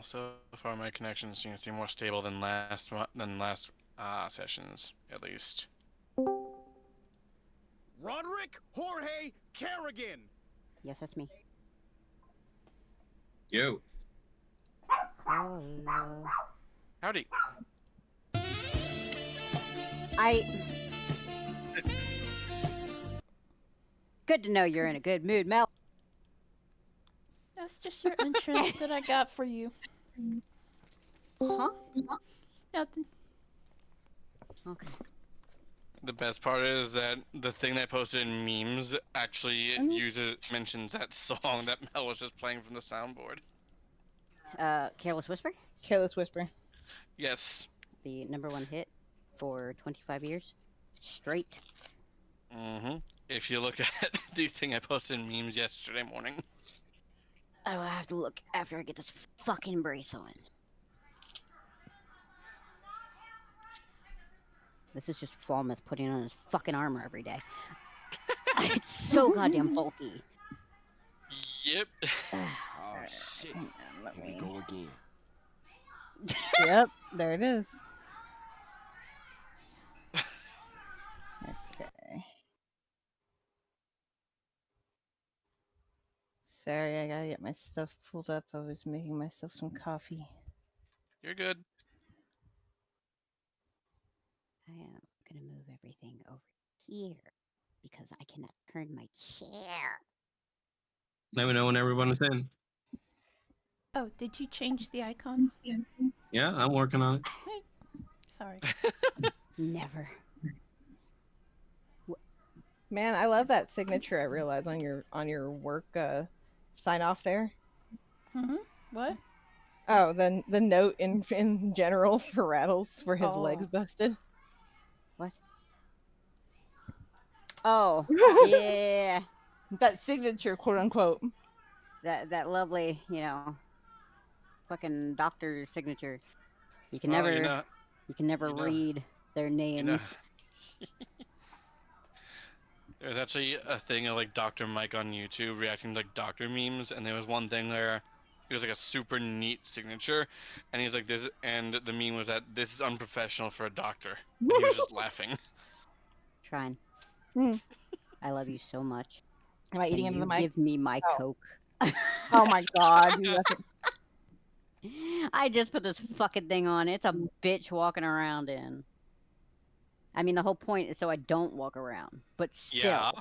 So far, my connection seems to be more stable than last sessions, at least. Roderick Jorge Kerrigan! Yes, that's me. Yo. Hello. Howdy. Good to know you're in a good mood, Mel. That's just your entrance that I got for you. Huh? Nothing. Okay. The best part is that the thing that I posted in memes actually mentions that song that Mel was just playing from the soundboard. Careless Whisper? Careless Whisper. Yes. The #1 hit for 25 years. Straight. Mm-hmm. If you look at the thing I posted in memes yesterday morning. I will have to look after I get this fucking brace on. This is just Falmouth putting on his fucking armor every day. It's so goddamn bulky. Yep. Oh shit. Here we go again. Yep, there it is. Okay. Sorry, I gotta get my stuff pulled up. I was making myself some coffee. You're good. I am gonna move everything over here because I cannot turn my chair. Let me know when everyone is in. Oh, did you change the icon? Yeah, I'm working on it. Hey. Sorry. Never. Man, I love that signature. I realize on your work sign off there. What? Oh, the note in general for Rattles where his legs busted. What? Oh, yeah. That signature, quote unquote. That lovely, fucking doctor's signature. You can Well, never you can never read their names. There's actually a thing of like Dr. Mike on YouTube reacting to like doctor memes, and there was one thing where it was like a super neat signature, and he's like this, and the meme was that this is unprofessional for a doctor. And he was just laughing. Shrine. I love you so much. Am I eating into the mic? Give me my Coke. Oh my god, you left it. I just put this fucking thing on. It's a bitch walking around in. I mean, the whole point is so I don't walk around. But still. Yeah.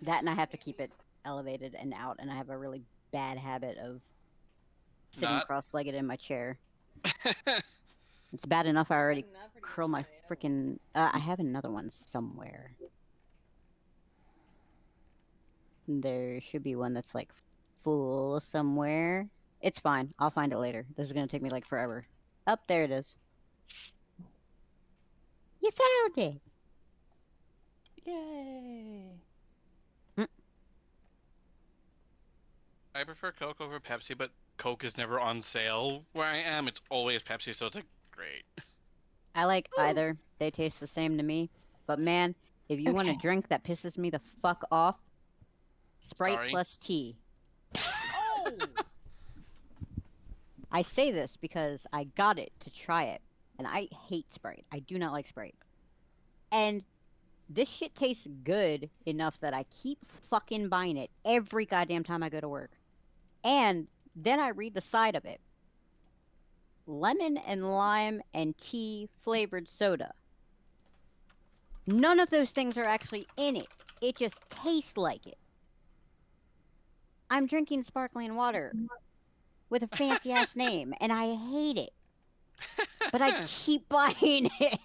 That and I have to keep it elevated and out, and I have a really bad habit of sitting cross-legged in my chair. It's bad enough I already curl my freaking... I have another one somewhere. There should be one that's like full somewhere. It's fine. I'll find it later. This is gonna take me like forever. Up there it is. You found it. Yay. I prefer Coke over Pepsi, but Coke is never on sale where I am. It's always Pepsi, so it's like great. I like either. They taste the same to me. But man, if you want a drink that pisses me the fuck off, Sprite plus tea. Oh! I say this because I got it to try it, and I hate Sprite. I do not like Sprite. And this shit tastes good enough that I keep fucking buying it every goddamn time I go to work. And then I read the side of it. Lemon and lime and tea flavored soda. None of those things are actually in it. It just tastes like it. I'm drinking sparkling water with a fancy ass name, and I hate it. But I keep buying it.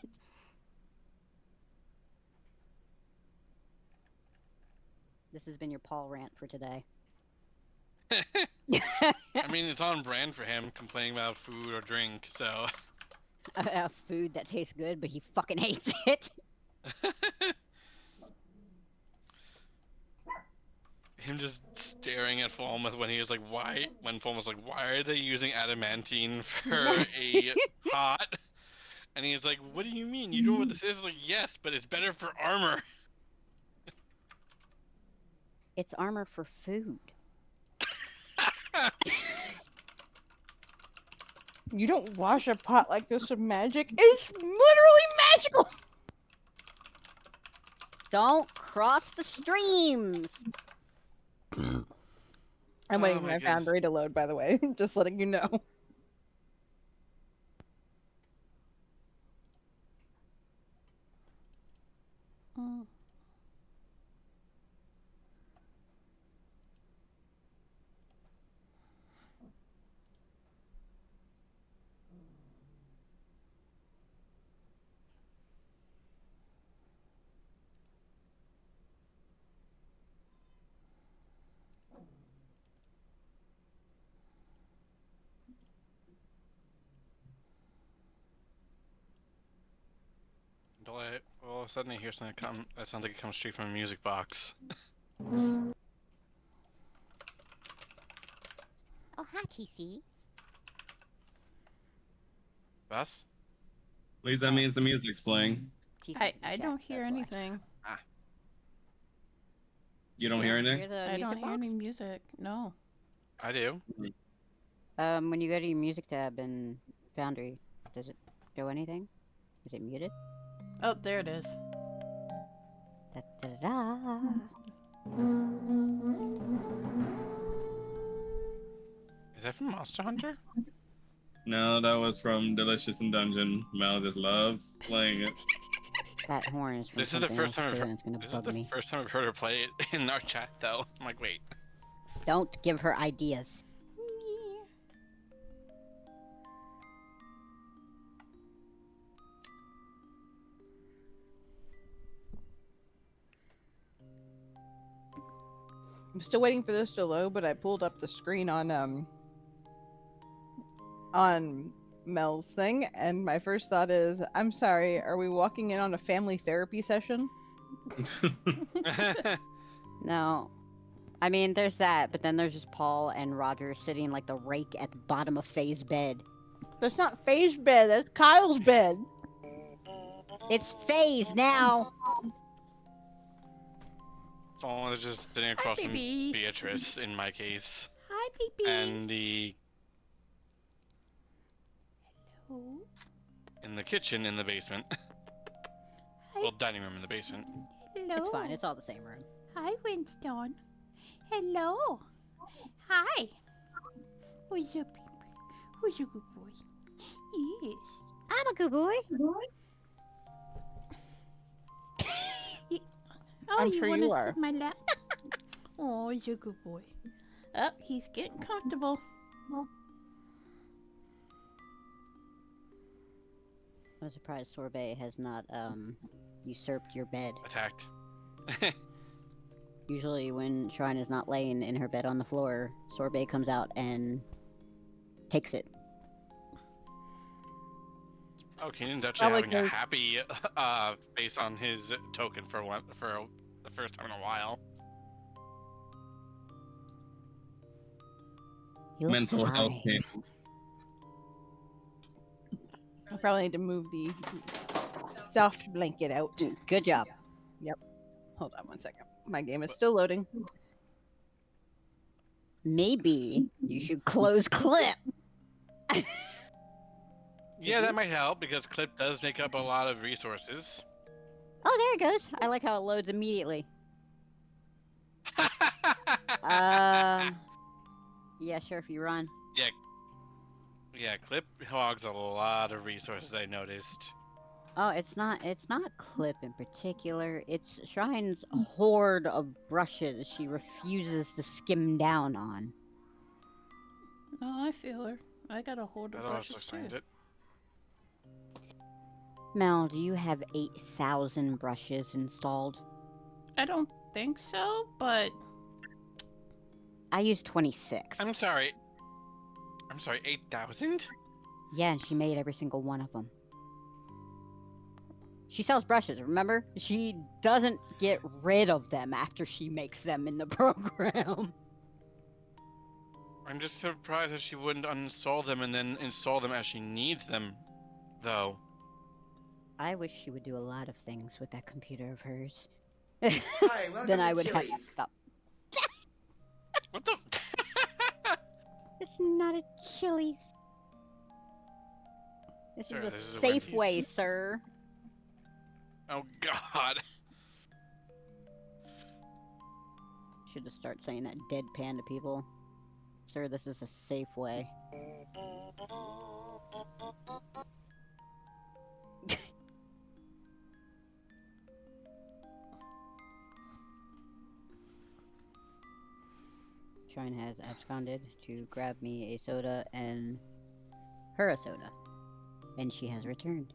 This has been your Paul rant for today. I mean, it's on brand for him, complaining about food or drink, so... Food that tastes good, but he fucking hates it. Him just staring at Falmouth when he was like, why? When Falmouth was like, why are they using adamantine for a pot? And he's like, what do you mean? You know what this is? Like, yes, but it's better for armor. It's armor for food. You don't wash a pot like this with magic. It's literally magical! Don't cross the streams. I'm Oh waiting for my my goodness. Foundry to load, by the way. Just letting you know. Mm. All of a sudden I hear something come. That sounds like it comes straight from a music box. Oh, hi, TC. Bess? At least that means the music's playing. I don't hear anything. You don't hear anything? I don't hear any music. No. I do. When you go to your music tab in Foundry, does it show anything? Is it muted? Oh, there it is. Da, da, da, da. Is that from Monster Hunter? No, that was from Delicious in Dungeon. Mel just loves playing it. That horn is from This is the something first else time I've too, heard. and it's gonna This is bug the me. first time I've heard her play it in our chat, though. I'm like, wait. Don't give her ideas. I'm still waiting for this to load, but I pulled up the screen on Mel's thing, and my first thought is, I'm sorry, are we walking in on a family therapy session? No. I mean, there's that, but then there's just Paul and Roger sitting like the rake at the bottom of Faye's bed. That's not Faye's bed, that's Kyle's bed. It's Faye's now! Someone is just sitting across from baby. Beatrice, in my case. Hi, baby. And in the kitchen in the basement. Hi. Well, dining room in the basement. Hello. It's fine, it's all the same room. Hi, Winston. Hello. Hi. Who's up? Who's a good boy? Yes. I'm a good boy. Oh, I'm you sure wanna you sit are. in my lap? Oh, he's a good boy. Oh, he's getting comfortable. I'm surprised Sorbet has not, usurped your bed. Attacked. Usually when Shrine is not laying in her bed on the floor, Sorbet comes out and takes it. Oh, Keenan's actually Probably having a 'cause- happy face on his token for the first time in a while. He looks Mental health high. pain. I probably need to move the soft blanket out. Good job. Hold on one second. My game is still loading. Maybe you should close clip. Yeah, that might help because Clip does take up a lot of resources. Oh, there it goes. I like how it loads immediately. Yeah, sure, if you run. Yeah, Clip hogs a lot of resources, I noticed. Oh, it's not Clip in particular. It's Shrine's hoard of brushes she refuses to skim down on. Oh, I feel her. I got a hold of That also brushes explains too. it. Mel, do you have 8,000 brushes installed? I don't think so, but I use 26. I'm sorry, 8,000? Yeah, and she made every single one of them. She sells brushes, remember? She doesn't get rid of them after she makes them in the program. I'm just surprised that she wouldn't uninstall them and then install them as she needs them, though. I wish she would do a lot of things with that computer of hers. Hi, welcome Then to I would have to Chili's. stop. What the? It's not a Chili's. This Sir, is a this is a safe Wendy's. way, sir. Oh God. Should just start saying that deadpan to people. Sir, this is a safe way. Shrine has absconded to grab me a soda and her a soda. And she has returned.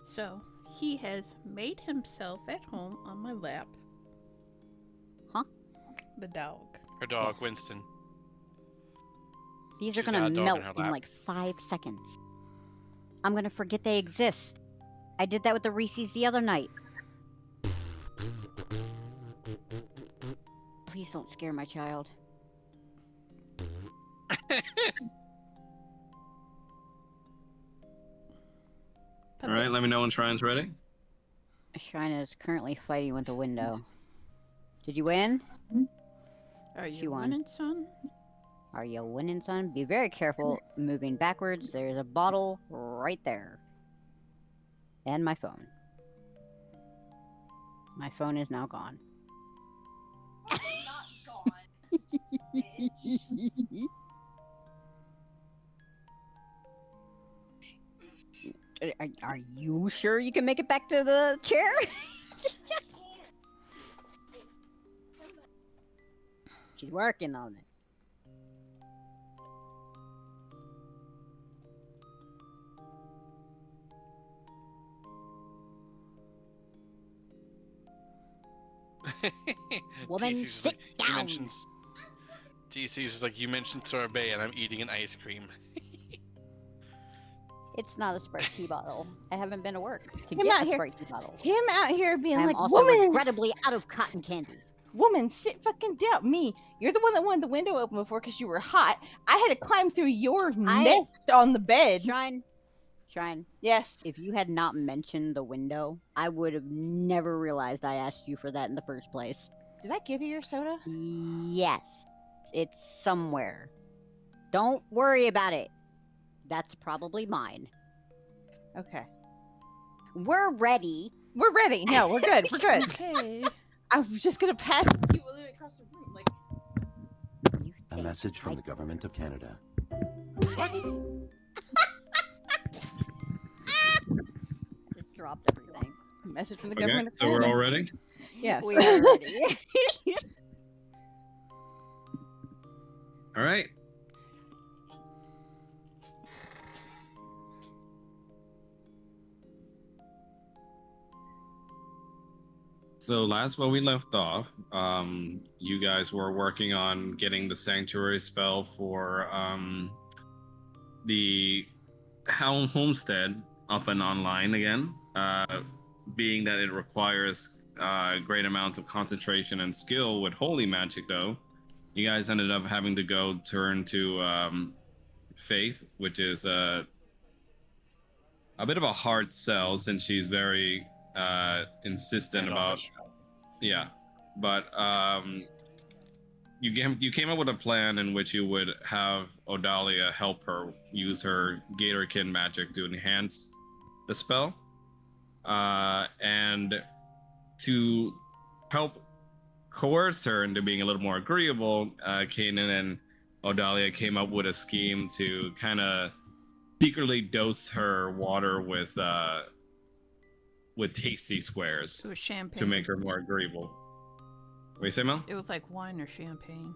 So, he has made himself at home on my lap. Huh? The dog. Her dog, Yes. Winston. These She's are gonna got a dog melt in her in lap. like 5 seconds. I'm gonna forget they exist. I did that with the Reese's the other night. Please don't scare my child. All right, let me know when Shrine's ready. Shrine is currently fighting with the window. Did you win? Are She you won. winning, son? Are you winning, son? Be very careful moving backwards. There's a bottle right there. And my phone. My phone is now gone. Are you sure you can make it back to the chair? She's working on it. Woman, TC's just sit like, you down. mentioned. TC's just like, you mentioned sorbet, and I'm eating an ice cream. It's not a Sprite tea bottle. I haven't been to work to Him get out a here. Sprite tea bottle. Him out here being I'm like, also woman, regrettably out of cotton candy. woman, sit fucking down. Me, you're the one that wanted the window open before because you were hot. I had to climb through your nest on the bed. Shrine, Yes. if you had not mentioned the window, I would have never realized I asked you for that in the first place. Did I give you your soda? Yes, it's somewhere. Don't worry about it. That's probably mine. Okay. We're ready. We're ready. No, we're good. We're good. Okay. I'm just gonna pass you a little across the room. Like, You A think message from I- the government of Canada. Just dropped everything. a message from the Okay, government of so we're Canada. all ready. Yes. We are ready. All right. So last where we left off, you guys were working on getting the sanctuary spell for the homestead up and online again. Being that it requires great amounts of concentration and skill with holy magic, though, you guys ended up having to go turn to Faith, which is a bit of a hard sell since she's very insistent about. Yeah, but you came up with a plan in which you would have Odalia help her use her Gatorkin magic to enhance the spell, and to help coerce her into being a little more agreeable. Kanan and Odalia came up with a scheme to kind of secretly dose her water with tasty squares It was champagne. to make her more agreeable. What do you say, Mel? It was like wine or champagne.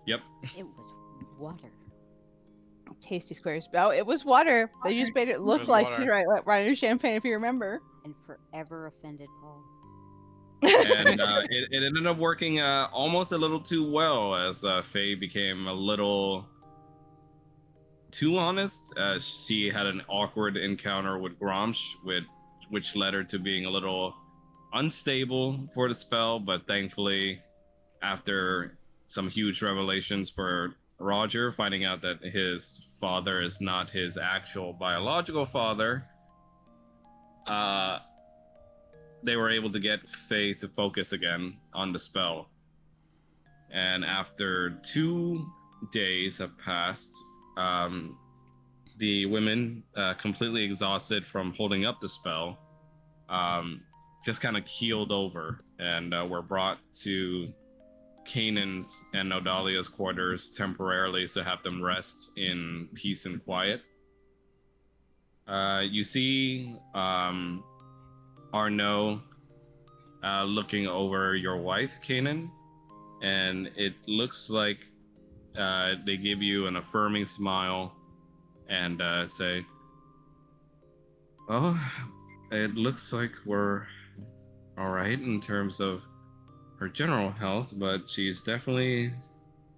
Yep. It was water. Tasty squares. Oh, it was water. They just made it look was like water. right champagne, if you remember. And forever offended Paul. And it ended up working almost a little too well as Faye became a little too honest. She had an awkward encounter with Gromsh, which led her to being a little unstable for the spell, but thankfully, after some huge revelations for Roger, finding out that his father is not his actual biological father, they were able to get Faye to focus again on the spell. And after 2 days have passed, the women, completely exhausted from holding up the spell, just kind of keeled over and were brought to Kanan's and Nodalia's quarters temporarily to have them rest in peace and quiet. You see Arnaud looking over your wife, Kanan, and it looks like they give you an affirming smile and say, "Well, it looks like we're all right in terms of her general health, but she's definitely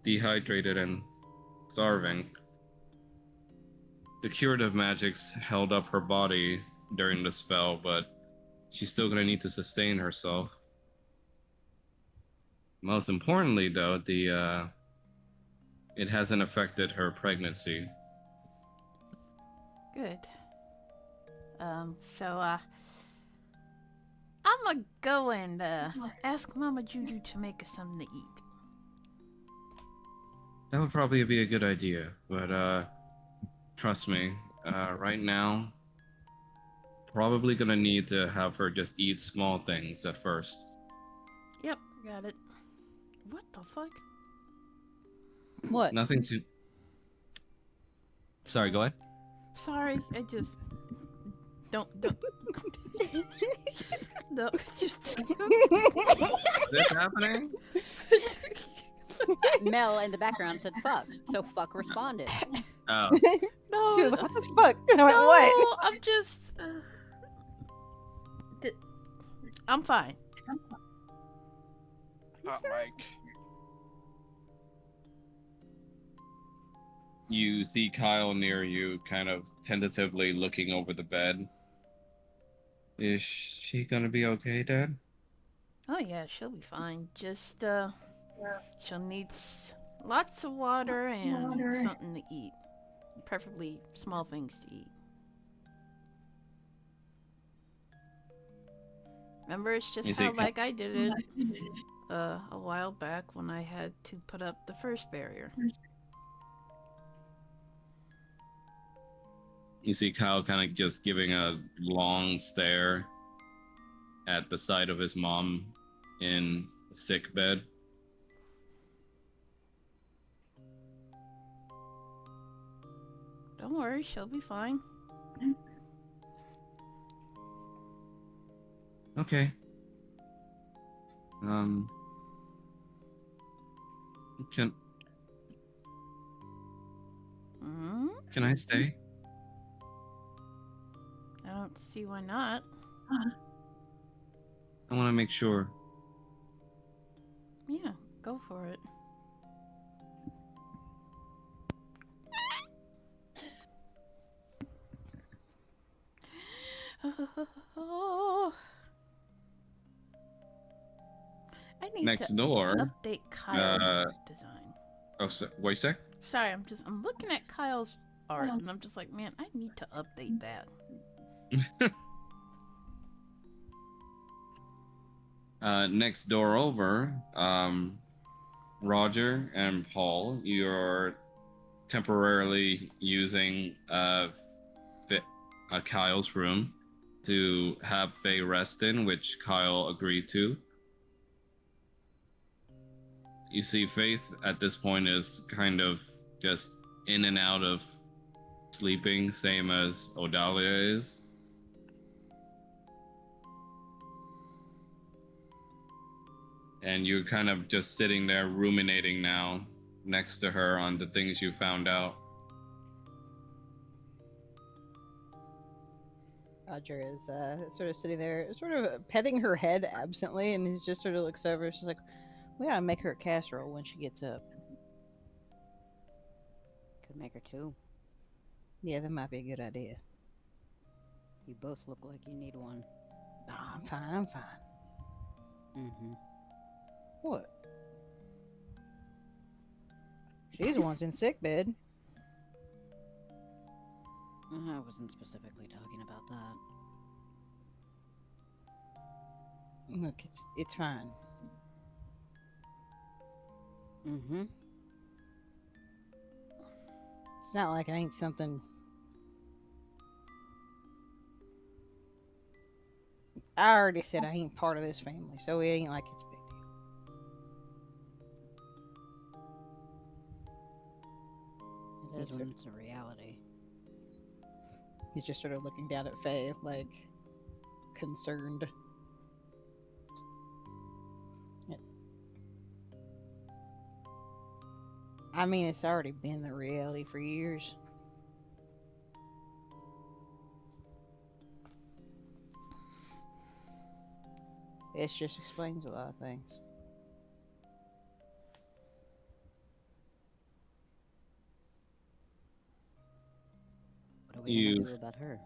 dehydrated and starving. The curative magics held up her body during the spell, but she's still gonna need to sustain herself. Most importantly, though, it hasn't affected her pregnancy." Good. I'ma go and ask Mama Juju to make us something to eat. That would probably be a good idea, but trust me, right now, probably gonna need to have her just eat small things at first. Yep, got it. What the fuck? What? Nothing too. Sorry, go ahead. Sorry, I just don't. No, just. Is this happening? Mel in the background said fuck, so fuck responded. Oh, No, She was like, what the fuck? And I went, no, what? I'm just. I'm fine. Mike. you see Kyle near you, kind of tentatively looking over the bed. Is she gonna be okay, Dad? Oh yeah, she'll be fine. Just she'll need lots of water and something to eat. Preferably small things to eat. Remember, it's just You how see, like I did it a while back when I had to put up the first barrier. You see Kyle kind of just giving a long stare at the sight of his mom in a sick bed. Don't worry, she'll be fine. Okay. Can Hmm? can I stay? I don't see why not. I want to make sure. Yeah, go for it. I need Next to door. update Kyle's uh, design. Oh, what you say? Sorry, I'm looking at Kyle's art and I'm just like, man, I need to update that. Next door over, Roger and Paul, you're temporarily using Kyle's room to have Faye rest in, which Kyle agreed to. You see, Faith at this point is kind of just in and out of sleeping, same as Odalia is. And you're kind of just sitting there ruminating now next to her on the things you found out. Roger is sort of sitting there, sort of petting her head absently, and he just sort of looks over. She's like, we gotta make her a casserole when she gets up. Could make her two. Yeah, that might be a good idea. You both look like you need one. Oh, I'm fine, I'm fine. Mm-hmm. What? She's the one's in sick bed. I wasn't specifically talking about that. Look, it's fine. Mm-hmm. It's not like it ain't something I already said I ain't part of this family, so it ain't like it's a big deal. It is when it's a reality. He's just sort of looking down at Faye, like, concerned. I mean, it's already been the reality for years. It just explains a lot of things. What are we gonna You've do about her?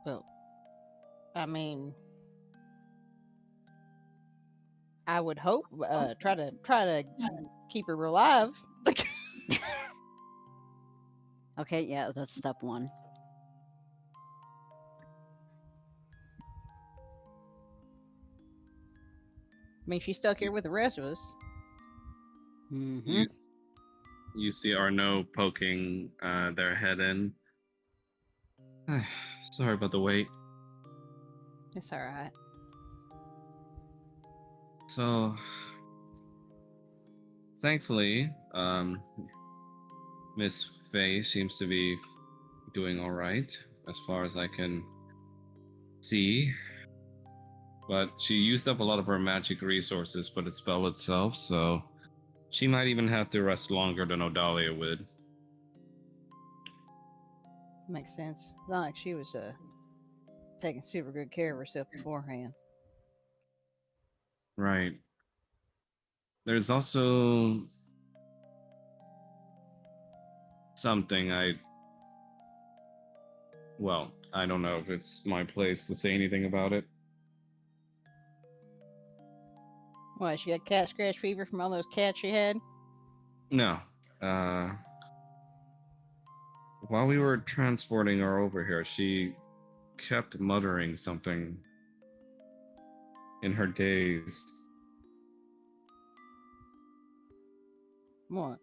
Well, I mean, I would hope try to keep her alive. Okay, yeah, that's step one. I mean, she's stuck here with the rest of us. Mm-hmm. you see Arno poking their head in. Sorry about the wait. It's all right. So, thankfully, Miss Faye seems to be doing all right, as far as I can see. But she used up a lot of her magic resources for the spell itself, so she might even have to rest longer than Odalia would. Makes sense. It's not like she was taking super good care of herself beforehand. Right. There's also something well, I don't know if it's my place to say anything about it. What, she got cat scratch fever from all those cats she had? No. While we were transporting her over here, she kept muttering something in her daze. What?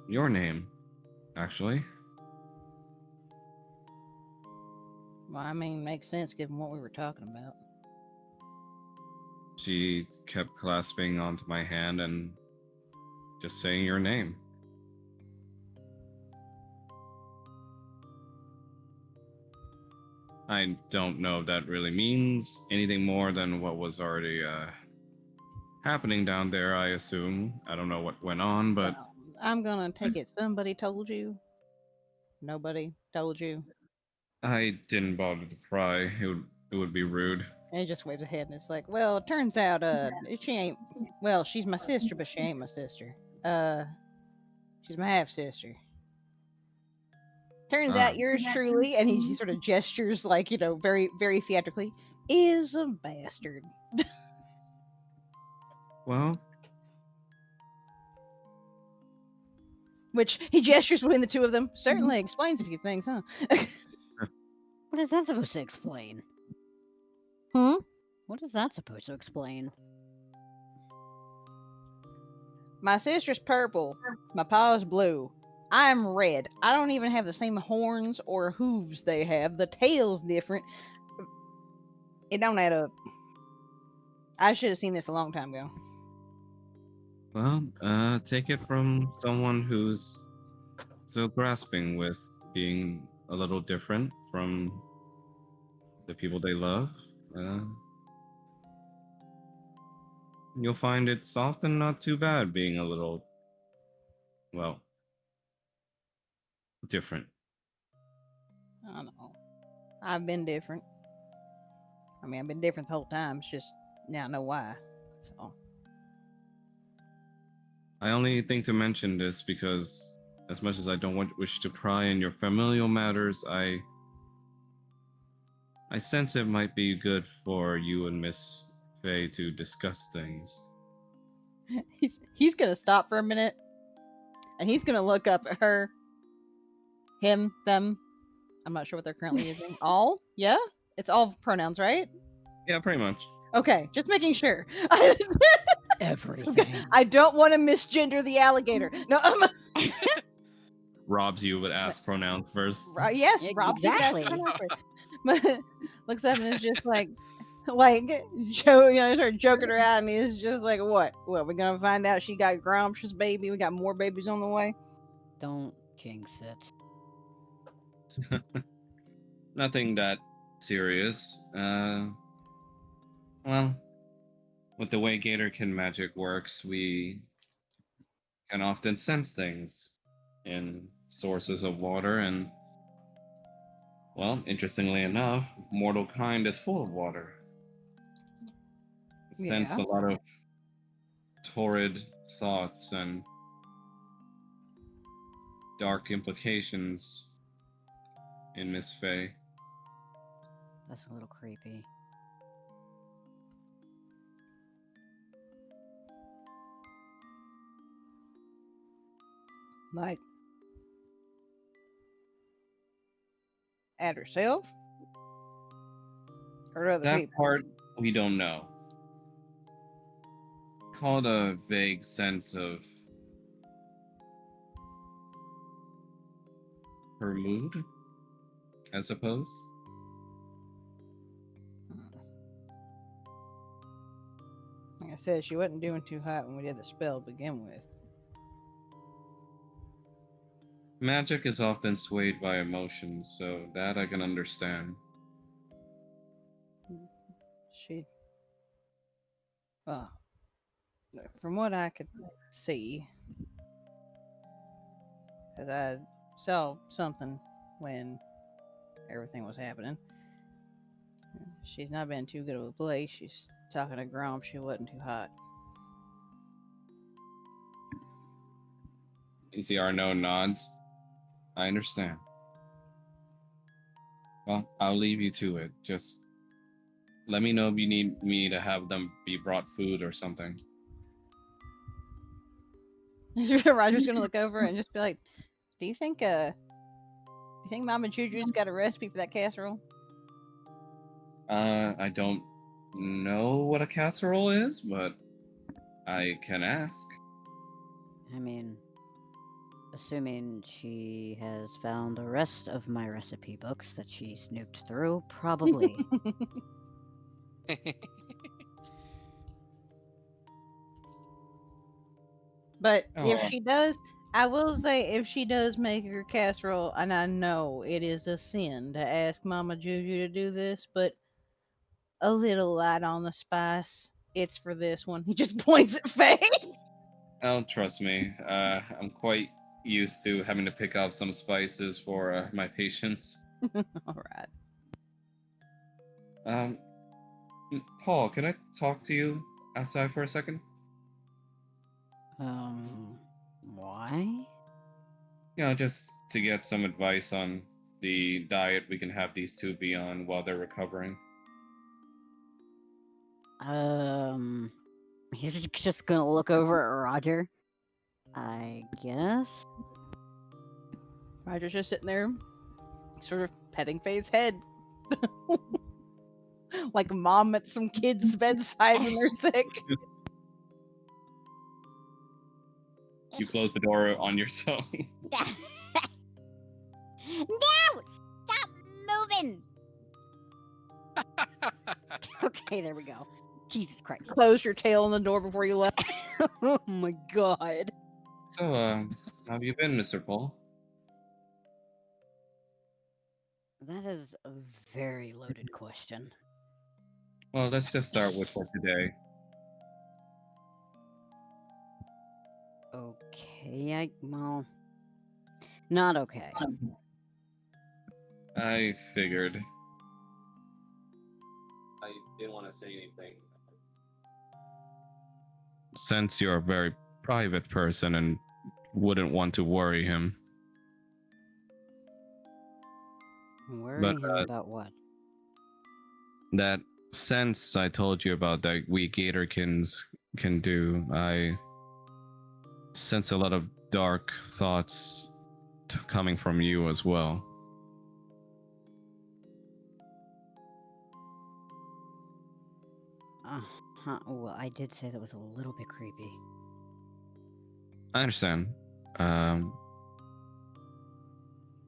Your name, actually. Well, I mean, makes sense given what we were talking about. She kept clasping onto my hand and just saying your name. I don't know if that really means anything more than what was already happening down there, I assume. I don't know what went on, but Well, I'm gonna take it somebody told you. Nobody told you. I didn't bother to pry. It would be rude. And he just waves a head and it's like, well, it turns out she ain't, well, she's my sister, but she ain't my sister. She's my half sister. Turns Ah. out yours truly, and he sort of gestures like, very, very theatrically, is a bastard. Well, Which he gestures between the two of them. Certainly explains a few things, huh? What is that supposed to explain? Hmm? What is that supposed to explain? My sister's purple. My pa's blue. I'm red. I don't even have the same horns or hooves they have. The tail's different. It don't add up. I should have seen this a long time ago. well, take it from someone who's so grasping with being a little different from the people they love. You'll find it's often not too bad being a little, well, different. I don't know. I've been different. I mean, I've been different the whole time. It's just now I know why. So I only think to mention this because, as much as I don't wish to pry in your familial matters, I sense it might be good for you and Miss Faye to discuss things. he's gonna stop for a minute, and he's gonna look up at her, him, them. I'm not sure what they're currently using. All? Yeah? It's all pronouns, right? Yeah, pretty much. Okay, just making sure. Everything. I don't want to misgender the alligator. No, robs you with ass pronouns first. Yes, Rob's you Exactly. But looks up and is just like Joe, start joking her out, and he's just like, "What? What? We're gonna find out she got Grump's baby. We got more babies on the way." Don't jinx it. Nothing that serious. Well, with the way Gatorkin magic works, we can often sense things in sources of water, and, well, interestingly enough, mortal kind is full of water. Sense Yeah. a lot of torrid thoughts and dark implications in Miss Faye. That's a little creepy. Like at herself or to other That people. part we don't know. Called a vague sense of her mood, I suppose. Like I said, she wasn't doing too hot when we did the spell to begin with. Magic is often swayed by emotions, so that I can understand. She, well, from what I could see, as I saw something when everything was happening, she's not been too good of a place. She's talking to Grump. She wasn't too hot. You see Arno nods. I understand. Well, I'll leave you to it. Just let me know if you need me to have them be brought food or something. Roger's gonna look over and just be like, "Do you think Mama Juju's got a recipe for that casserole?" I don't know what a casserole is, but I can ask. I mean, assuming she has found the rest of my recipe books that she snooped through, probably. But if Oh, she does, I will say if she does make her casserole, and I know it is a sin to ask Mama Juju to do this, but a little light on the spice. It's for this one. He just points at Faye. oh, trust me. I'm quite used to having to pick up some spices for my patients. All right. Um, Paul, can I talk to you outside for a second? Why? Just to get some advice on the diet we can have these two be on while they're recovering. He's just gonna look over at Roger. I guess. Roger's just sitting there, sort of petting Faye's head. Like a mom at some kid's bedside when they're sick. You close the door on yourself. No! Stop moving! Okay, there we go. Jesus Christ. Closed your tail on the door before you left. Oh my god. So, how have you been, Mr. Paul? That is a very loaded question. Well, let's just start with for today. Okay, well, not okay. I figured. I didn't want to say anything. Since you're a very private person and wouldn't want to worry him. Worry him But, about what? that sense I told you about that we Gatorkins can do, I sense a lot of dark thoughts coming from you as well. Well, I did say that was a little bit creepy. I understand.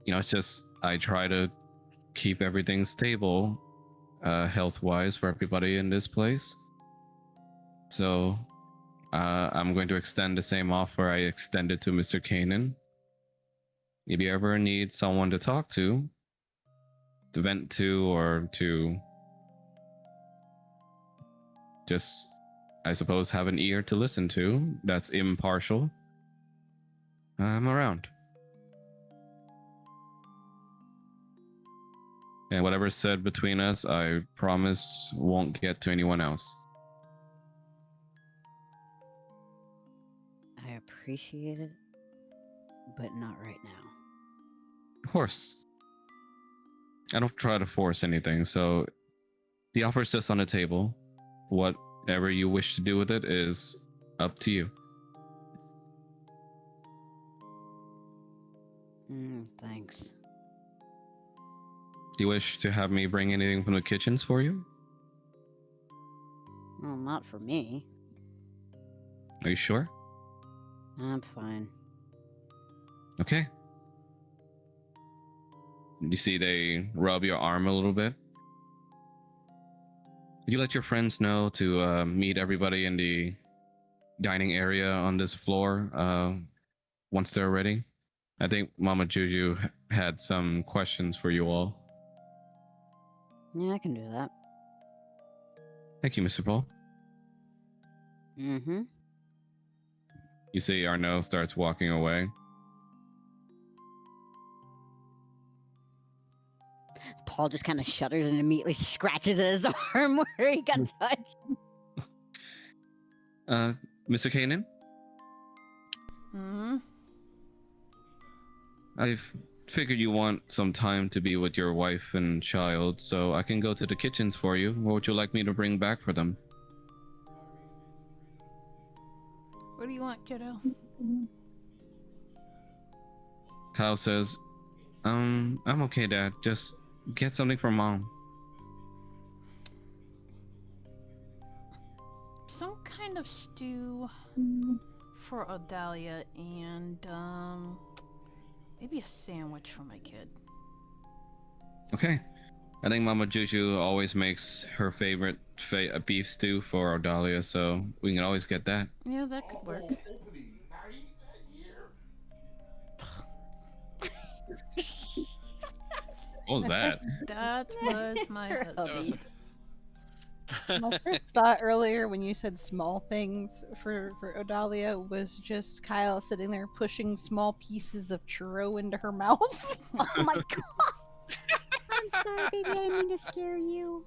it's just I try to keep everything stable, health-wise for everybody in this place. So I'm going to extend the same offer I extended to Mr. Kanan. If you ever need someone to talk to vent to, or to just, I suppose, have an ear to listen to that's impartial, I'm around. And whatever's said between us, I promise won't get to anyone else. I appreciate it, but not right now. Of course. I don't try to force anything, so the offer's just on the table. Whatever you wish to do with it is up to you. Thanks. Do you wish to have me bring anything from the kitchens for you? Well, not for me. Are you sure? I'm fine. Okay. You see they rub your arm a little bit. You let your friends know to meet everybody in the dining area on this floor once they're ready. I think Mama Juju had some questions for you all. Yeah, I can do that. Thank you, Mr. Paul. Mm-hmm. You see Arnaud starts walking away. Paul just kind of shudders and immediately scratches at his arm where he got touched. Mr. Kanan? Hmm? I've figured you want some time to be with your wife and child, so I can go to the kitchens for you. What would you like me to bring back for them? What do you want, kiddo? Kyle says, I'm okay, Dad. Just get something for Mom. Some kind of stew for Odalia and maybe a sandwich for my kid. Okay. I think Mama Juju always makes her favorite beef stew for Odalia, so we can always get that. Yeah, that could work. What was that? That was my husband. My first thought earlier when you said small things for Odalia was just Kyle sitting there pushing small pieces of churro into her mouth. Oh my god! I'm sorry, baby. I didn't mean to scare you.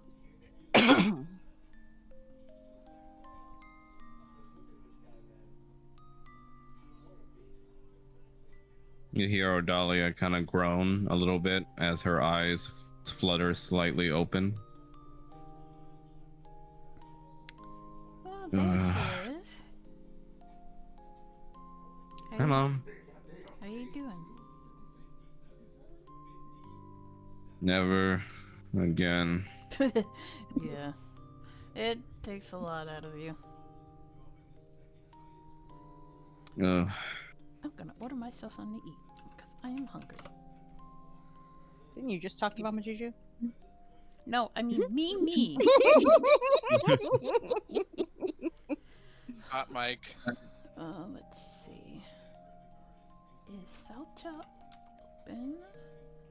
You hear Odalia kind of groan a little bit as her eyes flutter slightly open. Oh, there she is. Hi, Mom. How you doing? Never again. Yeah. It takes a lot out of you. Ugh. I'm gonna order myself something to eat because I am hungry. Didn't you just talk to Mama Juju? No, I mean me. Hot mic. Let's see. Is Salcha open?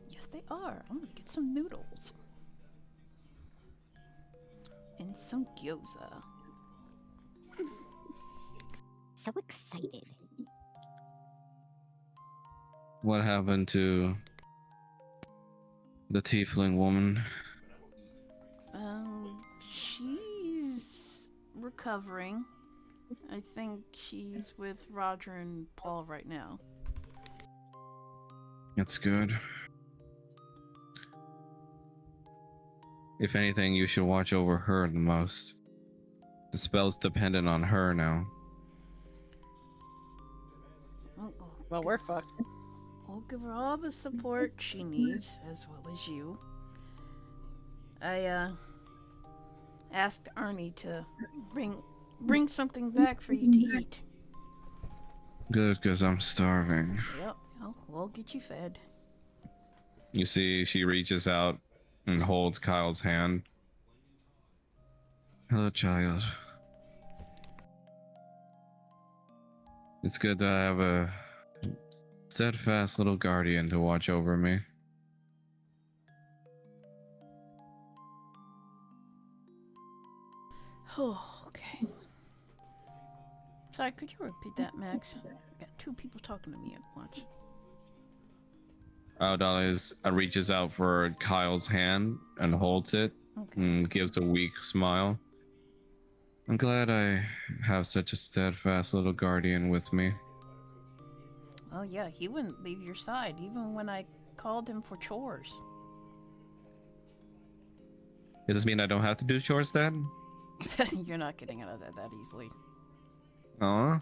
Yes, they are. I'm gonna get some noodles. And some gyoza. So excited. What happened to the tiefling woman? She's recovering. I think she's with Roger and Paul right now. That's good. If anything, you should watch over her the most. The spell's dependent on her now. Well, we're fucked. I'll give her all the support she needs, as well as you. I asked Arnie to bring something back for you to eat. Good, because I'm starving. Yep, we'll get you fed. You see, she reaches out and holds Kyle's hand. Hello, child. It's good to have a steadfast little guardian to watch over me. Oh, okay. Sorry, could you repeat that, Max? Got two people talking to me at once. Aodalis reaches out for Kyle's hand and holds it Okay. and gives a weak smile. I'm glad I have such a steadfast little guardian with me. Oh yeah, he wouldn't leave your side even when I called him for chores. Does this mean I don't have to do chores, Dad? You're not getting out of that easily. Aw.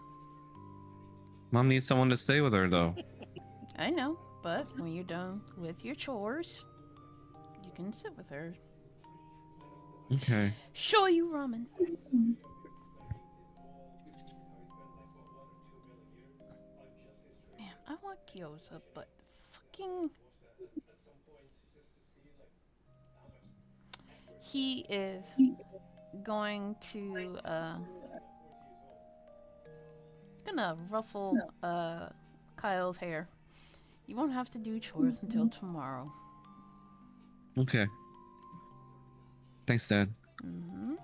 Mom needs someone to stay with her, though. I know, but when you're done with your chores, you can sit with her. Okay. Show you ramen. Man, I want gyoza, but fucking... He is going to, gonna ruffle, Kyle's hair. You won't have to do chores until tomorrow. Okay. Thanks, Dad. Mm-hmm.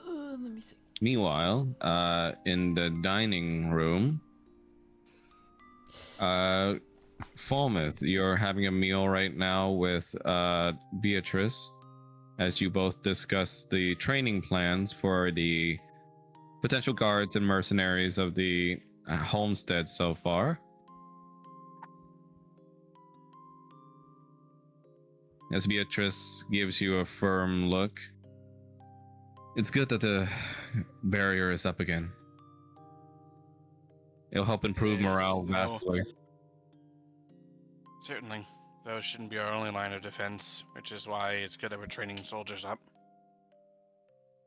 Let me see. Meanwhile, in the dining room, Falmouth, you're having a meal right now with Beatrice, as you both discuss the training plans for the potential guards and mercenaries of the homestead so far. As Beatrice gives you a firm look, it's good that the barrier is up again. It'll help improve It is, morale no. vastly. Certainly. Those shouldn't be our only line of defense, which is why it's good that we're training soldiers up.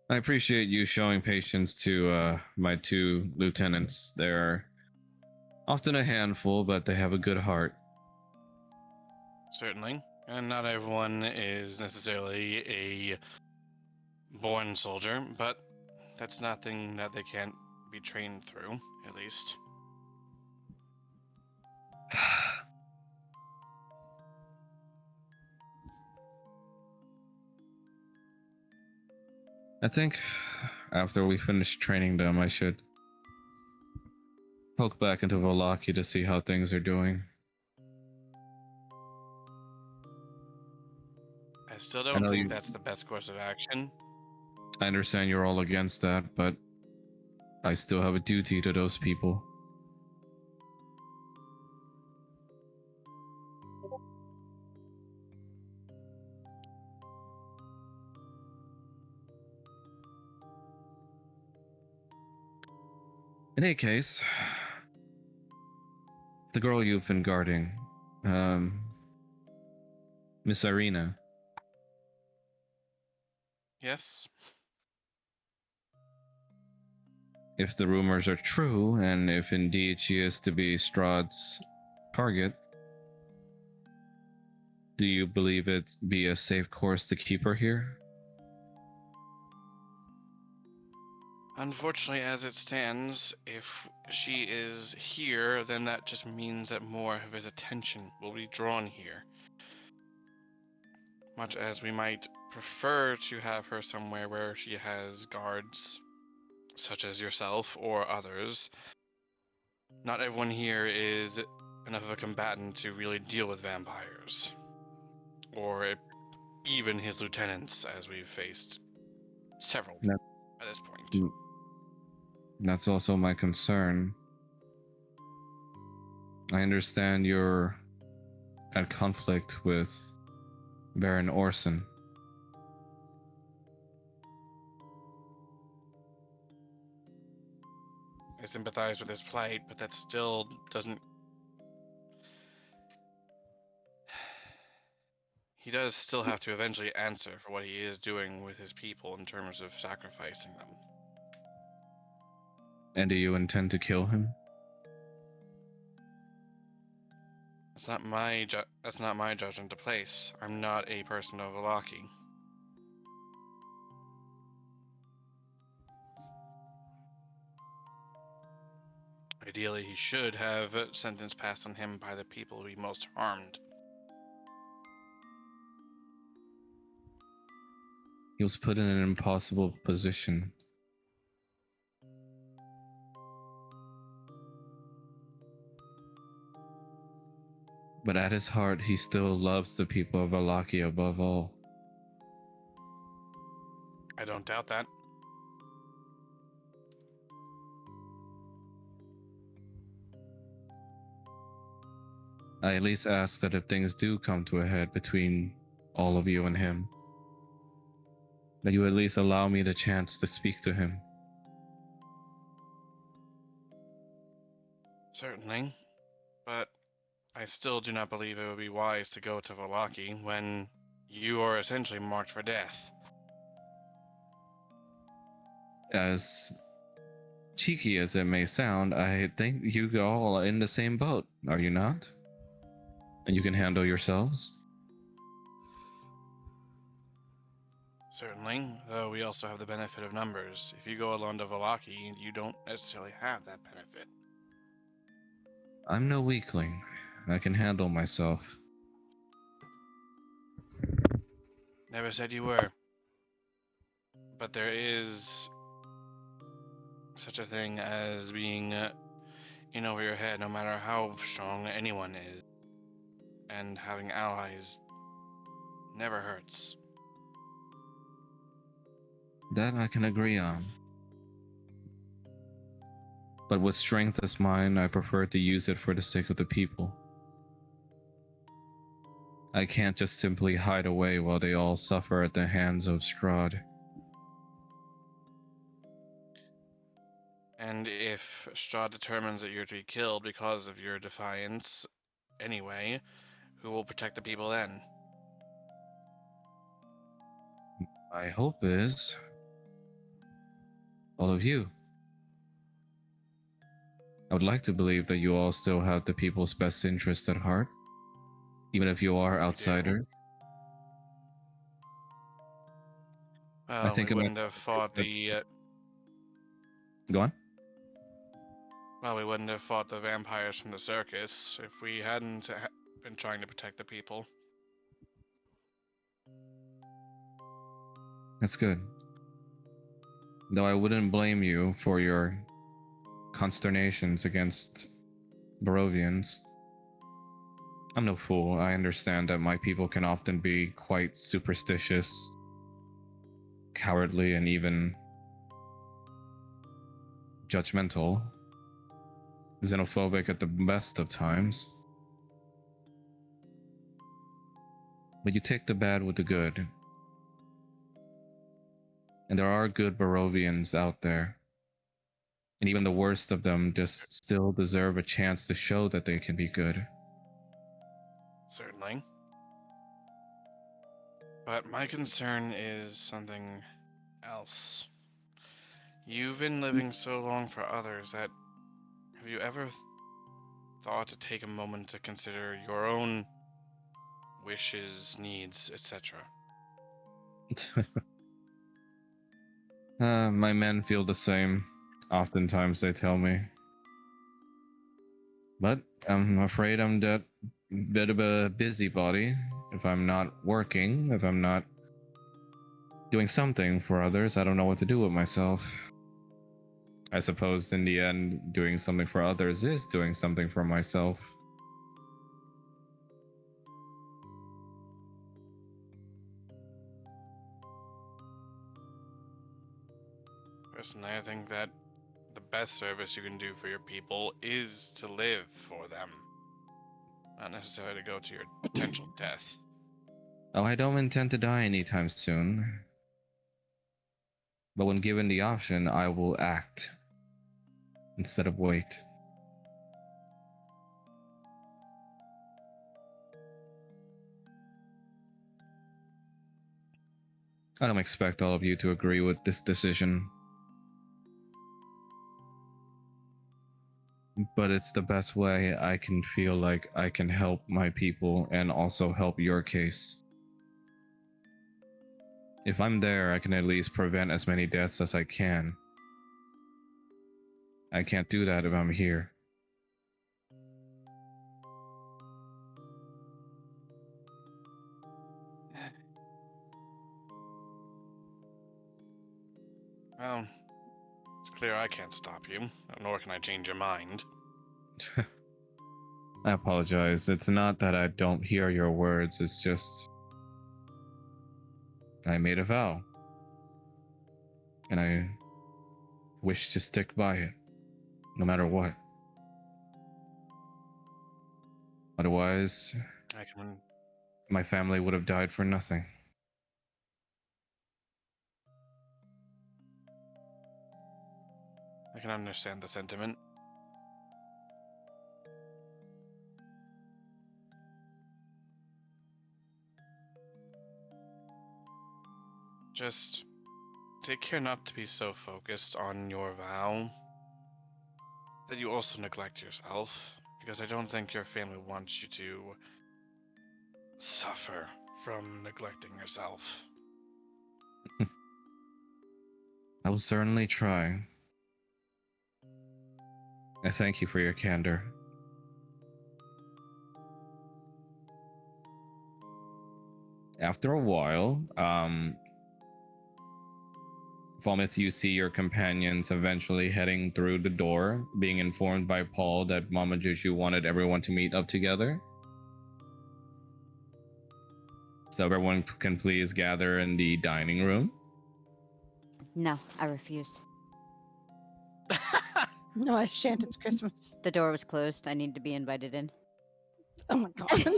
I appreciate you showing patience to my two lieutenants. They're often a handful, but they have a good heart. Certainly. And not everyone is necessarily a born soldier, but that's nothing that they can't be trained through, at least. I think after we finish training them, I should poke back into Volaki to see how things are doing. I still I don't know think you- that's the best course of action. I understand you're all against that, but I still have a duty to those people. In any case, the girl you've been guarding, Miss Irina, Yes? if the rumors are true, and if indeed she is to be Strahd's target, do you believe it be a safe course to keep her here? Unfortunately, as it stands, if she is here, then that just means that more of his attention will be drawn here. Much as we might prefer to have her somewhere where she has guards, such as yourself or others, not everyone here is enough of a combatant to really deal with vampires. Or even his lieutenants, as we've faced several No. at this point. Mm. That's also my concern. I understand you're at conflict with Baron Orson. I sympathize with his plight, but that still doesn't... He does still have to eventually answer for what he is doing with his people in terms of sacrificing them. And do you intend to kill him? That's not my judgment to place. I'm not a person of Valaki. Ideally, he should have sentence passed on him by the people he most harmed. He was put in an impossible position. But at his heart, he still loves the people of Valaki above all. I don't doubt that. I at least ask that if things do come to a head between all of you and him, that you at least allow me the chance to speak to him. Certainly. But I still do not believe it would be wise to go to Valaki when you are essentially marked for death. As cheeky as it may sound, I think you all are in the same boat, are you not? And you can handle yourselves? Certainly, though we also have the benefit of numbers. If you go alone to Valaki, you don't necessarily have that benefit. I'm no weakling. I can handle myself. Never said you were. But there is such a thing as being in over your head, no matter how strong anyone is. And having allies never hurts. That I can agree on. But with strength as mine, I prefer to use it for the sake of the people. I can't just simply hide away while they all suffer at the hands of Strahd. And if Strahd determines that you're to be killed because of your defiance anyway, who will protect the people then? My hope is all of you. I would like to believe that you all still have the people's best interests at heart, even if you are We do. outsiders. I think we wouldn't have fought the. Go on. Well, we wouldn't have fought the vampires from the circus if we hadn't been trying to protect the people. That's good. Though I wouldn't blame you for your consternations against Barovians. I'm no fool. I understand that my people can often be quite superstitious, cowardly, and even judgmental, xenophobic at the best of times. But you take the bad with the good. And there are good Barovians out there. And even the worst of them just still deserve a chance to show that they can be good. Certainly. But my concern is something else. You've been living so long for others that have you ever thought to take a moment to consider your own wishes, needs, etc.? My men feel the same. Oftentimes they tell me. But I'm afraid I'm that bit of a busybody. If I'm not working, if I'm not doing something for others, I don't know what to do with myself. I suppose in the end, doing something for others is doing something for myself. Personally, I think that the best service you can do for your people is to live for them, not necessarily to go to your potential death. Oh, I don't intend to die anytime soon. But when given the option, I will act instead of wait. I don't expect all of you to agree with this decision. but it's the best way I can feel like I can help my people and also help your case. If I'm there, I can at least prevent as many deaths as I can. I can't do that if I'm here. Well, it's clear I can't stop you, nor can I change your mind. I apologize. It's not that I don't hear your words, it's just I made a vow. And I wish to stick by it, no matter what. Otherwise, I can my family would have died for nothing. understand the sentiment. Just take care not to be so focused on your vow that you also neglect yourself, because I don't think your family wants you to suffer from neglecting yourself. I will certainly try. I thank you for your candor. After a while, Vomith, you see your companions eventually heading through the door, being informed by Paul that Mama Jushu wanted everyone to meet up together. So everyone can please gather in the dining room. No, I refuse. No, I shan't. It's Christmas. The door was closed. I need to be invited in. Oh my god.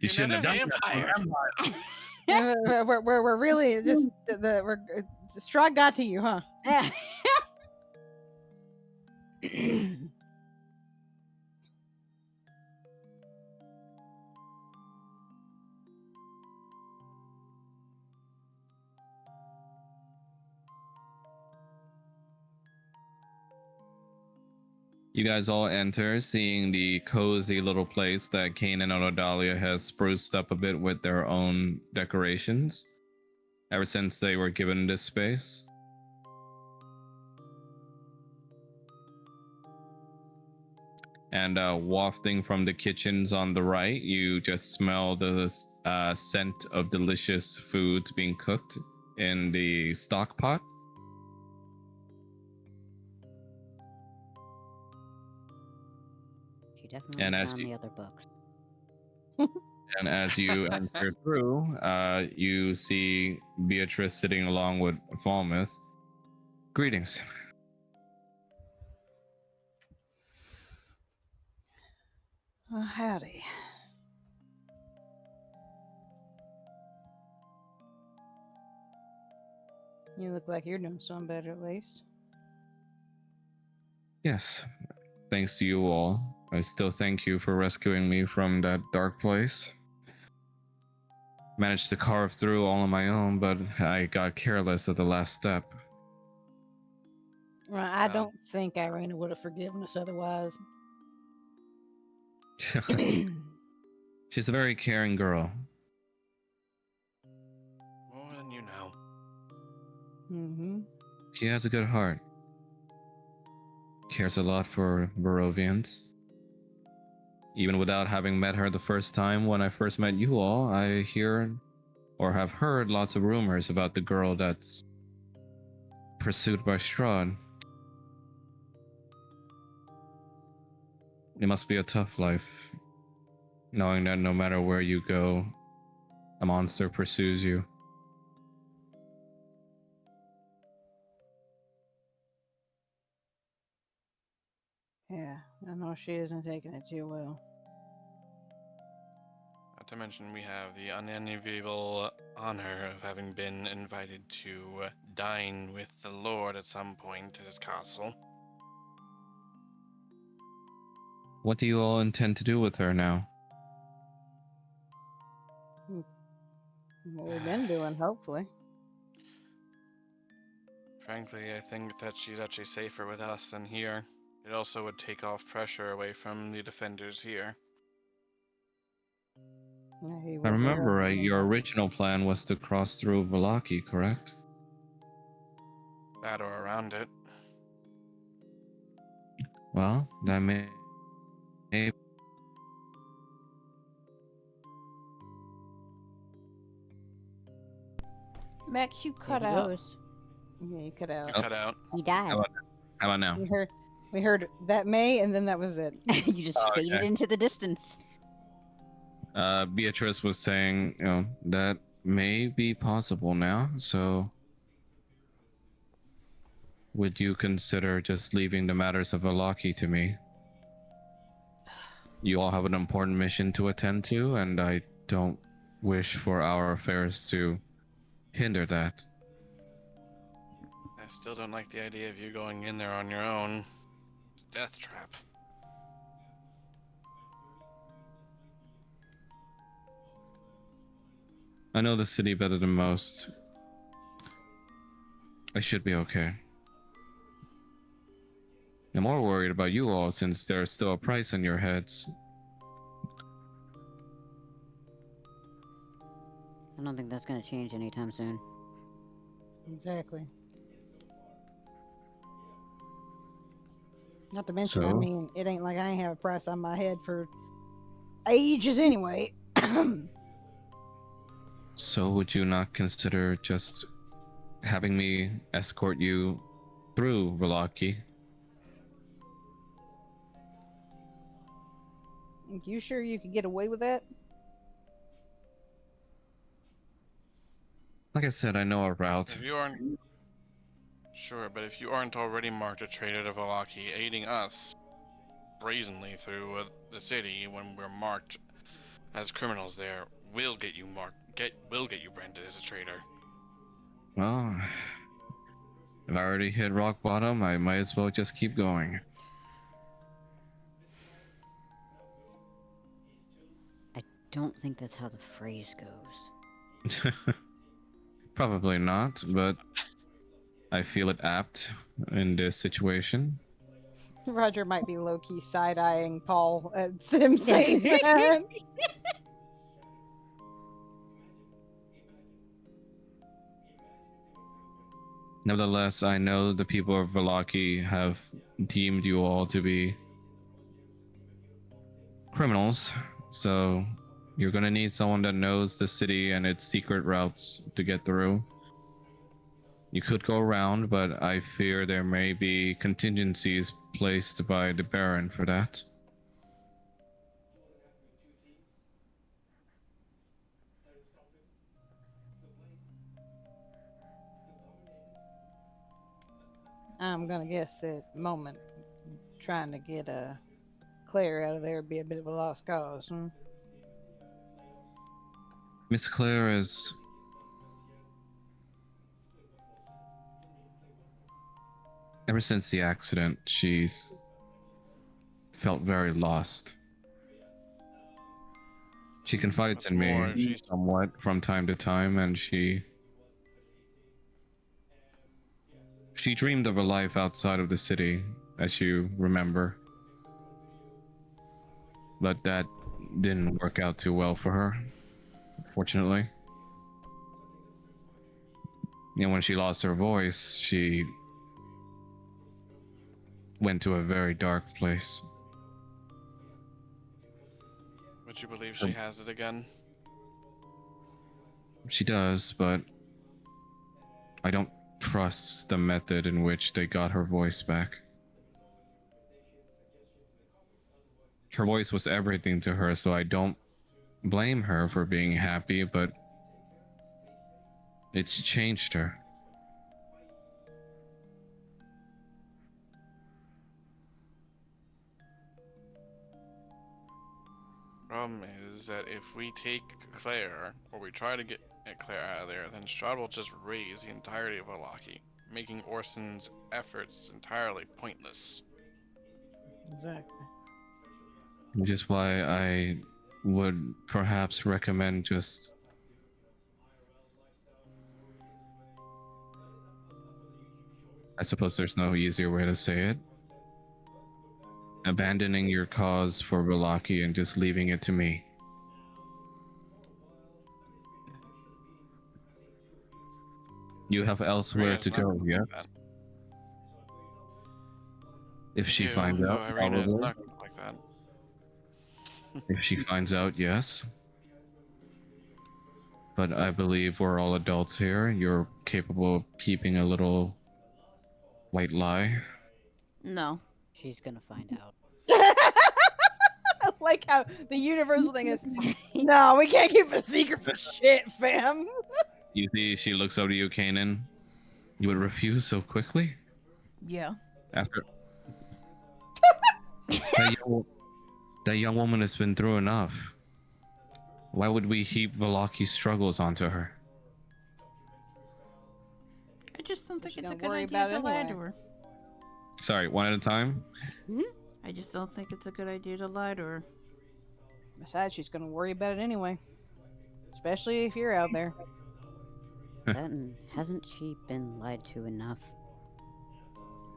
You shouldn't have done vampire. We're really just we're Strahd got to you, huh? You guys all enter, seeing the cozy little place that Kane and Odalia has spruced up a bit with their own decorations ever since they were given this space. And wafting from the kitchens on the right, you just smell the scent of delicious foods being cooked in the stock pot. She definitely And as found you- the other books. And as you enter through, you see Beatrice sitting along with Falmouth. Greetings. Howdy. You look like you're doing something better, at least. Yes, thanks to you all. I still thank you for rescuing me from that dark place. Managed to carve through all on my own, but I got careless at the last step. Well, I don't think Irina would have forgiven us otherwise. She's a very caring girl. More than you know. Mm-hmm. She has a good heart. Cares a lot for Barovians. Even without having met her the first time when I first met you all, I hear or have heard lots of rumors about the girl that's pursued by Strahd. It must be a tough life, knowing that no matter where you go, a monster pursues you. Yeah, I know she isn't taking it too well. Not to mention, we have the unenviable honor of having been invited to dine with the Lord at some point at his castle. What do you all intend to do with her now? What we've been doing, hopefully. Frankly, I think that she's actually safer with us than here. It also would take off pressure away from the defenders here. Yeah, he If I would be remember right. right, your original plan was to cross through Valaki, correct? That or around it. Well, that may Max, you There cut he out. goes. Yeah, you cut out. You Oh. cut out. He died. How about now? We heard that May, and then that was it. You just Oh, faded okay. into the distance. Beatrice was saying, that may be possible now. So, would you consider just leaving the matters of Valaki to me? You all have an important mission to attend to, and I don't wish for our affairs to hinder that. I still don't like the idea of you going in there on your own. It's a death trap. I know the city better than most. I should be okay. I'm more worried about you all since there's still a price on your heads. I don't think that's gonna change anytime soon. Exactly. Not to mention, I So? mean, it ain't like I ain't have a price on my head for ages anyway. So would you not consider just having me escort you through Valaki? You sure you could get away with that? Like I said, I know a route. If you aren't sure, but if you aren't already marked a traitor to Valaki, aiding us brazenly through the city when we're marked as criminals there will get you branded as a traitor. Well, if I already hit rock bottom, I might as well just keep going. I don't think that's how the phrase goes. Probably not, but I feel it apt in this situation. Roger might be low key side eyeing Paul at him saying that. Nevertheless, I know the people of Valaki have deemed you all to be criminals, so you're gonna need someone that knows the city and its secret routes to get through. You could go around, but I fear there may be contingencies placed by the Baron for that. I'm gonna guess that moment trying to get Claire out of there would be a bit of a lost cause. Hmm? Miss Claire is ever since the accident, she's felt very lost. She confides in more, me she's- somewhat from time to time, and she dreamed of a life outside of the city, as you remember. But that didn't work out too well for her, fortunately. And when she lost her voice, she went to a very dark place. Would you believe she has it again? She does, but I don't trust the method in which they got her voice back. Her voice was everything to her, so I don't blame her for being happy, but it's changed her. Problem is that if we take Claire, or we try to get Claire out of there, then Strahd will just raise the entirety of Valaki, making Orson's efforts entirely pointless. Exactly. Which is why I would perhaps recommend just I suppose there's no easier way to say it. abandoning your cause for Velaki and just leaving it to me. You have elsewhere Irina's to not go, gonna yeah? like that. If she You, finds out, though Irina is probably. not gonna like that. If she finds out, yes. But I believe we're all adults here. You're capable of keeping a little white lie. No. She's gonna find out. Like how the universal thing is, no, we can't keep a secret for shit, fam. You see, she looks over to you, Kanan. You would refuse so quickly? Yeah. After that young woman has been through enough. Why would we heap Velaki's struggles onto her? I just don't think She's it's a gonna good worry idea about to it lie anyway. to her. Sorry, one at a time? I just don't think it's a good idea to lie to her. Besides, she's gonna worry about it anyway. Especially if you're out there. Then hasn't she been lied to enough?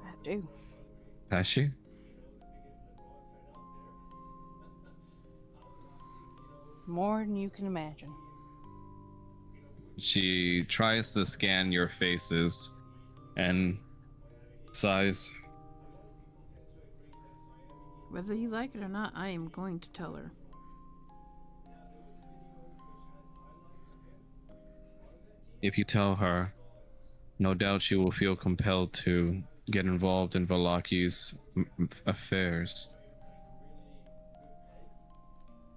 I do. Has she? More than you can imagine. She tries to scan your faces and sighs. Whether you like it or not, I am going to tell her. If you tell her, no doubt she will feel compelled to get involved in Velaki's affairs.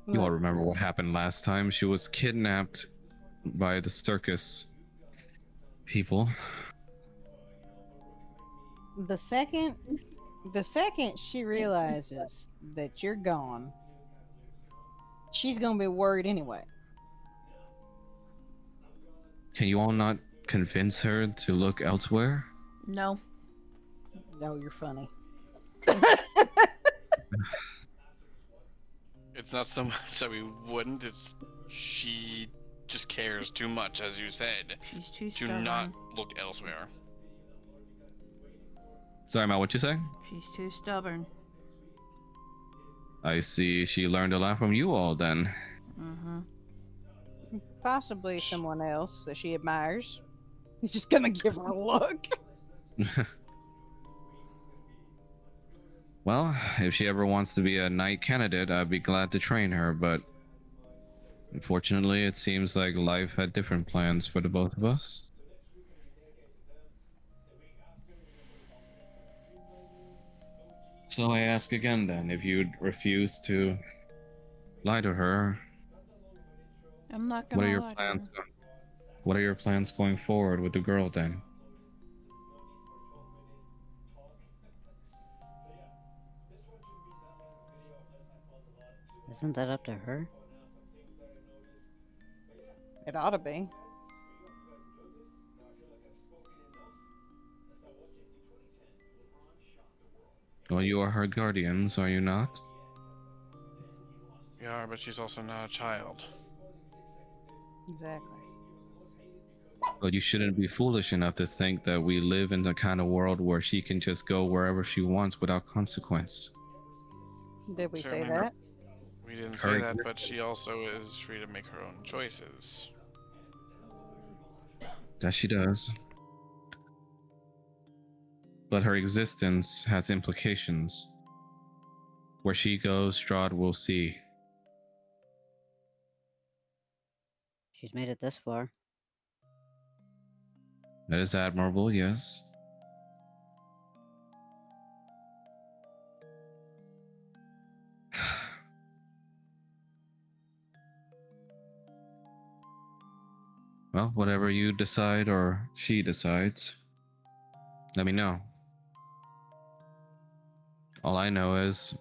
You all Look, remember what happened last time. She was kidnapped by the circus people. the second she realizes that you're gone, she's gonna be worried anyway. Can you all not convince her to look elsewhere? No. No, you're funny. It's not so much that we wouldn't, it's she just cares too much, as you said, She's too to stubborn. not look elsewhere. Sorry, Matt, what you say? She's too stubborn. I see she learned a lot from you all then. Mm-hmm. Possibly someone else that she admires. He's just gonna give her a look. Well, if she ever wants to be a knight candidate, I'd be glad to train her, but unfortunately, it seems like life had different plans for the both of us. So I ask again then, if you'd refuse to lie to her, I'm not what are gonna your lie to plans? her. What are your plans going forward with the girl then? Isn't that up to her? It ought to be. Well, you are her guardians, are you not? We are, but she's also not a child. Exactly. But you shouldn't be foolish enough to think that we live in the kind of world where she can just go wherever she wants without consequence. Did we say Certainly not. that? We didn't Her say that, but existence. she also is free to make her own choices. That she does. But her existence has implications. Where she goes, Strahd will see. She's made it this far. That is admirable, yes. Well, whatever you decide or she decides, let me know. All I know is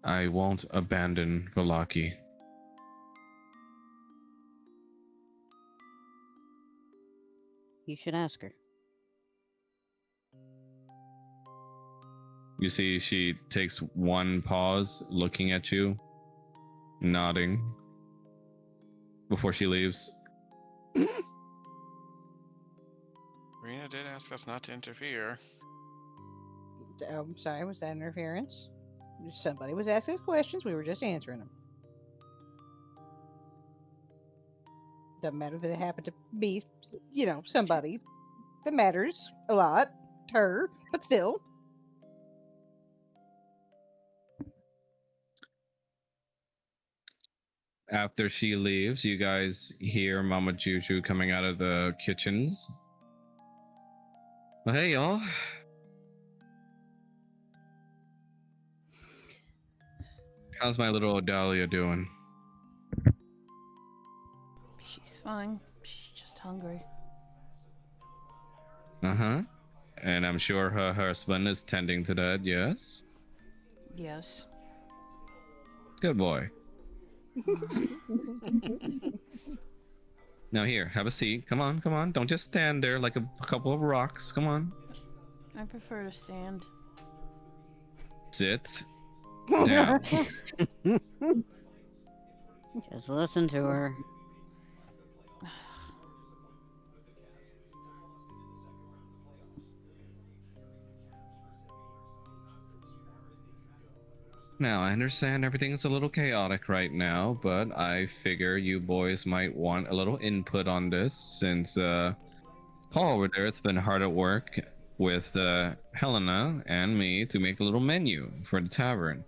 I won't abandon Velaki. You should ask her. You see, she takes one pause, looking at you, nodding, before she leaves. Rena did ask us not to interfere. I'm sorry, was that interference? Somebody was asking us questions. We were just answering them. Doesn't matter if it happened to be, somebody that matters a lot to her, but still. After she leaves, you guys hear Mama Juju coming out of the kitchens. Well, hey, y'all. How's my little Odalia doing? She's fine. She's just hungry. Uh-huh. And I'm sure her husband is tending to that, yes? Yes. Good boy. Now here, have a seat. Come on, come on. Don't just stand there like a couple of rocks. Come on. I prefer to stand. Sit down. Just listen to her. Now, I understand everything's a little chaotic right now, but I figure you boys might want a little input on this since Paul over there has been hard at work with Helena and me to make a little menu for the tavern.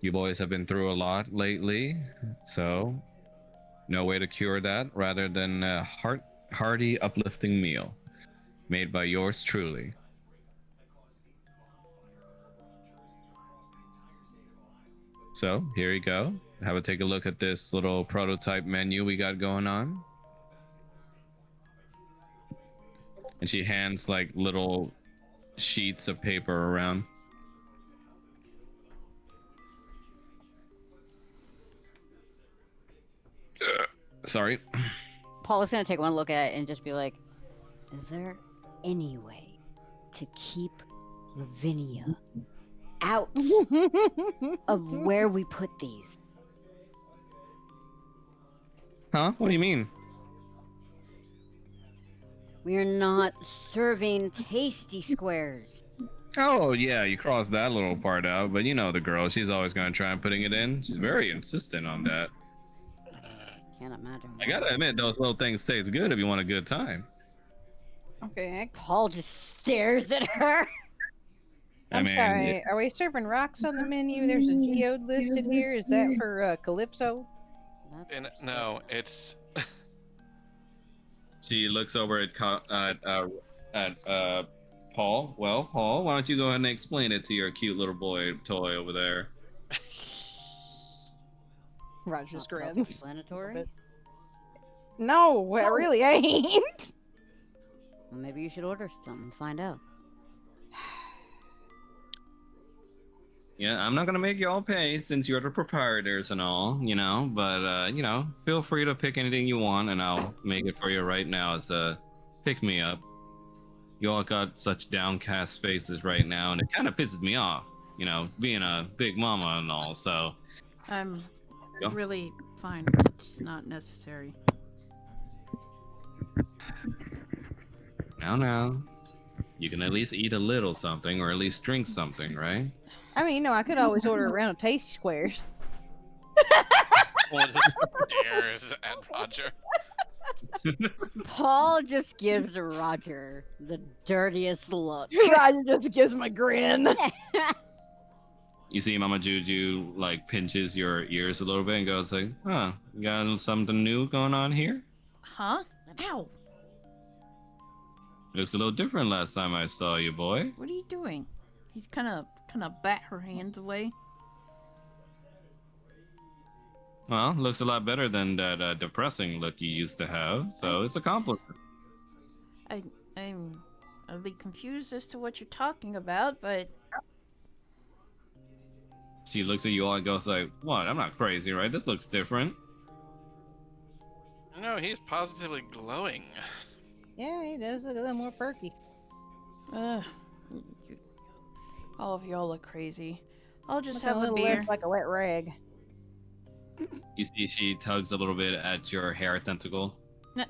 You boys have been through a lot lately, so no way to cure that rather than a hearty, uplifting meal made by yours truly. So here you go. Have a take a look at this little prototype menu we got going on. And she hands like little sheets of paper around. Sorry. Paul is gonna take one look at it and just be like, "Is there any way to keep Lavinia out of where we put these?" Huh? What do you mean? We are not serving tasty squares. Oh yeah, you crossed that little part out, but you know the girl, she's always gonna try and putting it in. She's very insistent on that. Can't imagine. I gotta admit, those little things taste good if you want a good time. Okay. Paul just stares at her. I'm sorry. Are we serving rocks on the menu? There's a geode listed here. Is that for Calypso? No, it's She looks over at Paul. Well, Paul, why don't you go ahead and explain it to your cute little boy toy over there? Roger just Not grins. self-explanatory. No, I really ain't. Well, maybe you should order something and find out. Yeah, I'm not gonna make y'all pay since you're the proprietors and all, but feel free to pick anything you want and I'll make it for you right now as a pick me up. You all got such downcast faces right now and it kind of pisses me off, being a big mama and all, so. I'm Yeah. really fine. It's not necessary. Now. You can at least eat a little something or at least drink something, right? I mean, no, I could always order a round of Tasty Squares. Paul just stares at Roger. Paul just gives Roger the dirtiest look. Roger just gives him a grin. You see Mama Juju like pinches your ears a little bit and goes like, "Huh, you got something new going on here? Huh? Ow! Looks a little different last time I saw you, boy." What are you doing? He's kind of bat her hands away. Well, looks a lot better than that depressing look you used to have, so it's a compliment. I'm a bit confused as to what you're talking about, but She looks at you all and goes like, "What? I'm not crazy, right? This looks different." No, he's positively glowing. Yeah, he does look a little more perky. you- all of y'all look crazy. I'll just Looking have a a little beer. less like a wet rag. You see she tugs a little bit at your hair tentacle. Nah,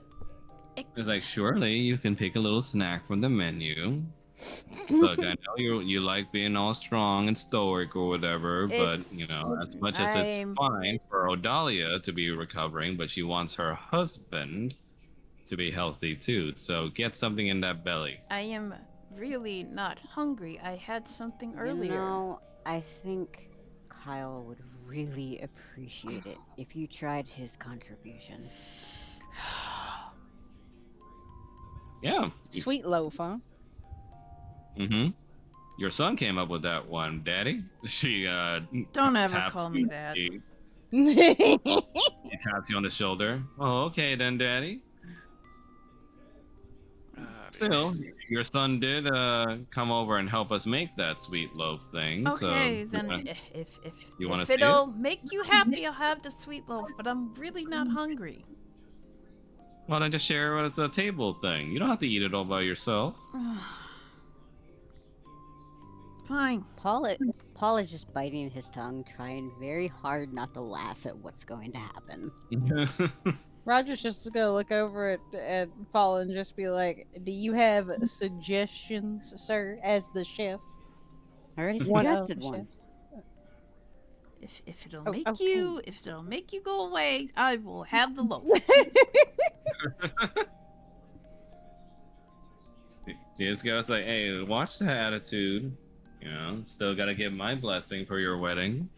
It's like, surely you can pick a little snack from the menu. Look, I know you like being all strong and stoic or whatever, but you know, as much as it's I'm fine for Odalia to be recovering, but she wants her husband to be healthy too. So get something in that belly. I am really not hungry. I had something You earlier. know, I think Kyle would really appreciate it if you tried his contribution. Yeah. Sweet loaf, huh? Mm-hmm. Your son came up with that one, Daddy. She Don't ever taps call me you. that. He taps you on the shoulder. Oh, okay then, Daddy. Still, your son did come over and help us make that sweet loaf thing. Okay, So then if you wanna if see it? it'll make you happy, I'll have the sweet loaf. But I'm really not hungry. Why don't I just share it as a table thing? You don't have to eat it all by yourself. Fine. Paul is just biting his tongue, trying very hard not to laugh at what's going to happen. Roger's just gonna look over at Paul and just be like, "Do you have suggestions, sir, as the chef?" I already One of suggested the one. chefs. If it'll Oh, make okay. if it'll make you go away, I will have the loaf. You just gotta say, hey, watch the attitude. You know, still gotta give my blessing for your wedding.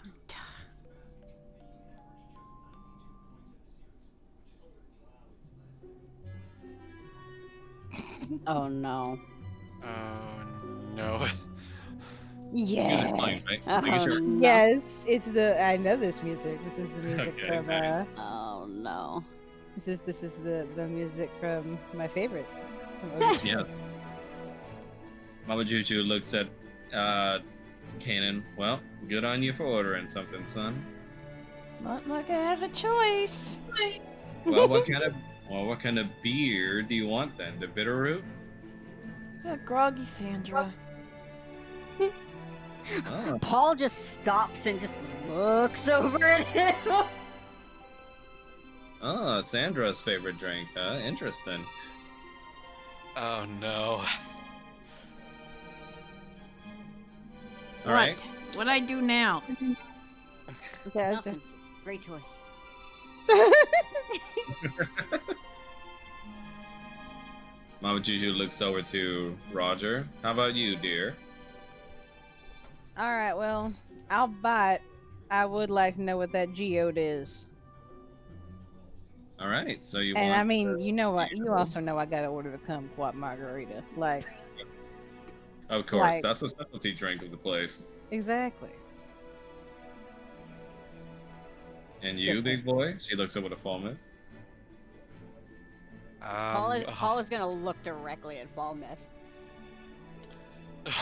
Oh no. Oh no. Music playing, Yes. right? Oh Making sure. no. Yes, it's the. I know this music. This is the music Okay, from. nice. Oh no. This is the music from my favorite. Yeah. Mama Juju looks at Kanan. Well, good on you for ordering something, son. Not like I had a choice. Well, what kind of beer do you want then? The bitter root? Groggy Sandra. Oh, Paul just stops and just looks over at him. oh, Sandra's favorite drink, huh? Interesting. Oh no. All right. What I do now? Yeah, Nothing. Great choice. Mama Juju looks over to Roger. How about you, dear? All right, well, I'll bite. I would like to know what that geode is. All right, so you And want? I mean, you know what? You geode? also know I got to order the kumquat margarita. Like, Of course, like- that's the specialty drink of the place. exactly. And you, big boy? She looks over to Falmouth. Paul is gonna look directly at Falmouth.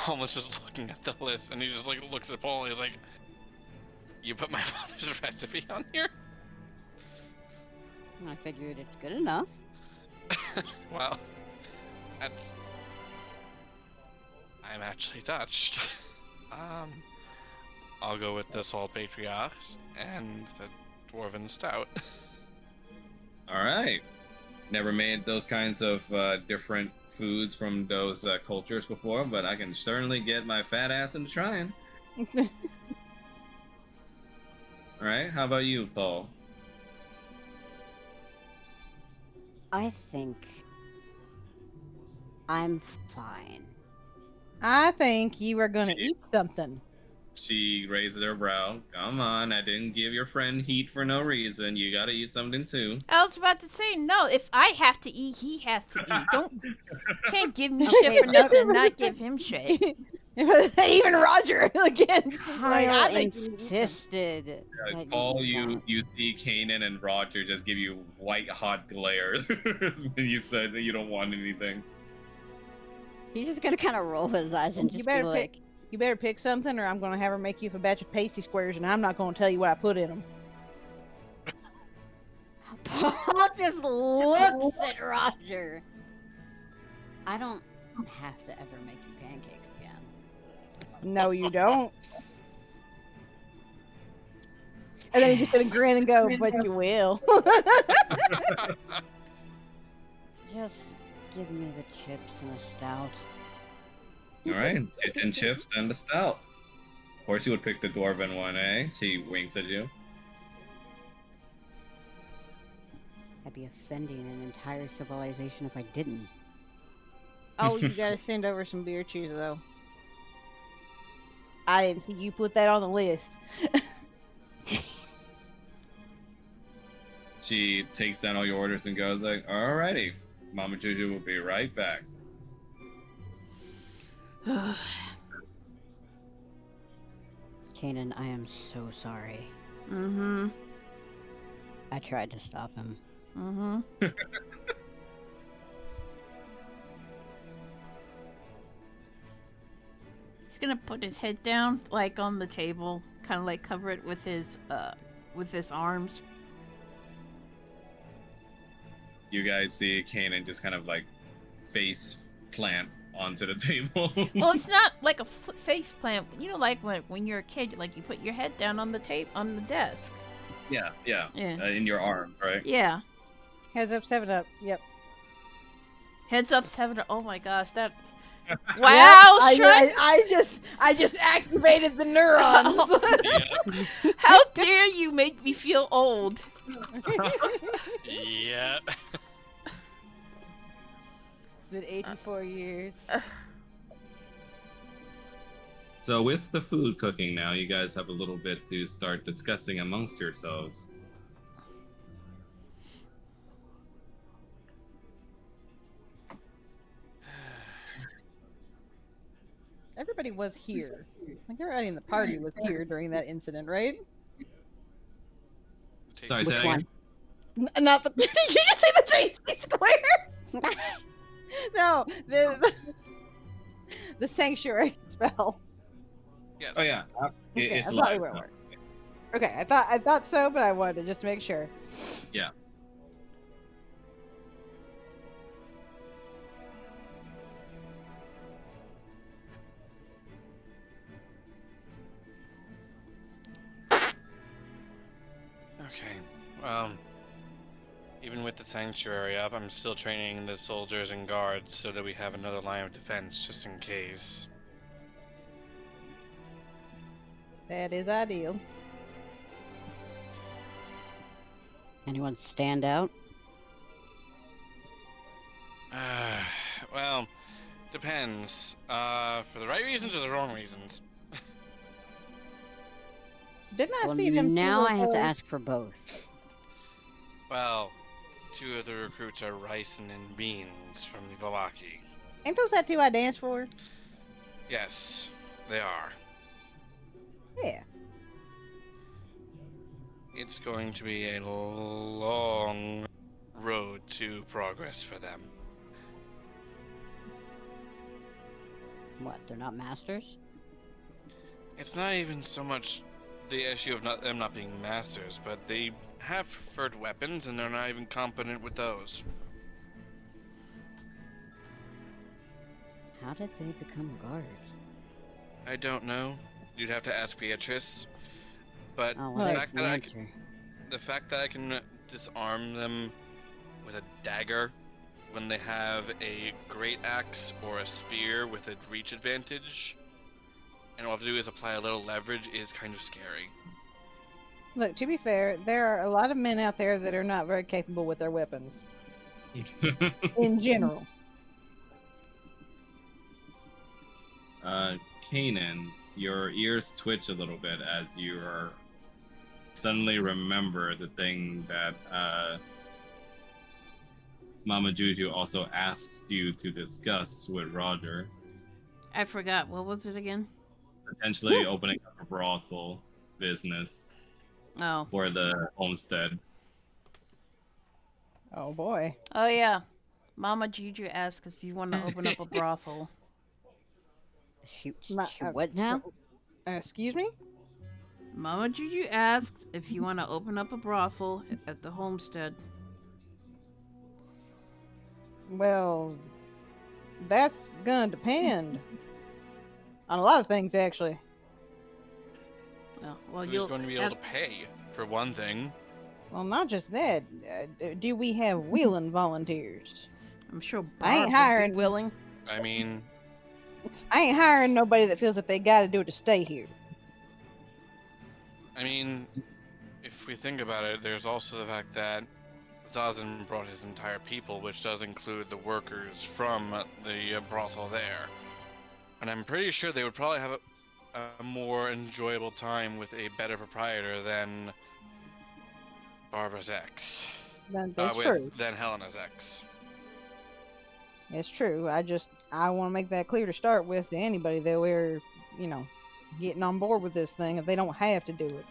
Almost just looking at the list, and he just like looks at Paul. And he's like, "You put my mother's recipe on here?" I figured it's good enough. Well, that's. I'm actually touched. I'll go with the Salt Patriarchs and the Dwarven Stout. All right. Never made those kinds of different foods from those cultures before, but I can certainly get my fat ass into trying. All right. How about you, Paul? I think I'm fine. I think you are gonna See? eat something. She raises her brow. Come on, I didn't give your friend heat for no reason. You gotta eat something too. I was about to say no. If I have to eat, he has to eat. Can't give me Okay, shit for nothing and not give him shit. Even Roger again. she's like, Kyle I think you need something. insisted. that Paul, eat that. you see Kanan and Roger just give you white hot glare when you said that you don't want anything. He's just gonna kind of roll his eyes and You just better be like, You better pick something, or I'm gonna have her make you a batch of pasty squares, and I'm not gonna tell you what I put in them. Paul just looks at Roger. I don't have to ever make you pancakes again. No, you don't. And then he's just gonna grin and go, "But you will." Just give me the chips and the stout. All right, chicken chips and a stout. Of course, you would pick the dwarven one, eh? She winks at you. I'd be offending an entire civilization if I didn't. Oh, you gotta send over some beer cheese though. I didn't see you put that on the list. She takes down all your orders and goes like, "Alrighty, Mama Juju will be right back." Kanan, I am so sorry. Mm-hmm. I tried to stop him. Mm-hmm. He's gonna put his head down, like on the table, kind of like cover it with his arms. You guys see Kanan just kind of like face plant onto the table. Well, it's not like a face plant. You know, like when you're a kid, like you put your head down on the on the desk. Yeah. Yeah. In your arm, right? Yeah. Heads up, 7-Up. Yep. Heads up, 7. Oh my gosh, that. Wow, Strahd! I just activated the neurons. How dare you make me feel old? Yeah. It's been 84 years. So with the food cooking now, you guys have a little bit to start discussing amongst yourselves. Everybody was here. Like everybody in the party was here during that incident, right? Sorry, Which say that one? again? Not the. Did you just say the Tasty Square? No, the sanctuary spell. Yes. Oh yeah, Okay, it's I thought live. we were. Okay, I thought so, but I wanted to just make sure. Yeah. Okay. Even with the sanctuary up, I'm still training the soldiers and guards so that we have another line of defense just in case. That is ideal. Anyone stand out? Well, depends. For the right reasons or the wrong reasons? Didn't I Well, see them? now two I have to little- ask for both. Well, two of the recruits are rice and beans from the Valaki. Ain't those that two I danced for? Yes, they are. Yeah. It's going to be a long road to progress for them. What? They're not masters? It's not even so much the issue of them not being masters, but they have preferred weapons and they're not even competent with those. How did they become guards? I don't know. You'd have to ask Beatrice. But Oh, the well, fact there's that the answer. the fact that I can disarm them with a dagger when they have a great axe or a spear with a reach advantage, and all I have to do is apply a little leverage, is kind of scary. Look, to be fair, there are a lot of men out there that are not very capable with their weapons in general. Kanan, your ears twitch a little bit as you are suddenly remember the thing that Mama Juju also asks you to discuss with Roger. I forgot. What was it again? Potentially opening up a brothel business Oh. for the homestead. Oh boy. Oh yeah. Mama Juju asked if you want to open up a brothel. Shoot, My- shoot what now? Excuse me? Mama Juju asked if you want to open up a brothel at the homestead. Well, that's gonna depend on a lot of things, actually. Oh, well, Who's you'll going to be able to pay, for one thing? Well, not just that. Do we have willing volunteers? I'm sure I ain't Barb would hiring- be willing. I mean, I ain't hiring nobody that feels that they got to do it to stay here. I mean, if we think about it, there's also the fact that Zazen brought his entire people, which does include the workers from the brothel there. And I'm pretty sure they would probably have a more enjoyable time with a better proprietor than Barbara's ex. That's true. Than Helena's ex. It's true. I want to make that clear to start with to anybody that we're, getting on board with this thing. If they don't have to do it,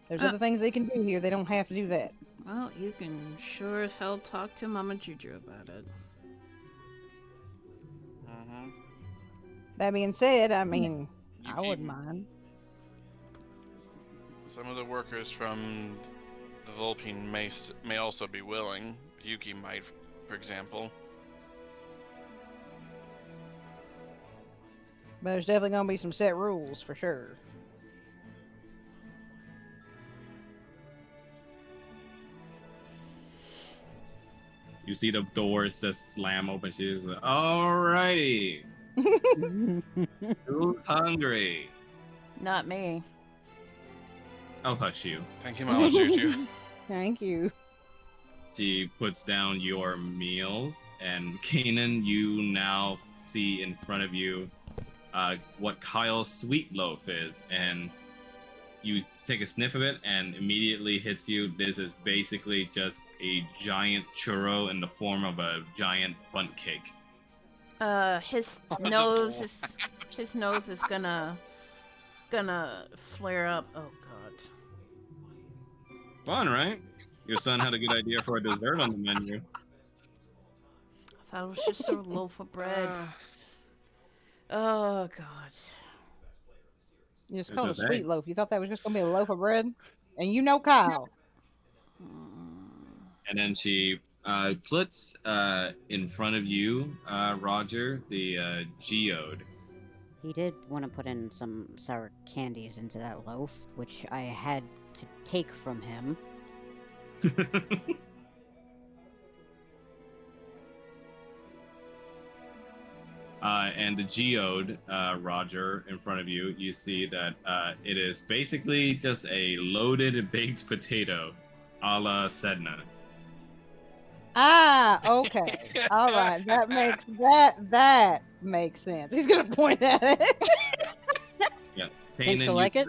there's other things they can do here. They don't have to do that. Well, you can sure as hell talk to Mama Juju about it. Mm-hmm. That being said, I mean, I wouldn't mind. Some of the workers from the Vulpine may also be willing. Yuki might, for example. But there's definitely going to be some set rules for sure. You see the doors just slam open. She's like, alrighty. Who's hungry? Not me. I'll hush you. Thank you, Mama Juju. Thank you. She puts down your meals, and Kanan, you now see in front of you what Kyle's sweet loaf is, and you take a sniff of it, and immediately hits you. This is basically just a giant churro in the form of a giant bundt cake. His nose is gonna flare up. Oh God. Fun, right? Your son had a good idea for a dessert on the menu. I thought it was just a loaf of bread. Oh God. It's called a sweet loaf. You thought that was just going to be a loaf of bread? And you know Kyle. And then she puts in front of you, Roger, the geode. He did want to put in some sour candies into that loaf, which I had to take from him. And the geode, Roger, in front of you, you see that it is basically just a loaded baked potato, a la Sedna. Ah, okay. All right. That makes sense. He's gonna point at it. Yeah. Think she'll like it?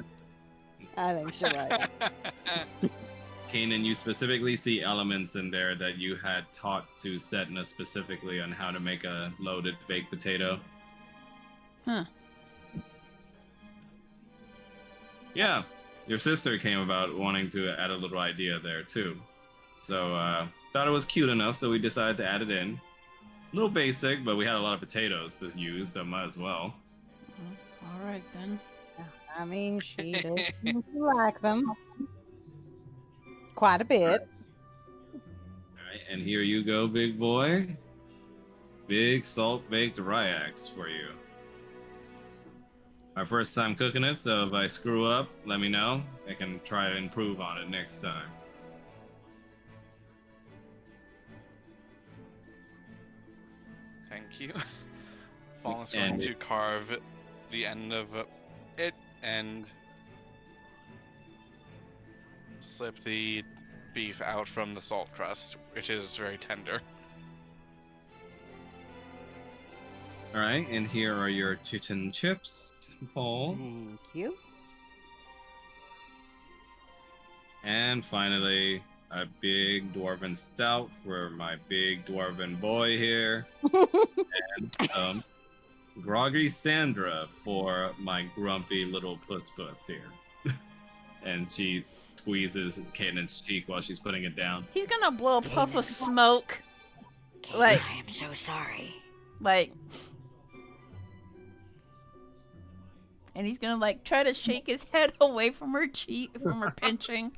I think she'll like it. Kanan, you specifically see elements in there that you had taught to Sedna specifically on how to make a loaded baked potato. Huh. Yeah, your sister came about wanting to add a little idea there too. So thought it was cute enough, so we decided to add it in. A little basic, but we had a lot of potatoes to use, so might as well. All right then. I mean, she does seem to like them. Quite a bit. Alright, and here you go, big boy. Big salt-baked Ryax for you. Our first time cooking it, so if I screw up, let me know. I can try to improve on it next time. Thank you. Fallen's going to carve the end of it and slip the beef out from the salt crust, which is very tender. Alright, and here are your chicken chips, Paul. Thank you. And finally, a big dwarven stout for my big dwarven boy here. And groggy Sandra for my grumpy little puss here. And she squeezes Caitlin's cheek while she's putting it down. He's gonna blow a puff of smoke. Like, I am so sorry. Like, and he's gonna like try to shake his head away from her cheek, from her pinching.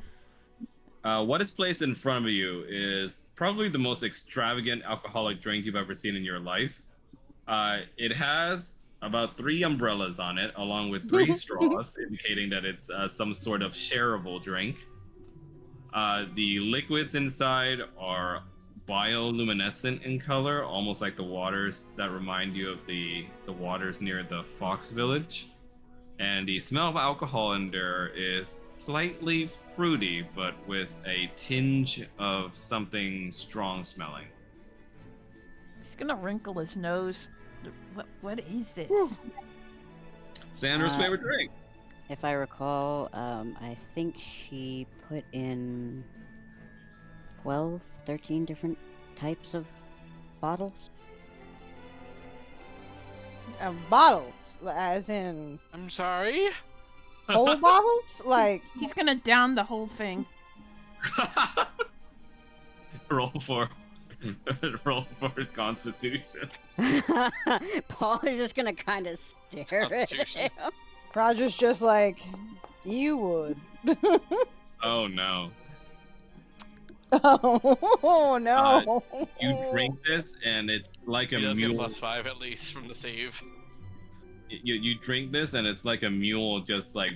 What is placed in front of you is probably the most extravagant alcoholic drink you've ever seen in your life. It has about 3 umbrellas on it, along with 3 straws, indicating that it's some sort of shareable drink. The liquids inside are bioluminescent in color, almost like the waters that remind you of the waters near the Fox Village. And the smell of alcohol in there is slightly fruity, but with a tinge of something strong smelling. He's gonna wrinkle his nose. What is this? Sandra's favorite drink. If I recall, I think she put in 12, 13 different types of bottles. Bottles, as in I'm sorry. whole bottles? Like, He's gonna down the whole thing. roll for Constitution. Paul is just gonna kind of stare at Constitution. him. Roger's just like, you would. Oh no. Oh no. You drink this and it's like a He does get mule. +5 at least from the save. You drink this and it's like a mule just like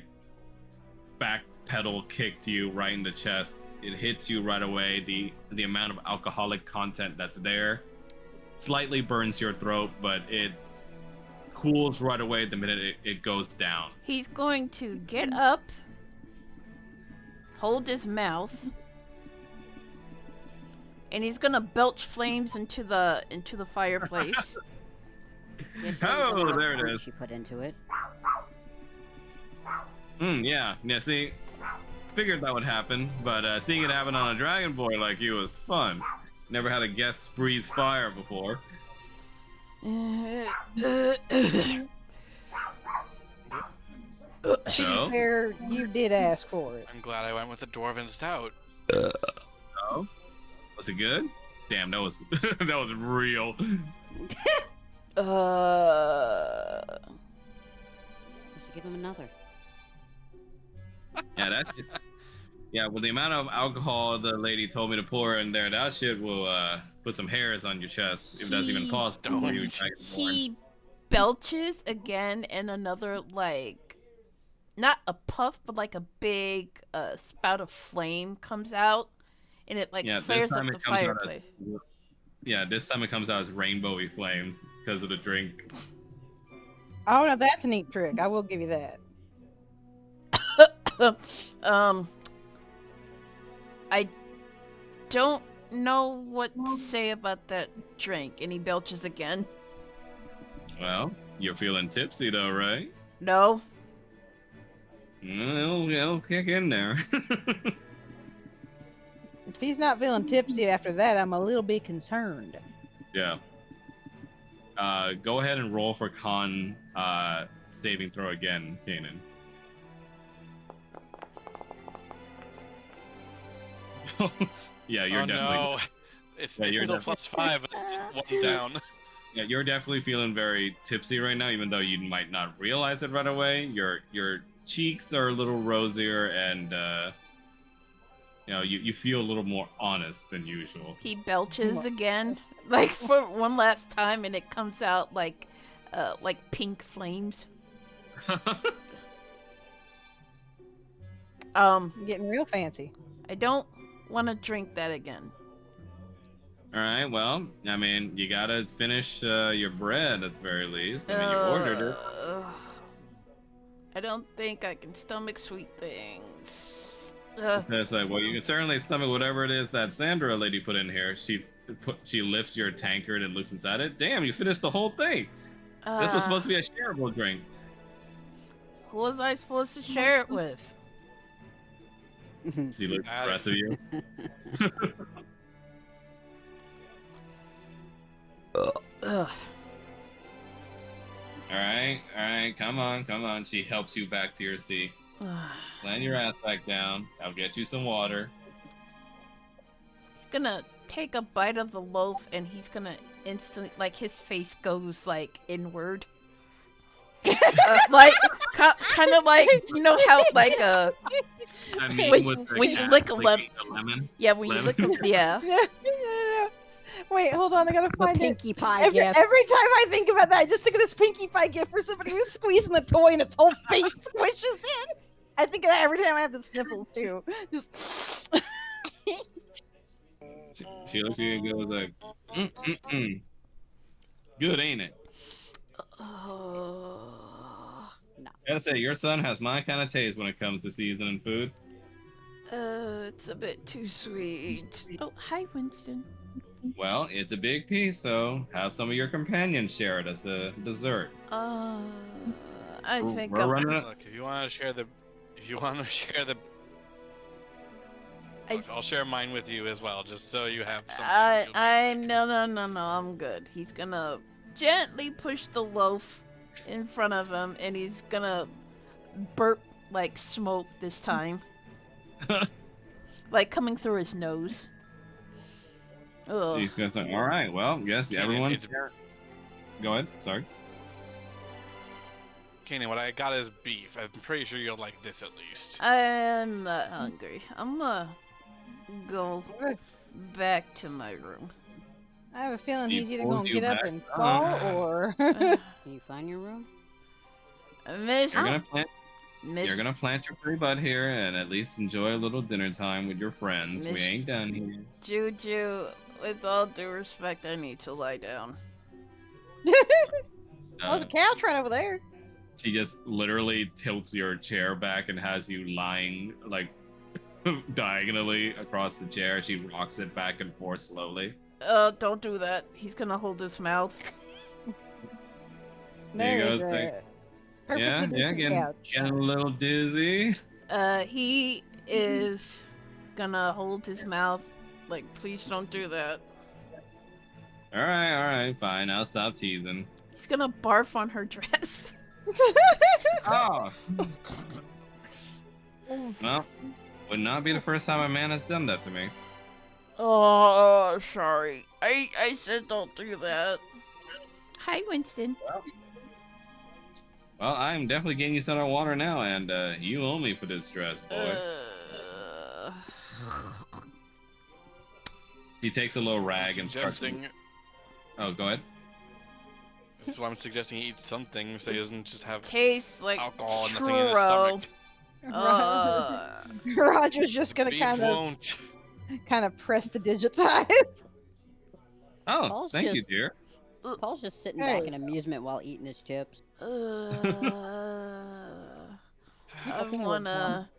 back pedal kick to you right in the chest. It hits you right away. The amount of alcoholic content that's there slightly burns your throat, but it's cools right away the minute it goes down. He's going to get up, hold his mouth, and he's gonna belch flames into the fireplace. Oh, there it is. She put into it. Yeah, see, figured that would happen, but seeing it happen on a dragon boy like you was fun. Never had a guest breathe fire before. So? Fair, you did ask for it. I'm glad I went with the Dwarven Stout. Oh, was it good? Damn, that was that was real. You should give him another. Yeah, that shit. Yeah, well, the amount of alcohol the lady told me to pour in there, that shit will put some hairs on your chest, if that's even possible. for you dragonborns. He belches again, and another, like, not a puff, but like a big spout of flame comes out, and it like Yeah, flares up the fireplace. Yeah, this time it comes out as rainbowy flames because of the drink. Oh no, that's a neat trick. I will give you that. I don't know what to say about that drink, and he belches again. Well, you're feeling tipsy though, right? No. Well, it'll kick in there. If he's not feeling tipsy after that, I'm a little bit concerned. Yeah. Go ahead and roll for con saving throw again, Kanan. Yeah, you're Oh definitely. no. It's, Yeah, it's you're still definitely- +5, but it's one down. Yeah, you're definitely feeling very tipsy right now, even though you might not realize it right away. Your cheeks are a little rosier, and you know you feel a little more honest than usual. He belches again, like for one last time, and it comes out like pink flames. Getting real fancy. I don't want to drink that again. All right, well, I mean, you gotta finish your bread at the very least. I mean, you ordered it. I don't think I can stomach sweet things. So it's like, well, you can certainly stomach whatever it is that Sandra lady put in here. She lifts your tankard and looks inside it. Damn, you finished the whole thing. This was supposed to be a shareable drink. Who was I supposed to share it with? She looks the rest of you. Ugh. All right, come on. She helps you back to your seat. Land your ass back down. I'll get you some water. He's gonna take a bite of the loaf, and he's gonna instantly, like, his face goes like inward. Like kind of like, you know how like I mean, Wait, with the when you cat lick a licking the lemon. yeah, when you Lemon. look yeah. No. Wait, hold on. I gotta The find it. Pinkie Pie Every time gift. I think about that, I just think of this Pinkie Pie gift where somebody was squeezing the toy and its whole face squishes in. I think of that every time I have the sniffles too. Just She looks at you and goes like, good, ain't it? No. Gotta say, your son has my kind of taste when it comes to seasoning food. It's a bit too sweet. Oh, hi, Winston. Well, it's a big piece, so have some of your companions share it as a dessert. I think We're I'm. running it. Look, if you want to share the, look, I'll share mine with you as well, just so you have something. No, I'm good. He's gonna gently push the loaf in front of him, and he's gonna burp like smoke this time, like coming through his nose. Ugh. She's gonna say, all right, well, yes, Kanan, everyone. it's- Go ahead. Sorry. Kanan, what I got is beef. I'm pretty sure you'll like this at least. I'm not hungry. I'm gonna go back to my room. I have a feeling Steve he's either pulled going to you get up back. and fall or. Can you find your room? Miss, You're gonna plant. Miss, You're gonna plant your free butt here and at least enjoy a little dinner time with your friends. We Miss- ain't done here. Juju, with all due respect, I need to lie down. Oh, there's a couch right over there. She just literally tilts your chair back and has you lying like diagonally across the chair. She rocks it back and forth slowly. Don't do that. He's gonna hold his mouth. There you There go, is thank- a perfectly Yeah, decent getting couch. a little dizzy. He is gonna hold his mouth. Like, please don't do that. All right, fine. I'll stop teasing. He's gonna barf on her dress. Oh. Well, would not be the first time a man has done that to me. Oh, sorry. I said don't do that. Hi, Winston. Well, I'm definitely getting you some of water now, and you owe me for this dress, boy. She takes a little rag and starts. Suggesting, Oh, go ahead. this is why I'm suggesting he eats something so he doesn't just have Tastes like alcohol and nothing in his churro. stomach. Roger's just gonna Beef kind won't. of press the digitize. Oh, Paul's thank you, just- dear. Paul's just sitting Hey. back in amusement while eating his chips. I think it was wanna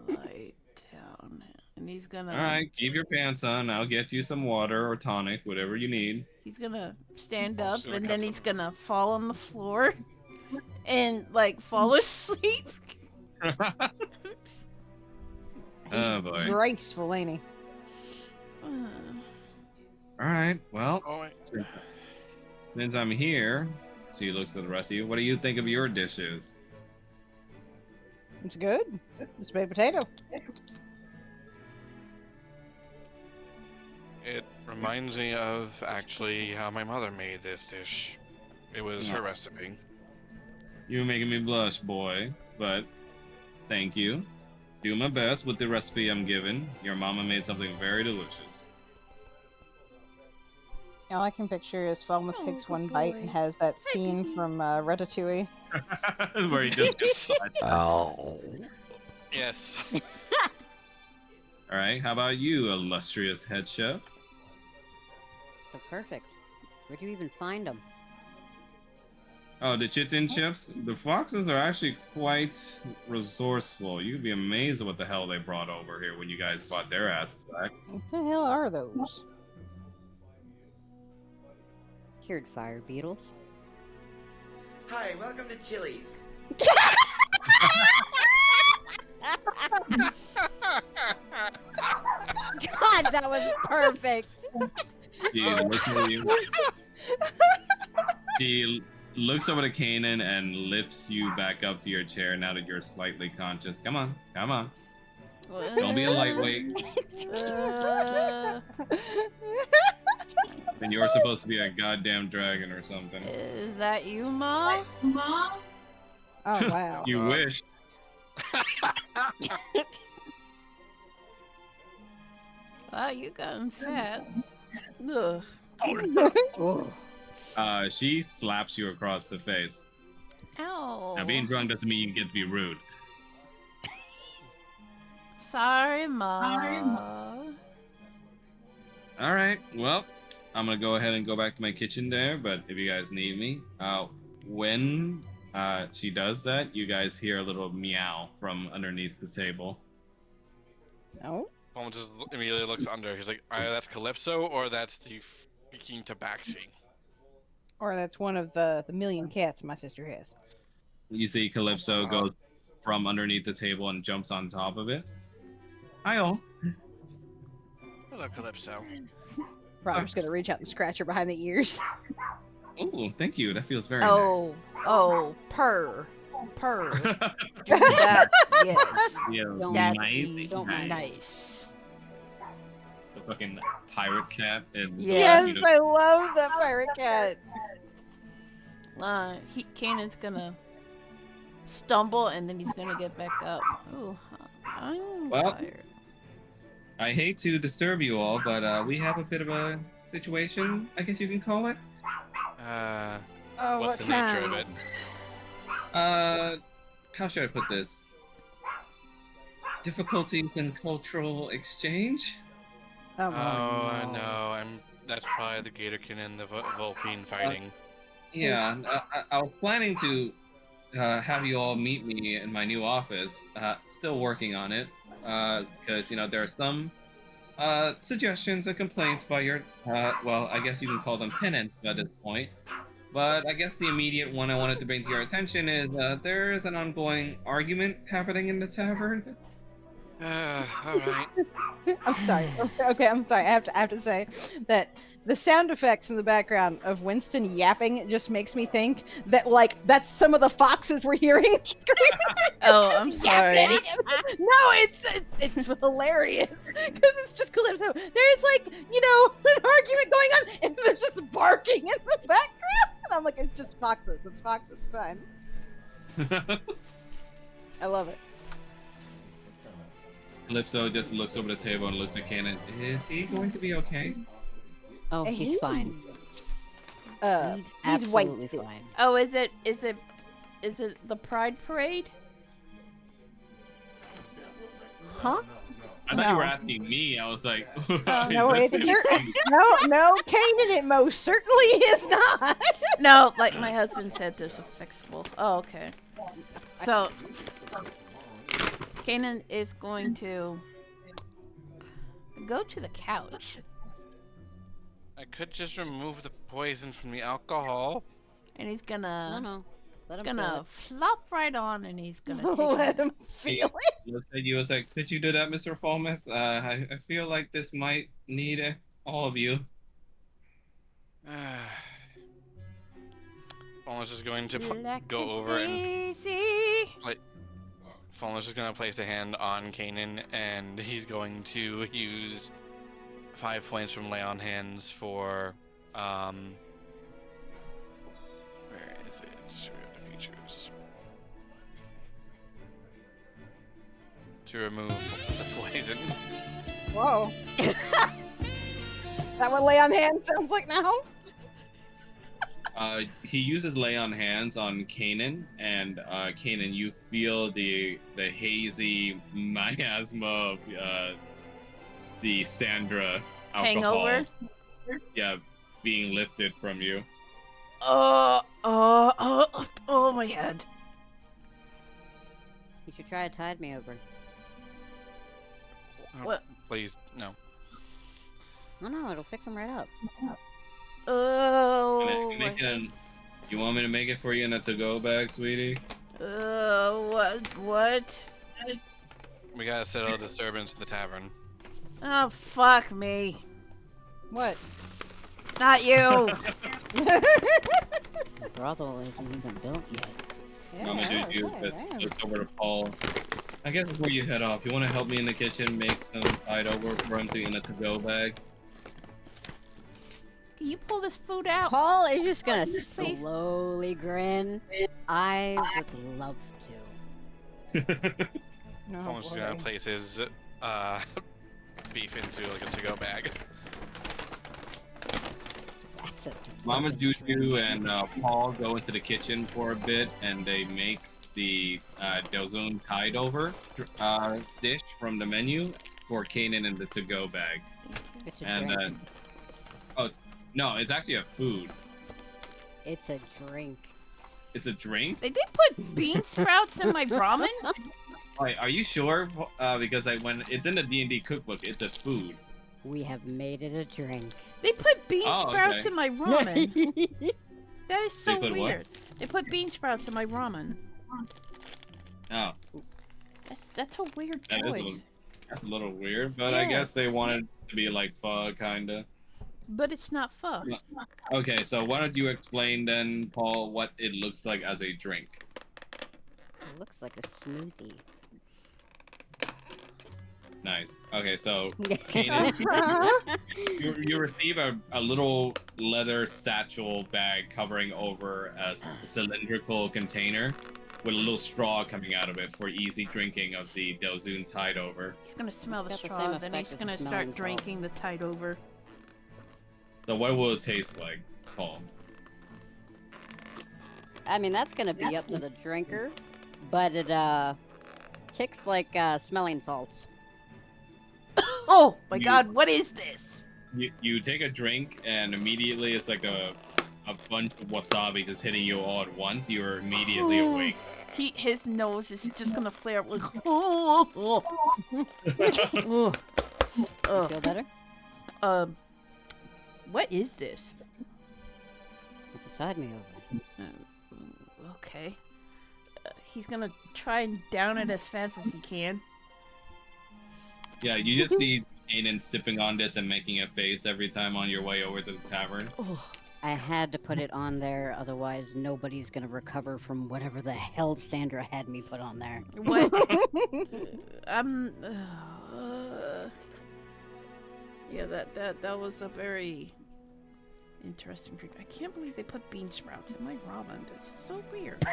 lie down. And he's gonna. All right, keep your pants on. I'll get you some water or tonic, whatever you need. He's gonna stand Oh, up so I and got then some- he's gonna fall on the floor and like fall asleep. Oh boy. Graceful, ain't he? All right, well, Oh, wait. since I'm here, she looks at the rest of you. What do you think of your dishes? It's good. It's baked potato. It reminds me of actually how my mother made this dish. It was her Oh. recipe. You're making me blush, boy, but thank you. Do my best with the recipe I'm given. Your mama made something very delicious. All I can picture is Falmouth Oh, takes good one bite and boy. has that scene from Ratatouille. Where he just gets sucked. Yes. All right, how about you, illustrious head chef? So perfect. Where'd you even find them? Oh, the chitin chips? The foxes are actually quite resourceful. You'd be amazed at what the hell they brought over here when you guys brought their asses back. What the hell are those? Cured fire beetles. Hi, welcome to Chili's. God, that was perfect. She looks at you. She looks over to Kanan and lifts you back up to your chair now that you're slightly conscious. Come on, come on. Don't be a lightweight. And you're supposed to be a goddamn dragon or something. Is that you, Mom? Oh wow. You wish. Wow, you gotten fat. Ugh. She slaps you across the face. Ow. Now, being drunk doesn't mean you get to be rude. Sorry, Mom. All right. Well, I'm gonna go ahead and go back to my kitchen there. But if you guys need me, when she does that, you guys hear a little meow from underneath the table. No. Paul just immediately looks under. He's like, either that's Calypso or that's the freaking tabaxi. Or that's one of the million cats my sister has. You see Calypso goes from underneath the table and jumps on top of it. Hi all. Hello, Calypso. Right, I'm just gonna reach out and scratch her behind the ears. Oh, thank you. That feels very Purr. nice. That, yes. Yeah, Don't- That'd nice. be Don't mind. nice. The fucking pirate cat and Yeah. Yes, I love that pirate cat. Kanan's gonna stumble and then he's gonna get back up. Ooh, I'm Well, tired. I hate to disturb you all, but we have a bit of a situation, I guess you can call it. Oh, What's what the nature of kind? it? How should I put this? Difficulties in cultural exchange? Oh, Oh no, that's probably the Gatorkin and the Vulpine fighting. Yeah, I was planning to have you all meet me in my new office. Still working on it, because there are some suggestions and complaints by your well, I guess you can call them tenants at this point. But I guess the immediate one I wanted to bring to your attention is there is an ongoing argument happening in the tavern. Alright. I'm sorry. Okay, I'm sorry. I have to say that the sound effects in the background of Winston yapping just makes me think that that's some of the foxes we're hearing screaming. Oh, I'm sorry. No, it's hilarious because it's just Calypso. There's an argument going on, and there's just barking in the background, and I'm like, it's just foxes. It's foxes. It's fine. I love it. Calypso just looks over the table and looks at Kanan. Is he going to be okay? Oh, he's fine. He's white Absolutely still. fine. Oh, is it the Pride Parade? Huh? I thought you were No. asking me. I was like, No, it's no, Kanan, it most certainly is not. No, like my husband said, there's a festival. Oh, okay. So, Kanan is going to go to the couch, I could just remove the poison from the alcohol. and he's No, gonna no. Let him feel it. flop right on, and he's gonna take Let it. him feel it. Looked at you, was like, could you do that, Mr. Falmouth? I feel like this might need all of you. Fallen's just going to Like go a over and daisy. Fallen's just going to place a hand on Kanan, and he's going to use 5 points from Lay on Hands for where is it? Should we go to features? To remove the poison. Whoa. Is that what lay on hands sounds like now? He uses lay on hands on Kanan, and Kanan, you feel the hazy miasma of the Sandra alcohol. Hangover? Yeah, being lifted from you. Oh, my head. You should try to tide me over. Oh, What? Please, no. No, it'll fix him right up. Oh. Can I make you want me to make it for you in a to-go bag, sweetie? What? We gotta settle a disturbance in the tavern. Oh, fuck me. What? Not you. The brothel isn't even built yet. What I'm gonna do is just looks over to Paul. I guess before you head off, you want to help me in the kitchen make some tied over for him to in a to-go bag? Can you pull this food out? Paul is just gonna Please. slowly grin. I would love to. No, Fallen's just boy. gonna place his beef into like a to-go bag. That's a Mama fucking Juju dream. and Paul go into the kitchen for a bit, and they make the Delzone tied over dish from the menu for Kanan in the to-go bag. Thank you. It's a And drink. no, it's actually a food. It's a drink. It's a drink. They did put bean sprouts in my ramen? Wait, are you sure? Because when it's in the D&D cookbook, it's a food. We have made it a drink. They put bean Oh, sprouts okay. in my ramen. That is so put what? weird. They put bean sprouts in my ramen. Oh, That's a weird that is choice. that's a little weird, but I Yeah. guess they wanted to be like pho, kinda. But it's not pho. Okay, so why don't you explain then, Paul, what it looks like as a drink? It looks like a smoothie. Nice. Okay, so Kanan, you receive a little leather satchel bag covering over a cylindrical container with a little straw coming out of it for easy drinking of the Delzoon Tide Over. He's gonna smell the It's got the straw, same then effect he's as gonna smelling start salt. drinking the tide over. So what will it taste like, Paul? I mean, that's gonna be up to the drinker, but it kicks like smelling salts. Oh my You- god, what is this? You take a drink and immediately it's like a bunch of wasabi just hitting you all at once. You're immediately awake. His nose is just gonna flare up like, oh. Feel better? What is this? It's a tide me over. Okay. He's gonna try and down it as fast as he can. Yeah, you just see Aiden sipping on this and making a face every time on your way over to the tavern. Oh, I had to put it on there, otherwise nobody's gonna recover from whatever the hell Sandra had me put on there. what? Yeah, that was a very interesting drink. I can't believe they put bean sprouts in my ramen. That's so weird.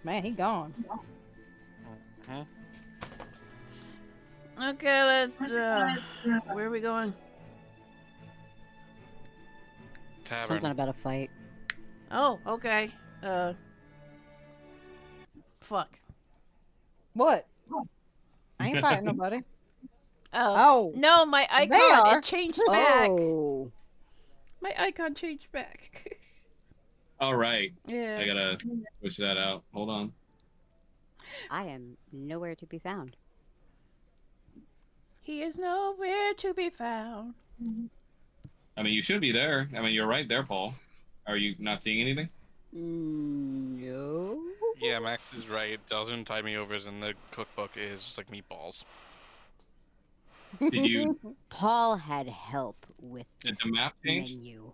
Man, he gone. Okay, let's. Where are we going? Tavern. Something about a fight. Oh, okay. Fuck. What? I ain't fighting nobody. Oh. Oh. No, my They icon, are. it changed back. Oh, My icon changed back. All right, Yeah. I gotta switch that out. Hold on. I am nowhere to be found. He is nowhere to be found. I mean, you should be there. I mean, you're right there, Paul. Are you not seeing anything? No. Yeah, Max is right. Delzoon Tide Me Overs in the cookbook is just like meatballs. Did you? Paul had help with Did the map change? menu.